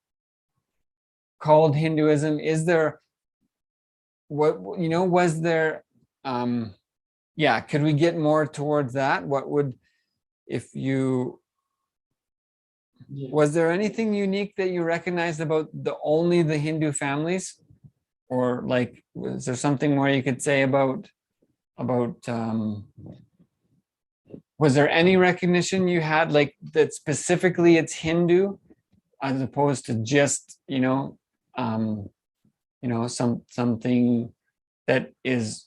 called Hinduism? Is there was there could we get more towards that? What would, if you, was there anything unique that you recognized about only the Hindu families? Or like, was there something more you could say about was there any recognition you had like that specifically it's Hindu as opposed to just, something that is,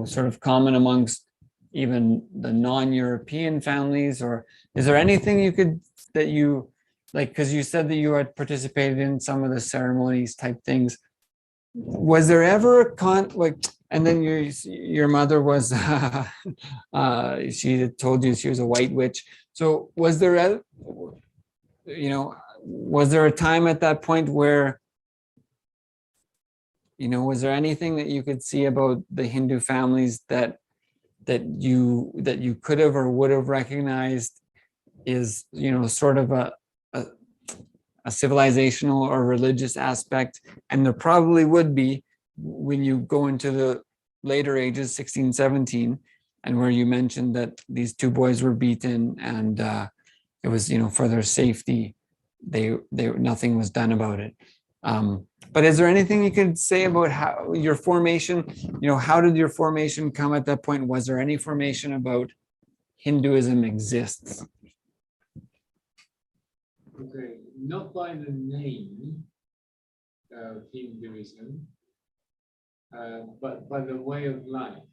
sort of common amongst even the non-European families? Or is there anything that you like, because you said that you had participated in some of the ceremonies type things, was there ever and then your mother was she had told you she was a white witch, so was there a time at that point where, was there anything that you could see about the Hindu families that you could have or would have recognized is, sort of a civilizational or religious aspect? And there probably would be when you go into the later ages, 16, 17, and where you mentioned that these 2 boys were beaten and it was, for their safety, they nothing was done about it. But is there anything you could say about how your formation, how did your formation come at that point? Was there any formation about Hinduism exists? Okay, not by the name of Hinduism, but by the way of life,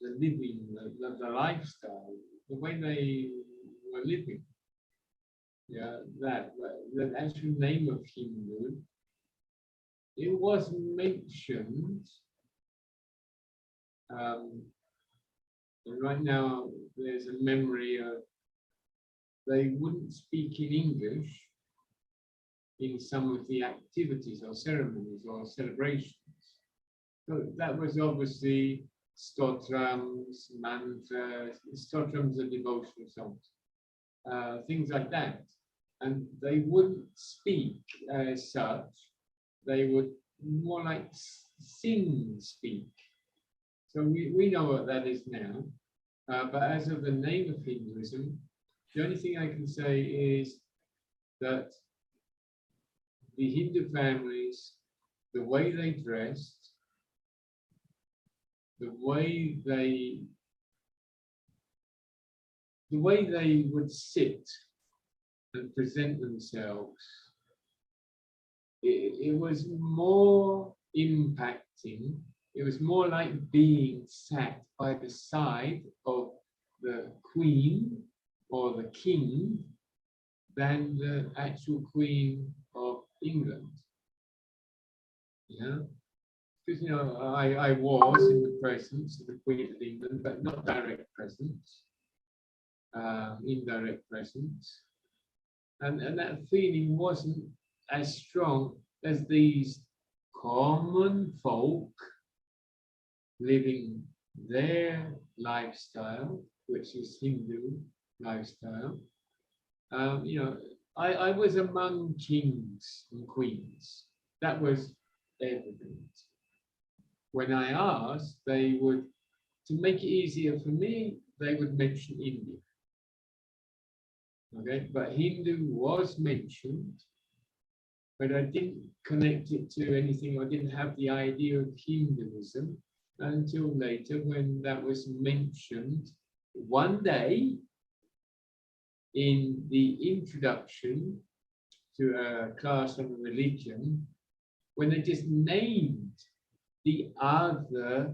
the living, the lifestyle, the way they were living. Yeah, the actual name of Hindu, it was mentioned. And right now, there's a memory of they wouldn't speak in English in some of the activities or ceremonies or celebrations. So that was obviously stotrams, mantras. Stotrams are devotional songs, things like that. And they wouldn't speak as such. They would more like sing, speak. So we know what that is now. But as of the name of Hinduism, the only thing I can say is that the Hindu families, the way they dressed, the way they would sit and present themselves, it was more impacting. It was more like being sat by the side of the queen or the king than the actual Queen of England. Yeah, because I was in the presence of the Queen of England, but not direct presence, indirect presence, and that feeling wasn't as strong as these common folk living their lifestyle, which is Hindu lifestyle. I was among kings and queens. That was evident. When I asked, they would, to make it easier for me, they would mention India. Okay, but Hindu was mentioned, but I didn't connect it to anything. I didn't have the idea of Hinduism until later when that was mentioned one day in the introduction to a class on religion, when they just named the other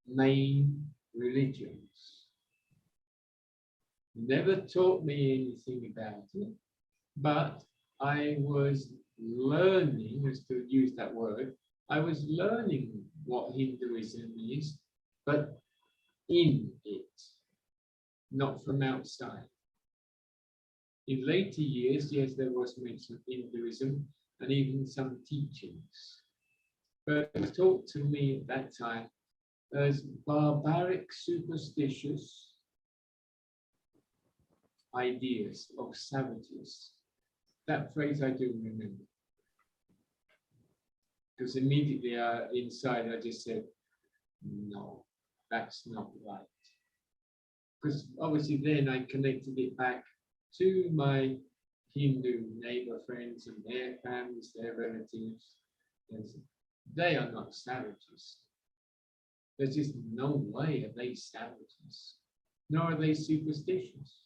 main religions. Never taught me anything about it, but I was learning, just to use that word, I was learning what Hinduism is, but in it, not from outside. In later years, yes, there was mention of Hinduism and even some teachings. But it was taught to me at that time as barbaric, superstitious ideas of savages. That phrase I do remember. Because immediately inside I just said, no, that's not right. Because obviously then I connected it back to my Hindu neighbor friends and their families, their relatives. They are not savages. There's just no way are they savages, nor are they superstitious.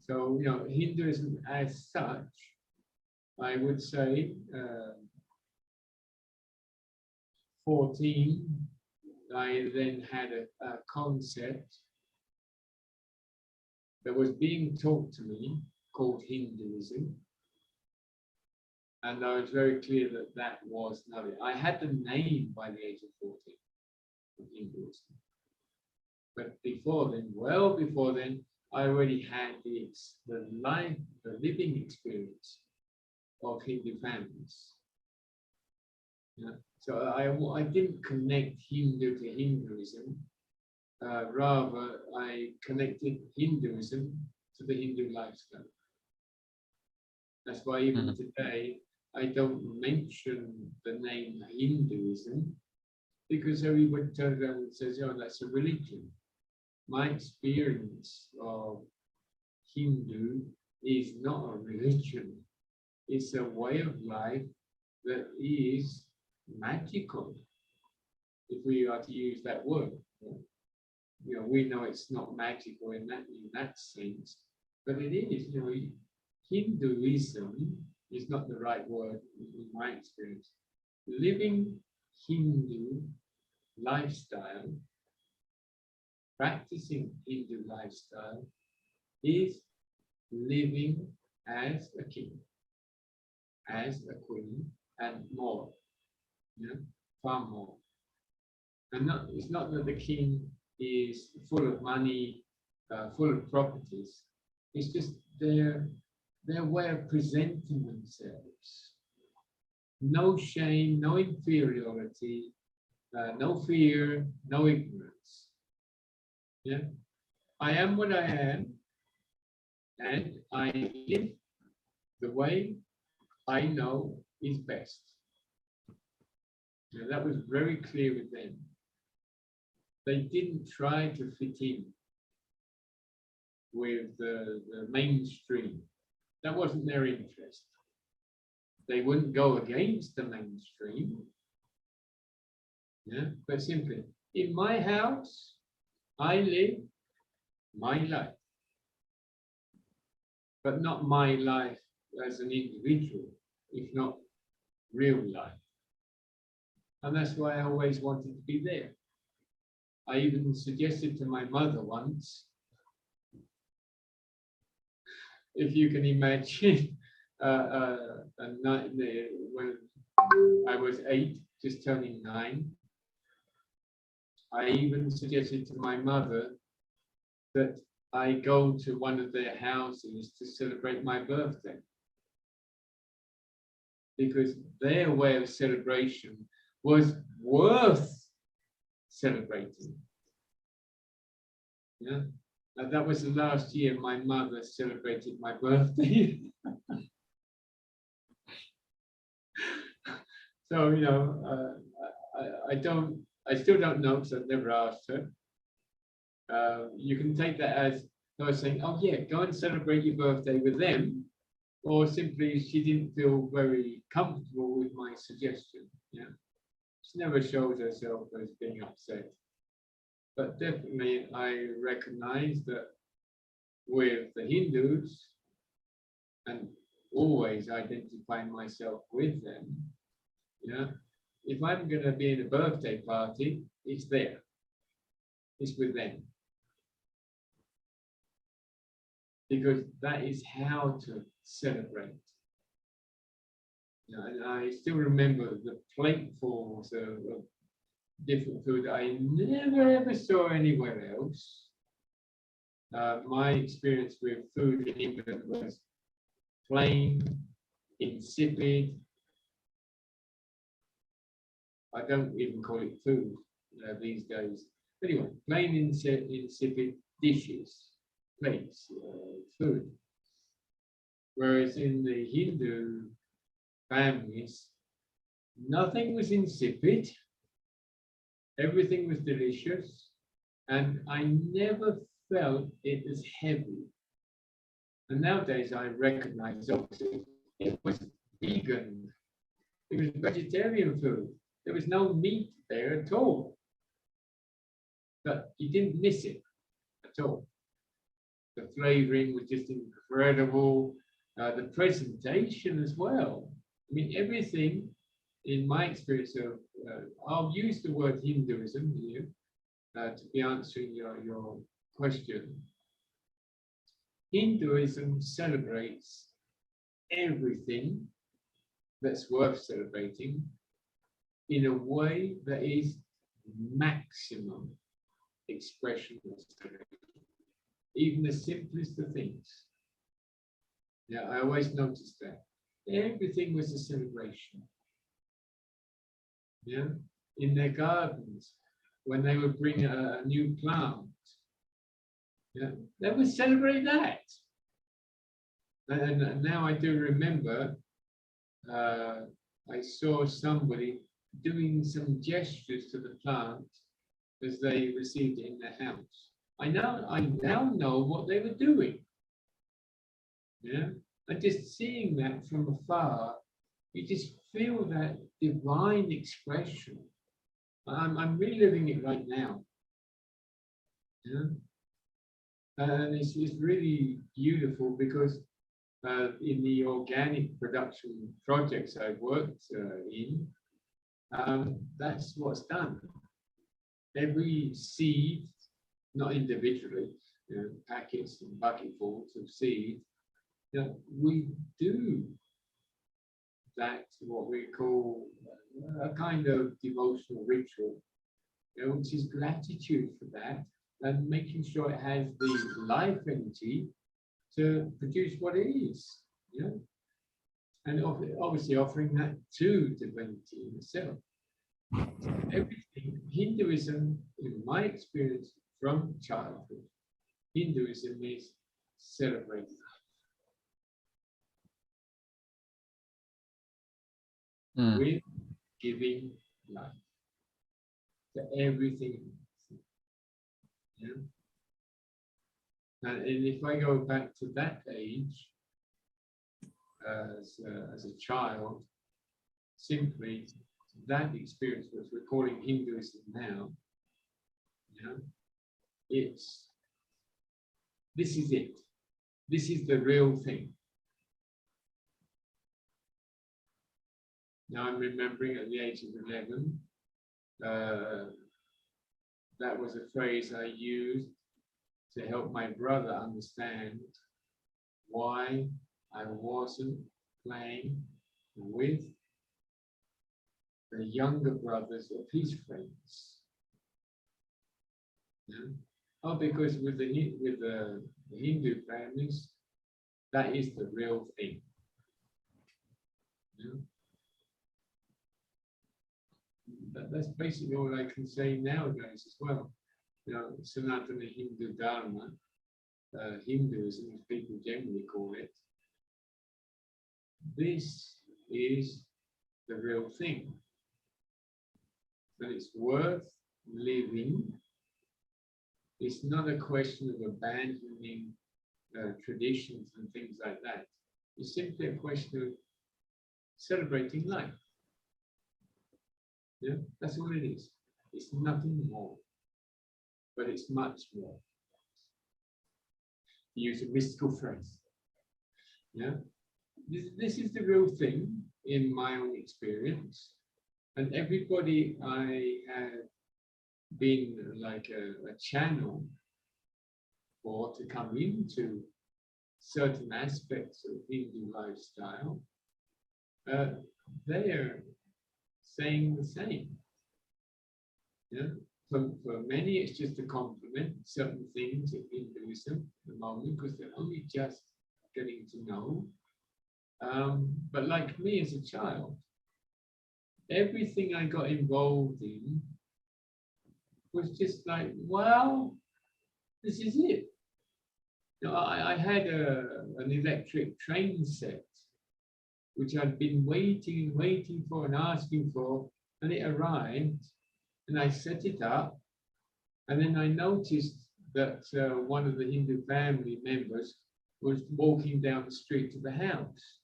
So, Hinduism as such, I would say, 14, I then had a concept that was being taught to me called Hinduism. And I was very clear that that was not it. I had the name by the age of 14 of Hinduism. But before then, well before then, I already had the living experience of Hindu families. Yeah. So I didn't connect Hindu to Hinduism. Rather, I connected Hinduism to the Hindu lifestyle. That's why even today, I don't mention the name Hinduism, because everyone turns around and says, oh, that's a religion. My experience of Hindu is not a religion. it's a way of life that is magical, if we are to use that word. You know, we know it's not magical in that sense, but it is. You know, Hinduism is not the right word in my experience. Living Hindu lifestyle, practicing Hindu lifestyle, is living as a king, as a queen, and more, you know, far more. And it's not that the king is full of money, full of properties. It's just their way of presenting themselves. No shame, no inferiority, no fear, no ignorance. Yeah, I am what I am, and I live the way I know is best. Now, that was very clear with them. They didn't try to fit in with the mainstream. That wasn't their interest. They wouldn't go against the mainstream. Yeah, but simply, in my house, I live my life, but not my life as an individual, if not real life. And that's why I always wanted to be there. I even suggested to my mother once, if you can imagine, when I was 8, just turning 9, I even suggested to my mother that I go to one of their houses to celebrate my birthday, because their way of celebration was worth celebrating. Yeah, and that was the last year my mother celebrated my birthday. So, you know, I still don't know, because I've never asked her. You can take that as her saying, oh yeah, go and celebrate your birthday with them, or simply she didn't feel very comfortable with my suggestion. Yeah, she never shows herself as being upset. But definitely I recognize that with the Hindus, and always identifying myself with them, yeah, if I'm going to be in a birthday party, it's there. It's with them. Because that is how to celebrate. You know, and I still remember the platefuls of different food I never ever saw anywhere else. My experience with food in England was plain, insipid. I don't even call it food these days. Anyway, plain, insipid dishes, plates, food. Whereas in the Hindu families, nothing was insipid, everything was delicious, and I never felt it as heavy. And nowadays I recognize obviously it was vegan, it was vegetarian food. There was no meat there at all. But you didn't miss it at all. The flavoring was just incredible. The presentation as well. I mean, everything in my experience of, I'll use the word Hinduism here to be answering your question. Hinduism celebrates everything that's worth celebrating in a way that is maximum expression of celebration, even the simplest of things. Yeah, I always noticed that. Everything was a celebration. Yeah, in their gardens, when they would bring a new plant, yeah, they would celebrate that. And now I do remember, I saw somebody doing some gestures to the plant as they received it in their house. I now know what they were doing. Yeah, And just seeing that from afar, you just feel that divine expression. I'm reliving it right now. Yeah? And it's really beautiful because in the organic production projects I've worked in, that's what's done. Every seed, not individually, packets and bucketfuls of seed, we do that, what we call a kind of devotional ritual, which is gratitude for that and making sure it has the life energy to produce what it is. And obviously offering that to divinity in itself. Everything, Hinduism, in my experience from childhood, Hinduism is celebrating life. With giving life to everything. And if I go back to that age, as a child, simply that experience, which we're calling Hinduism now, this is it. This is the real thing. Now I'm remembering at the age of 11, that was a phrase I used to help my brother understand why I wasn't playing with the younger brothers of his friends. Oh, because with the Hindu families, that is the real thing. That's basically all I can say nowadays as well. Sanatana Hindu Dharma, Hinduism, as people generally call it, this is the real thing. And it's worth living. It's not a question of abandoning traditions and things like that. It's simply a question of celebrating life. That's all it is. It's nothing more, but it's much more. To use a mystical phrase. This is the real thing in my own experience, and everybody I have been like a channel for to come into certain aspects of Hindu lifestyle, they are saying the same. For many, it's just a compliment, certain things of Hinduism at the moment, because they're only just getting to know. But like me as a child, everything I got involved in was just like, well, this is it. I had an electric train set, which I'd been waiting for and asking for, and it arrived, and I set it up, and then I noticed that one of the Hindu family members was walking down the street to the house.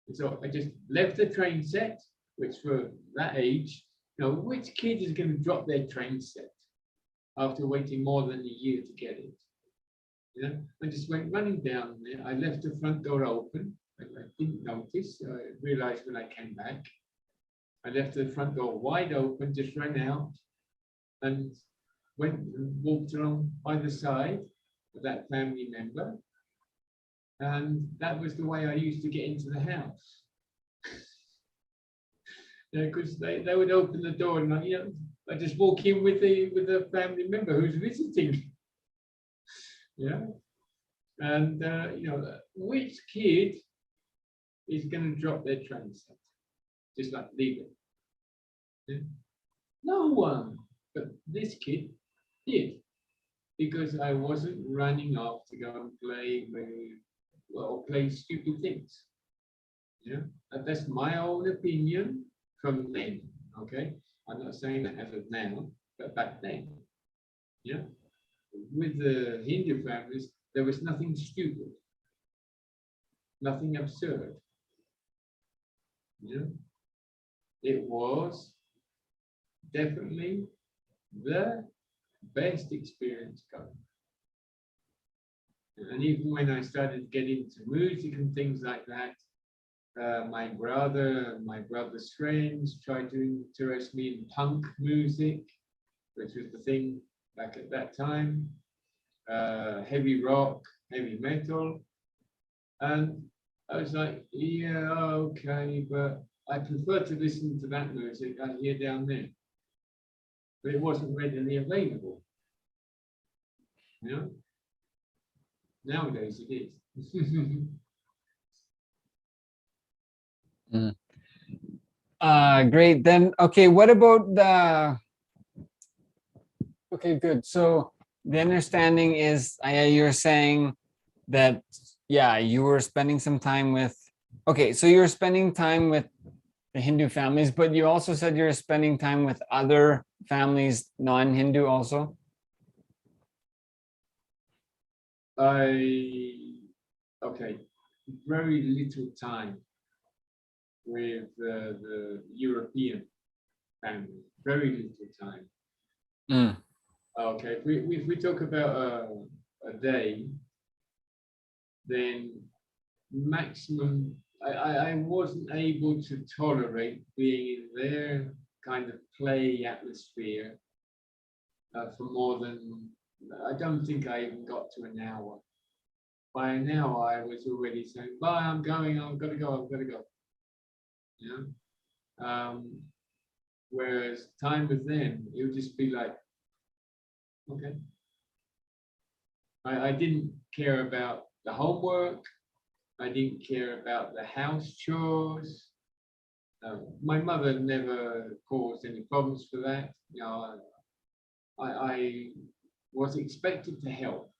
And so I just left the train set, which for that age, which kid is going to drop their train set after waiting more than a year to get it? I just went running down there. I left the front door open. I didn't notice. I realized when I came back. I left the front door wide open, just ran out and went and walked along by the side of that family member. And that was the way I used to get into the house. Because they would open the door and I just walk in with the family member who's visiting. And which kid is going to drop their train set? Just like leave it. No one, but this kid did, because I wasn't running off to go and play stupid things. That's my own opinion from then. Okay, I'm not saying that as of now, but back then. With the Hindu families, there was nothing stupid. nothing absurd. You know? It was definitely the best experience going. And even when I started to get into music and things like that, my brother's friends tried to interest me in punk music, which was the thing back at that time, heavy rock, heavy metal. And I was like, yeah, okay, but I prefer to listen to that music I hear down there. But it wasn't readily available. You know? Nowadays it is. Great. Then, okay, what about the, okay, good. So the understanding is, you're saying that, yeah, you were spending some time with, okay, so you're spending time with the Hindu families, but you also said you're spending time with other families, non-Hindu also? Okay, very little time with the European family, very little time. Okay, if we talk about a day, then maximum, I wasn't able to tolerate being in their kind of play atmosphere for more than, I don't think I even got to an hour. By an hour, I was already saying, bye, I'm going, I've got to go, I've got to go. You know? Whereas time with them, it would just be like, okay. I didn't care about the homework. I didn't care about the house chores. My mother never caused any problems for that. You know, I was expected to help.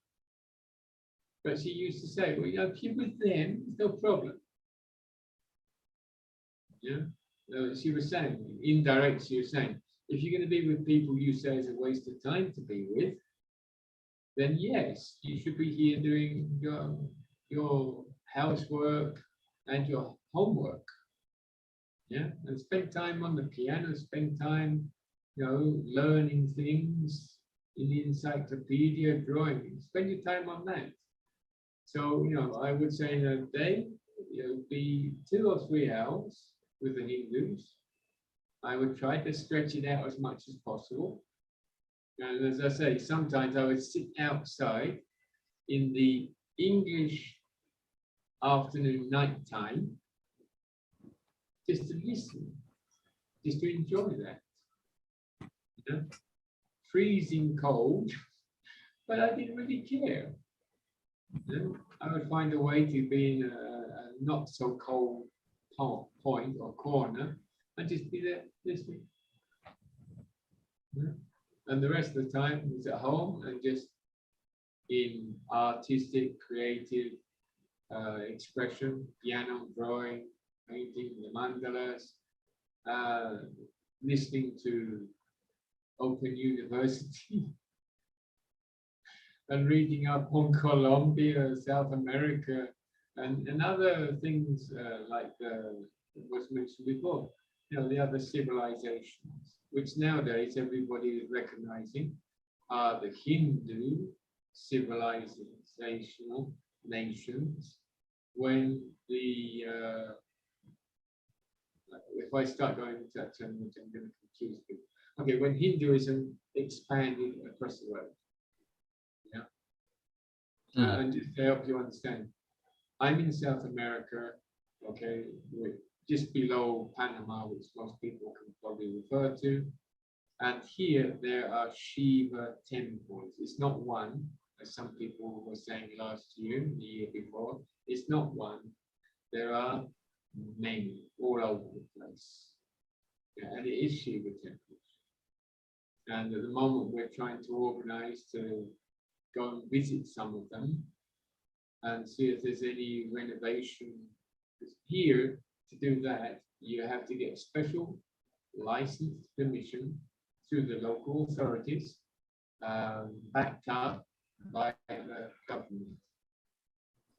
But she used to say, well, you know, if you're with them, it's no problem. Yeah. She was saying, indirect, she was saying, if you're going to be with people you say is a waste of time to be with, then yes, you should be here doing your housework and your homework. Yeah, and spend time on the piano, spend time, you know, learning things in the encyclopedia, drawing. Spend your time on that. So, you know, I would say in a day, it would be 2 or 3 hours with the Hindus. I would try to stretch it out as much as possible. And as I say, sometimes I would sit outside in the English afternoon, night time, just to listen, just to enjoy that. You know? Freezing cold, but I didn't really care. You know? I would find a way to be in a not so cold point or corner and just be there listening. You know? And the rest of the time was at home and just in artistic, creative expression, piano, drawing, painting, the mandalas, listening to Open University and reading up on Colombia, South America, and other things like was mentioned before, you know, the other civilizations, which nowadays everybody is recognizing are the Hindu civilizational nations. When the if I start going into that term, I'm going to confuse people. Okay, when Hinduism expanded across the world, yeah, and just to help you understand, I'm in South America, okay, just below Panama, which most people can probably refer to, and here there are Shiva temples. It's not one, as some people were saying last year, the year before. It's not one. There are many all over the place. Yeah, and it is Shiva temples. And at the moment, we're trying to organize to go and visit some of them and see if there's any renovation. Because here, to do that, you have to get special license permission through the local authorities, backed up by the government.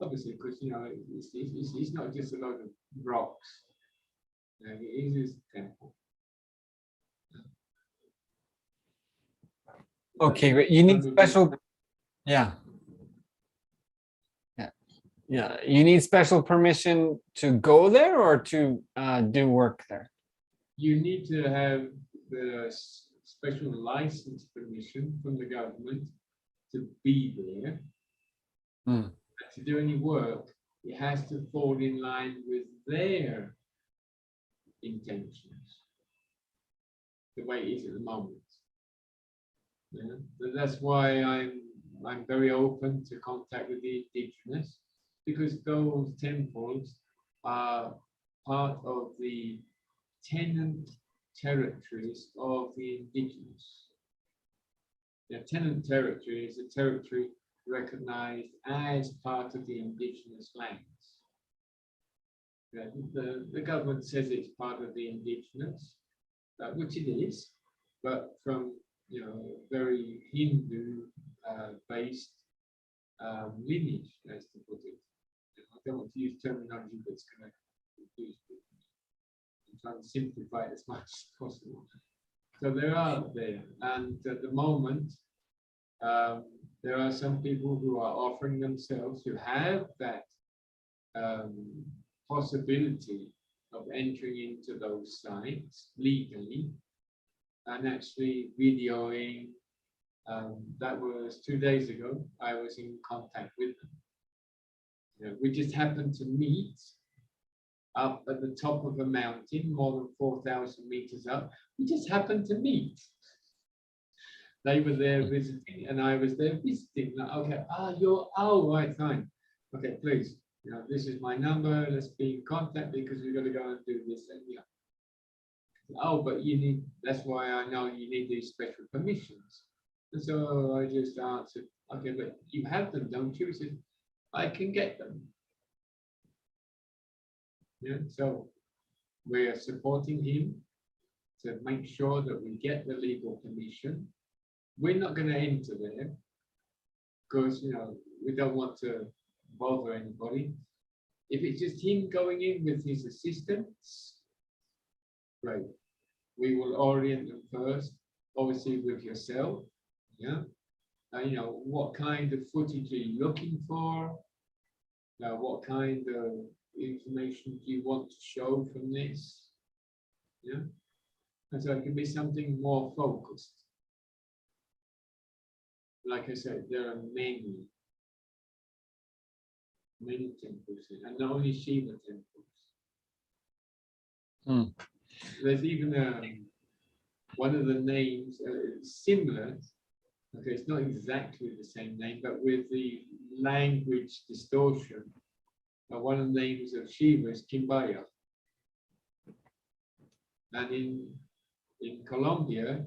obviously, because it's not just a load of rocks. It is a temple. Okay, great. You need special, yeah. Yeah, you need special permission to go there or to do work there? You need to have the special license permission from the government to be there. To do any work, it has to fall in line with their intentions, the way it is at the moment. Yeah? That's why I'm very open to contact with the indigenous, because those temples are part of the tenant territories of the indigenous. The tenant territory is a territory recognized as part of the indigenous lands. The government says it's part of the indigenous, which it is, but from very Hindu based lineage, as to put it. I don't want to use terminology that's going to confuse people. I'm trying to simplify it as much as possible. So there are there, and at the moment, there are some people who are offering themselves who have that possibility of entering into those sites legally and actually videoing. That was 2 days ago. I was in contact with them. We just happened to meet up at the top of a mountain, more than 4,000 meters up. We just happened to meet. They were there visiting, and I was there visiting. Like, okay, right, fine. Okay, please, this is my number. Let's be in contact because we're going to go and do this. And oh, but you need. That's why I know you need these special permissions. And so I just answered, okay, but you have them, don't you? He said, I can get them. Yeah, so we are supporting him to make sure that we get the legal permission. We're not going to enter there because we don't want to bother anybody. If it's just him going in with his assistants, great. We will orient them first, obviously with yourself. Yeah, what kind of footage are you looking for? What kind of information do you want to show from this? Yeah, and so it can be something more focused. Like I said, there are many temples here, and not only Shiva temples. There's even one of the names similar. Okay, it's not exactly the same name, but with the language distortion, one of the names of Shiva is Kimbaya. And in Colombia,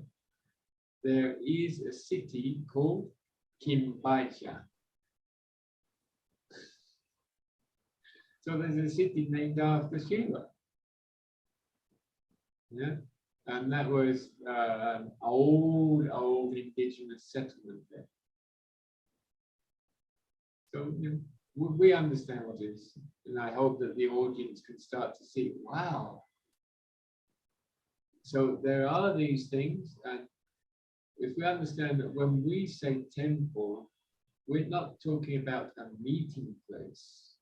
there is a city called Quimbaya. So there's a city named after Shiva. Yeah, and that was an old indigenous settlement there. So we understand what it is, and I hope that the audience can start to see, wow. So there are these things, and if we understand that when we say temple, we're not talking about a meeting place.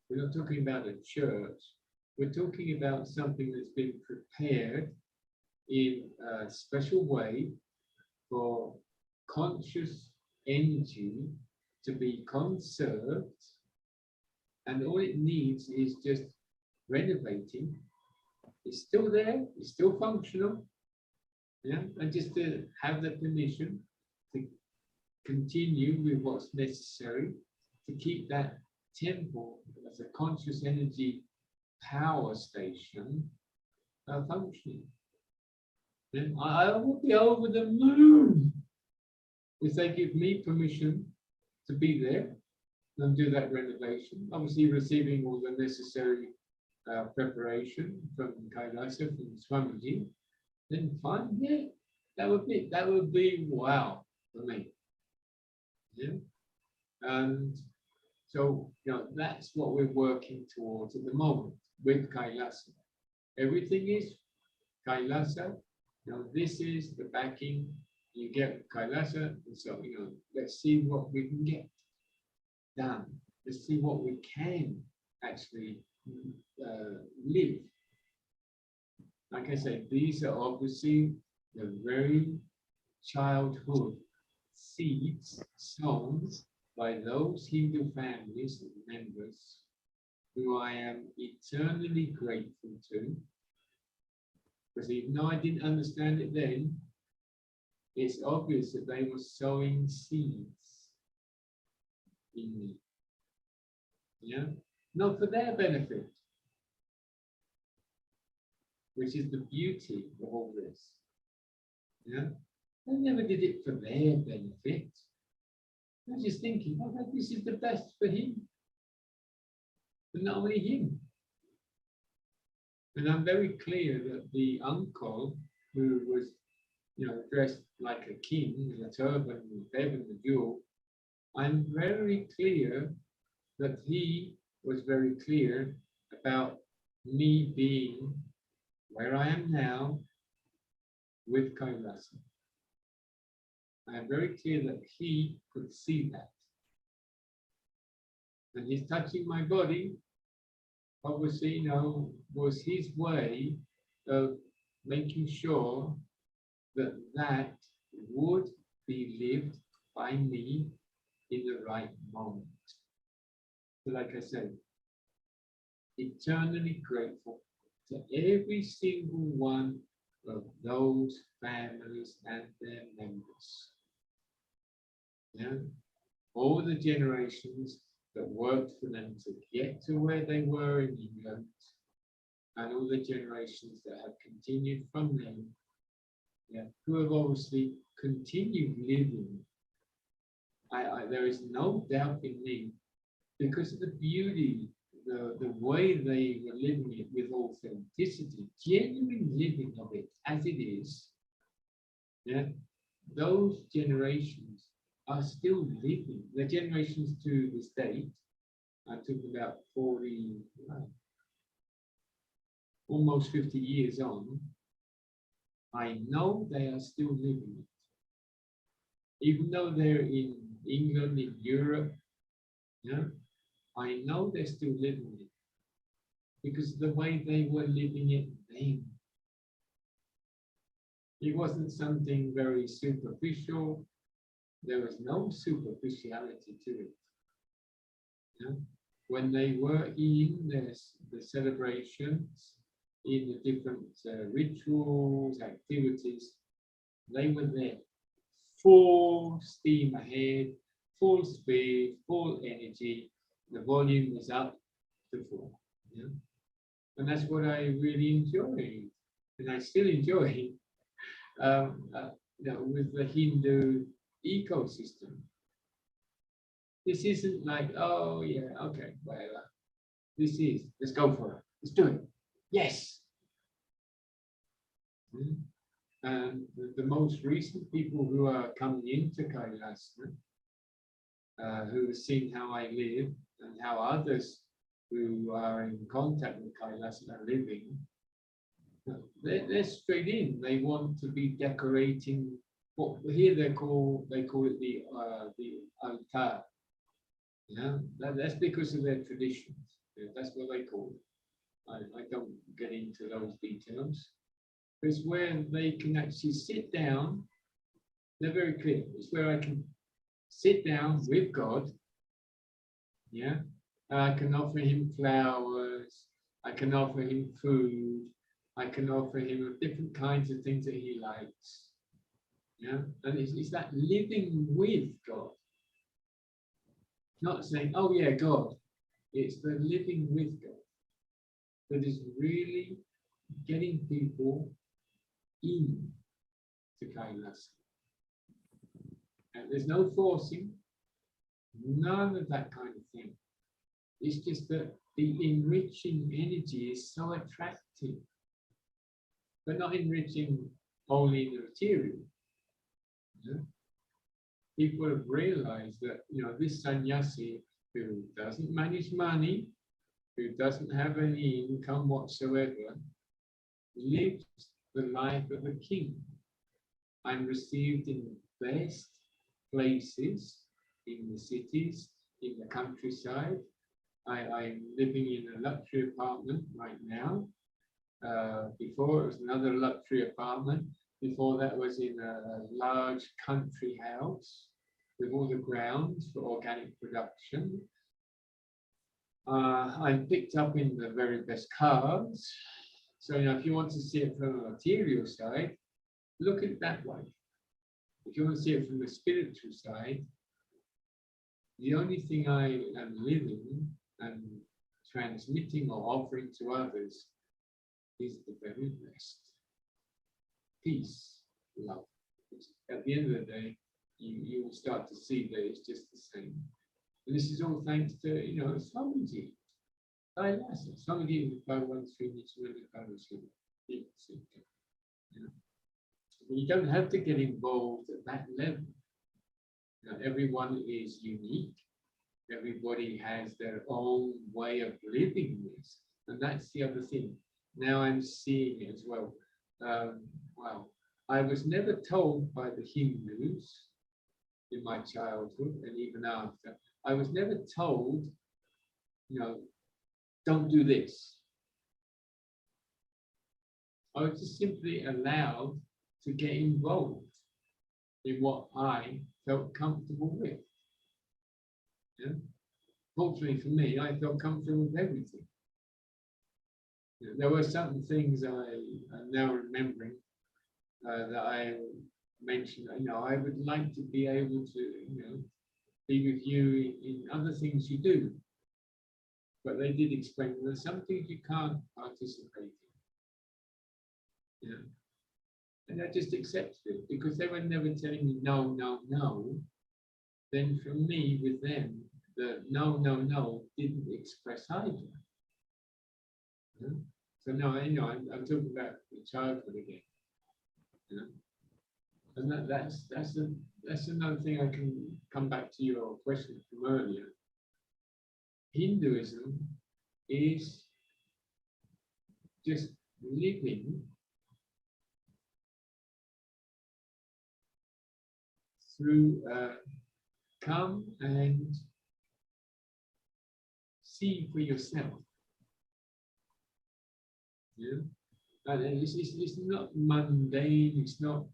We're not talking about a church. We're talking about something that's been prepared in a special way for conscious energy to be conserved. And all it needs is just renovating. It's still there, it's still functional. Yeah, and just to have the permission to continue with what's necessary to keep that temple as a conscious energy power station functioning. And I will be over the moon if they give me permission to be there and do that renovation. Obviously, receiving all the necessary preparation from Kailasa, from Swamiji, then fine, yeah, that would be wow for me. Yeah, and So, that's what we're working towards at the moment with Kailasa. Everything is Kailasa. This is the backing you get Kailasa. And so, let's see what we can get done. Let's see what we can actually live. Like I said, these are obviously the very childhood seeds sown by those Hindu families and members who I am eternally grateful to. Because even though I didn't understand it then, it's obvious that they were sowing seeds in me. Not for their benefit, which is the beauty of all this. They never did it for their benefit. They're just thinking, this is the best for him, but not only him. And I'm very clear that the uncle who was, dressed like a king in a turban with heaven and jewel, I'm very clear that he was very clear about me being where I am now with Kailasa. I am very clear that he could see that. And his touching my body, obviously, was his way of making sure that that would be lived by me in the right moment. So like I said, eternally grateful to every single one of those families and their members. All the generations that worked for them to get to where they were in England, and all the generations that have continued from them, who have obviously continued living. There is no doubt in me, because of the beauty, the way they were living it with authenticity, genuine living of it as it is, those generations are still living. The generations to this date, I took about 40, almost 50 years on, I know they are still living it. Even though they're in England, in Europe, I know they're still living it because of the way they were living it then. It wasn't something very superficial. There was no superficiality to it. When they were in the celebrations, in the different rituals, activities, they were there, full steam ahead, full speed, full energy. The volume was up to full. And that's what I really enjoy, and I still enjoy with the Hindu ecosystem. This isn't like, oh yeah, okay, whatever. This is, let's go for it. Let's do it. Yes. And the most recent people who are coming into Kailasa, who have seen how I live and how others who are in contact with Kailasa are living, they're straight in. They want to be decorating. What here they call it the altar. That's because of their traditions. That's what they call it. I don't get into those details. It's where they can actually sit down. They're very clear. It's where I can sit down with God. I can offer him flowers. I can offer him food. I can offer him different kinds of things that he likes. And it's that living with God. Not saying, oh yeah, God. It's the living with God that is really getting people in to Kailasa. And there's no forcing, none of that kind of thing. It's just that the enriching energy is so attractive, but not enriching only the material. People have realized that, this sannyasi who doesn't manage money, who doesn't have any income whatsoever, lives the life of a king. I'm received in the best places, in the cities, in the countryside. I'm living in a luxury apartment right now. Before it was another luxury apartment. Before that was in a large country house with all the grounds for organic production. I'm picked up in the very best cars. So, if you want to see it from a material side, look at it that way. If you want to see it from the spiritual side, the only thing I am living and transmitting or offering to others is the very best. Peace, love. At the end of the day, you will start to see that it's just the same. And this is all thanks to, Swamiji. Swamiji is Bhagavan Sri Nithyananda Paramashivam. You don't have to get involved at that level. Everyone is unique. Everybody has their own way of living this. And that's the other thing. Now I'm seeing it as well. Wow. I was never told by the Hindus in my childhood and even after, I was never told, don't do this. I was just simply allowed to get involved in what I felt comfortable with. Yeah? Fortunately for me, I felt comfortable with everything. There were certain things I'm now remembering that I mentioned. I would like to be able to, be with you in other things you do. But they did explain that there's some things you can't participate in. And I just accepted it because they were never telling me no, no, no. Then for me, with them, the no, no, no didn't express either. So no, I'm talking about the childhood again. And that's another thing I can come back to your question from earlier. Hinduism is just living through come and see for yourself. Yeah, and it's not mundane. It's not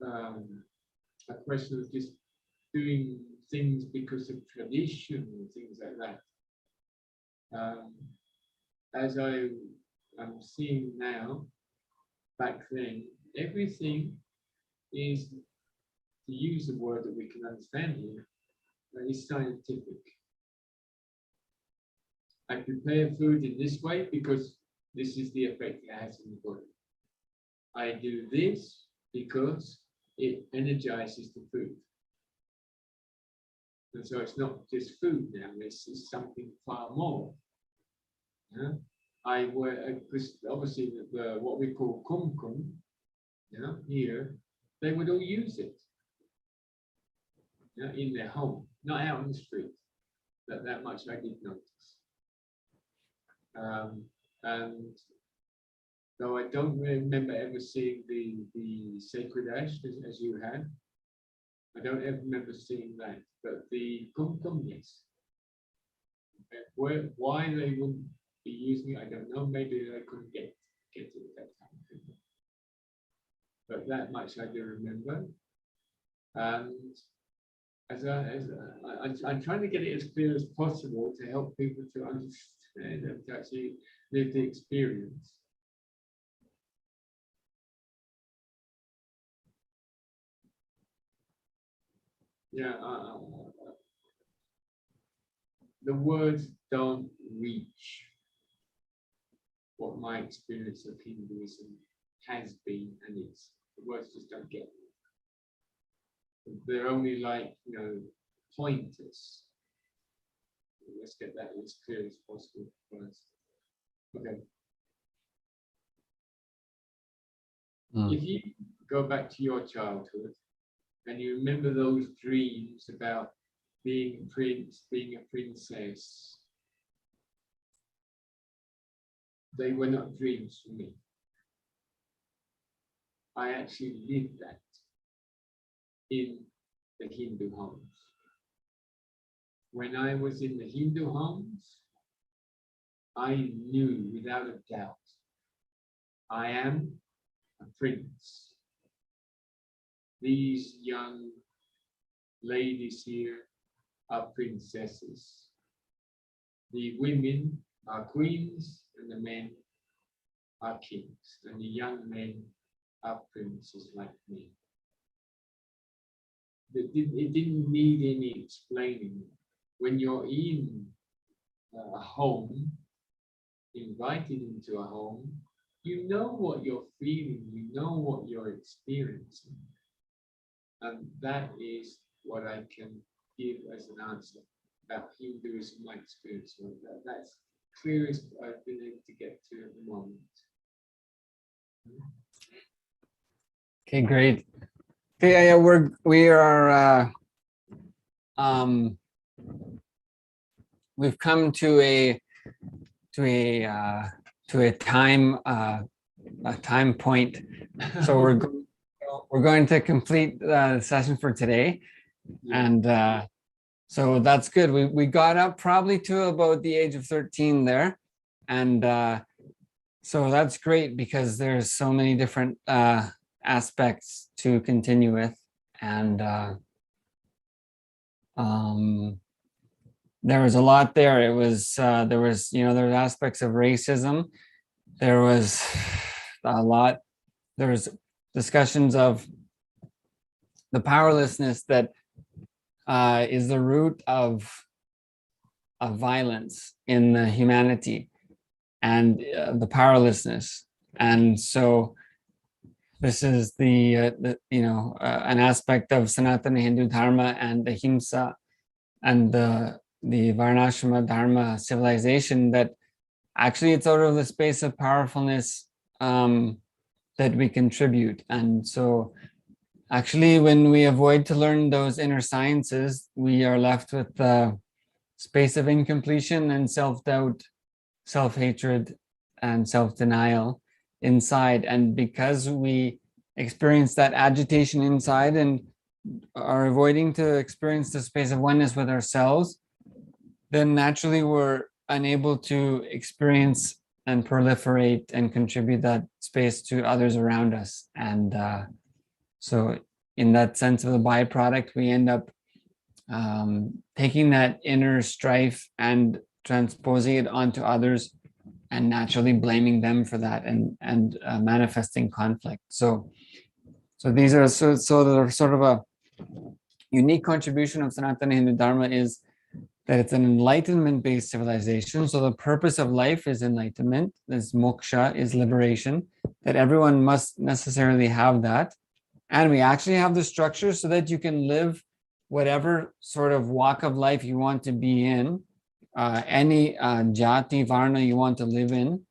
a question of just doing things because of tradition and things like that. As I am seeing now, back then, everything is, to use a word that we can understand here, is scientific. I prepare food in this way because this is the effect it has in the body. I do this because it energizes the food. And so it's not just food now, it's something far more. Yeah? I wear, because obviously what we call kumkum, here, they would all use it in their home, not out on the street. That much I did notice. And though I don't remember ever seeing the sacred ash as you had, I don't ever remember seeing that. But the kumkum, yes. Why they wouldn't be using it, I don't know. Maybe they couldn't get to it that time. But that much I do remember. And I'm trying to get it as clear as possible to help people to understand and to actually live the experience. Yeah, the words don't reach what my experience of Hinduism has been and is. The words just don't get me. They're only like, pointers. Let's get that as clear as possible first. Okay. If you go back to your childhood and you remember those dreams about being a prince, being a princess, they were not dreams for me. I actually lived that in the Hindu homes. When I was in the Hindu homes, I knew without a doubt, I am a prince. These young ladies here are princesses. The women are queens and the men are kings, and the young men are princes like me. It didn't need any explaining. When you're in a home, invited into a home, you know what you're feeling, you know what you're experiencing. And that is what I can give as an answer about Hinduism, my experience. That's clearest I've been able to get to at the moment. Okay, great. Okay, yeah, we've come to a time point. So we're going to complete the session for today, and so that's good. We got up probably to about the age of 13 there, and so that's great because there's so many different aspects to continue with, and there was a lot there. It was there was aspects of racism. There was a lot. There was discussions of the powerlessness that is the root of violence in the humanity, and the powerlessness. And so this is an aspect of Sanatana Hindu Dharma and Ahimsa and the Varnashrama Dharma civilization, that actually it's out of the space of powerfulness that we contribute. And so actually, when we avoid to learn those inner sciences, we are left with the space of incompletion and self-doubt, self-hatred, and self-denial inside. And because we experience that agitation inside and are avoiding to experience the space of oneness with ourselves, then naturally we're unable to experience and proliferate and contribute that space to others around us. And so in that sense of the byproduct, we end up taking that inner strife and transposing it onto others and naturally blaming them for that, and manifesting conflict. So these are sort of a unique contribution of Sanatana Hindu Dharma is that it's an enlightenment-based civilization. So the purpose of life is enlightenment, is moksha, is liberation, that everyone must necessarily have that. And we actually have the structure so that you can live whatever sort of walk of life you want to be in, any jati, varna you want to live in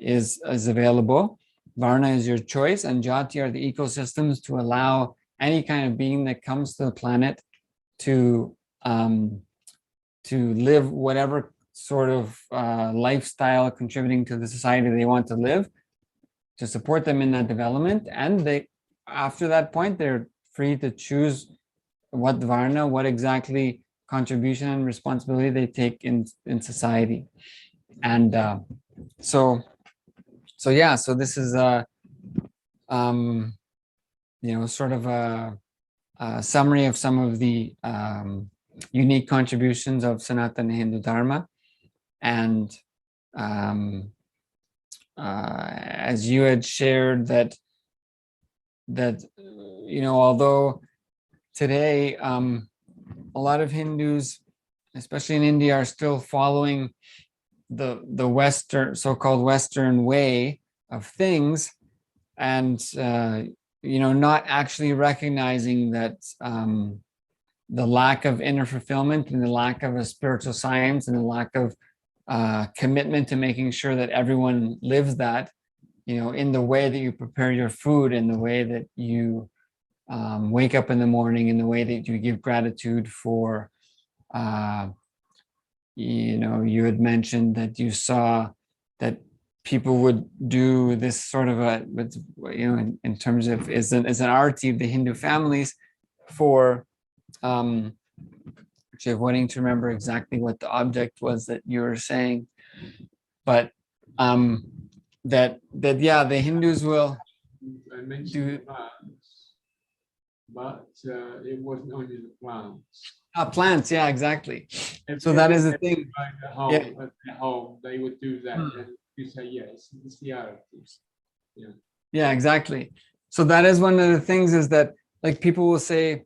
is available. Varna is your choice, and jati are the ecosystems to allow any kind of being that comes to the planet to live whatever sort of lifestyle contributing to the society they want to live, to support them in that development. And they, after that point, they're free to choose what varna, what exactly contribution and responsibility they take in society. And so this is sort of a summary of some of the unique contributions of Sanatana Hindu Dharma. And as you had shared that although today a lot of Hindus, especially in India, are still following the Western, so-called Western way of things, and not actually recognizing that the lack of inner fulfillment and the lack of a spiritual science and the lack of commitment to making sure that everyone lives that, in the way that you prepare your food, in the way that you wake up in the morning, in the way that you give gratitude for You had mentioned that you saw that people would do this sort of in terms of as an arti of the Hindu families for actually avoiding to remember exactly what the object was that you were saying, but that the Hindus will I mentioned do plants, but it wasn't only the plants. plants. Yeah, exactly. If So that is the thing. at home, Yeah. at their home, they would do that, and you say, yes, it's the artis. Yeah. Yeah, exactly. So that is one of the things, is that like people will say,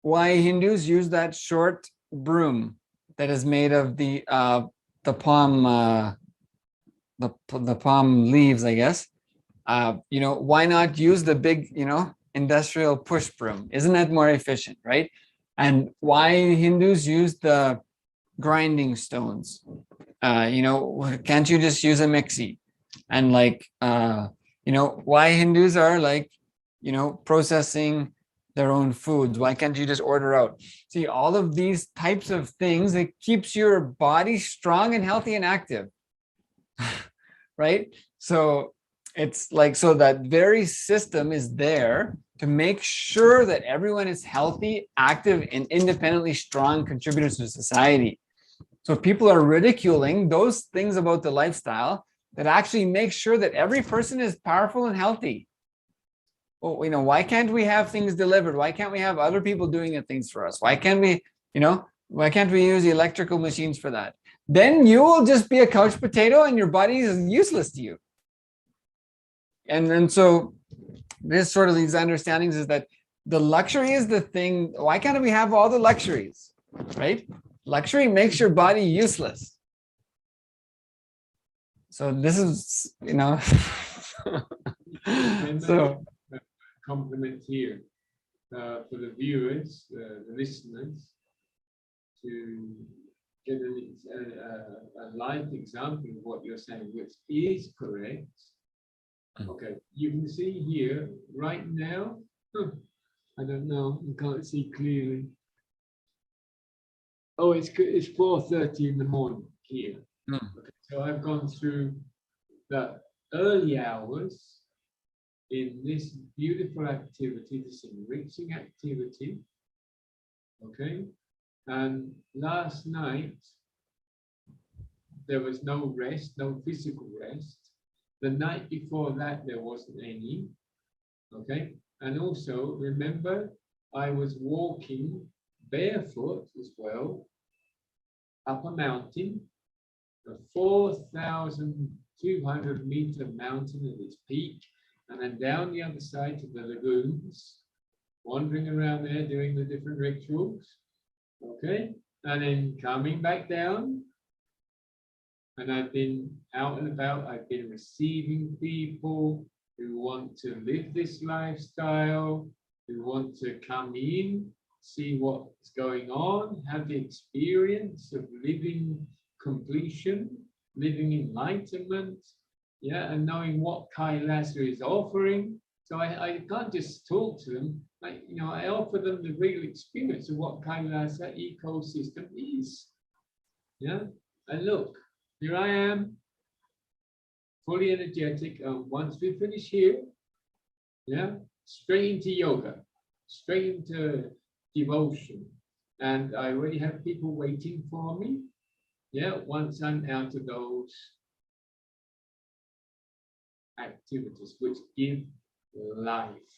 why Hindus use that short broom that is made of the palm the palm leaves, I guess. Why not use the big, industrial push broom? Isn't that more efficient, right? And why Hindus use the grinding stones? Can't you just use a mixie? And why Hindus are processing their own foods? Why can't you just order out? See, all of these types of things, it keeps your body strong and healthy and active. Right? So it's so that very system is there to make sure that everyone is healthy, active, and independently strong contributors to society. So if people are ridiculing those things about the lifestyle, that actually make sure that every person is powerful and healthy. Well, why can't we have things delivered? Why can't we have other people doing the things for us? Why can't we use the electrical machines for that? Then you will just be a couch potato and your body is useless to you. And so this sort of these understandings is that the luxury is the thing. Why can't we have all the luxuries, right? Luxury makes your body useless. So this is, so compliment here for the viewers, the listeners, to get a live example of what you're saying, which is correct. Okay, you can see here right now. I don't know, you can't see clearly. Oh, it's 4:30 in the morning here. Okay, so I've gone through the early hours in this beautiful activity, this enriching activity. Okay, and last night there was no rest, no physical rest. The night before that there wasn't any. Okay, and also remember, I was walking barefoot as well up a mountain, a 4,200 meter mountain at its peak, and then down the other side to the lagoons, wandering around there doing the different rituals. Okay, and then coming back down, and I've been out and about. I've been receiving people who want to live this lifestyle, who want to come in, see what's going on, have the experience of living completion, living enlightenment, yeah, and knowing what Kailasa is offering. So I can't just talk to them. I offer them the real experience of what Kailasa ecosystem is. Yeah, and look, here I am, fully energetic. Once we finish here, yeah, straight into yoga, straight into devotion. And I already have people waiting for me. Yeah, once I'm out of those activities which give life.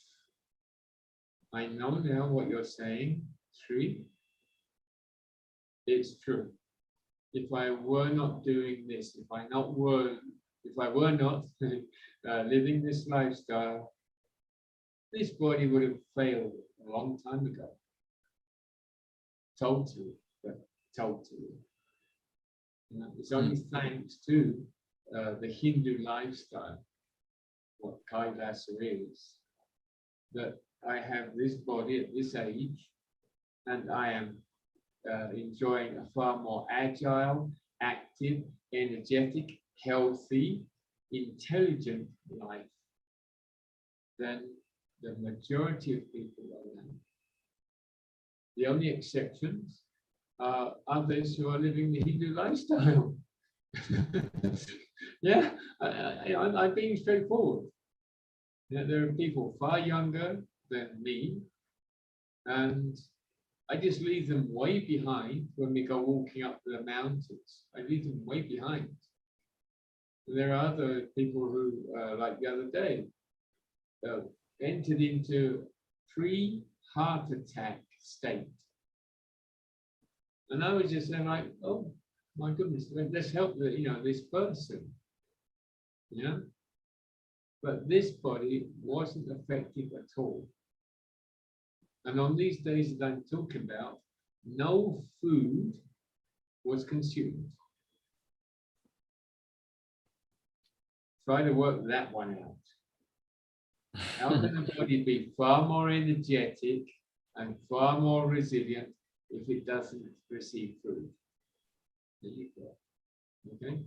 I know now what you're saying, Sri. It's true. If I were not doing this, if I were not living this lifestyle, this body would have failed a long time ago. Totally, but totally. It's only thanks to the Hindu lifestyle, what Kailasa is, that I have this body at this age, and I am enjoying a far more agile, active, energetic, healthy, intelligent life than the majority of people around. The only exceptions others who are living the Hindu lifestyle. Yeah, I'm being straightforward. Yeah, there are people far younger than me, and I just leave them way behind when we go walking up the mountains. I leave them way behind. There are other people who, like the other day, entered into pre-heart attack state. And I was just saying like, oh my goodness, let's help this person. Yeah. But this body wasn't affected at all. And on these days that I'm talking about, no food was consumed. Try to work that one out. How can the body be far more energetic and far more resilient if it doesn't receive food? There you go. Okay.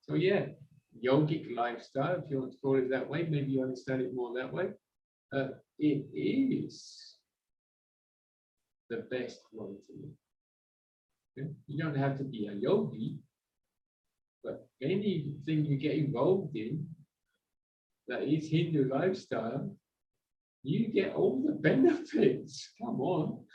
So yeah, yogic lifestyle, if you want to call it that way, maybe you understand it more that way. It is the best way to live. Okay? You don't have to be a yogi, but anything you get involved in that is Hindu lifestyle, you get all the benefits. Come on.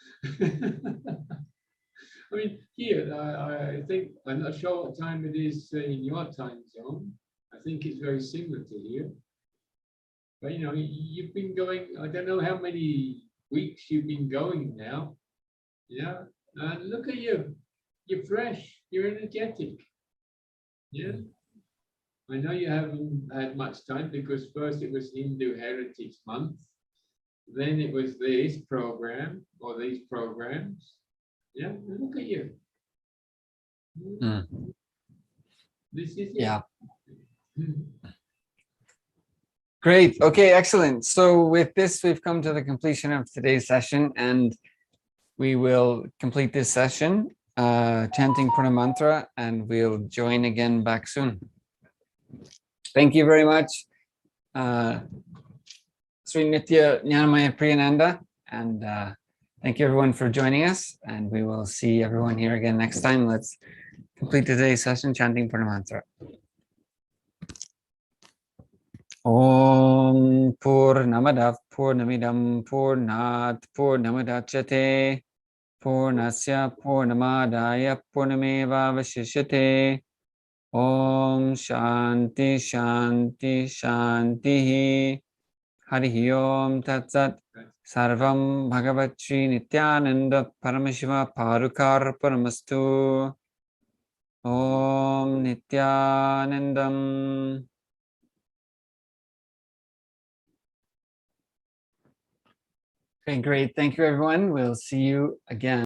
I mean, here, I think, I'm not sure what time it is in your time zone. I think it's very similar to here. But, you've been going, I don't know how many weeks you've been going now. Yeah. And look at you. You're fresh. You're energetic. Yeah. I know you haven't had much time because first it was Hindu Heritage Month. Then it was this program or these programs. Yeah, look at you. This is it. Yeah. Great. Okay, excellent. So with this, we've come to the completion of today's session, and we will complete this session chanting Purna Mantra, and we'll join again back soon. Thank you very much, Sri Nithya Jnanamaya Priyananda, and thank you everyone for joining us, and we will see everyone here again next time. Let's complete today's session chanting Purna Mantra. Om Purnamadav Purnamidam Purnat Purnamadachyate Purnasya Purnamadaya Purnameva Vashishyate. Om Shanti Shanti Shanti. Harihi Om Tat Sat. Sarvam Bhagavat Shri Nithyananda Paramashiva Parukar Paramastu. Om Nithyanandam. Okay, great. Thank you, everyone. We'll see you again.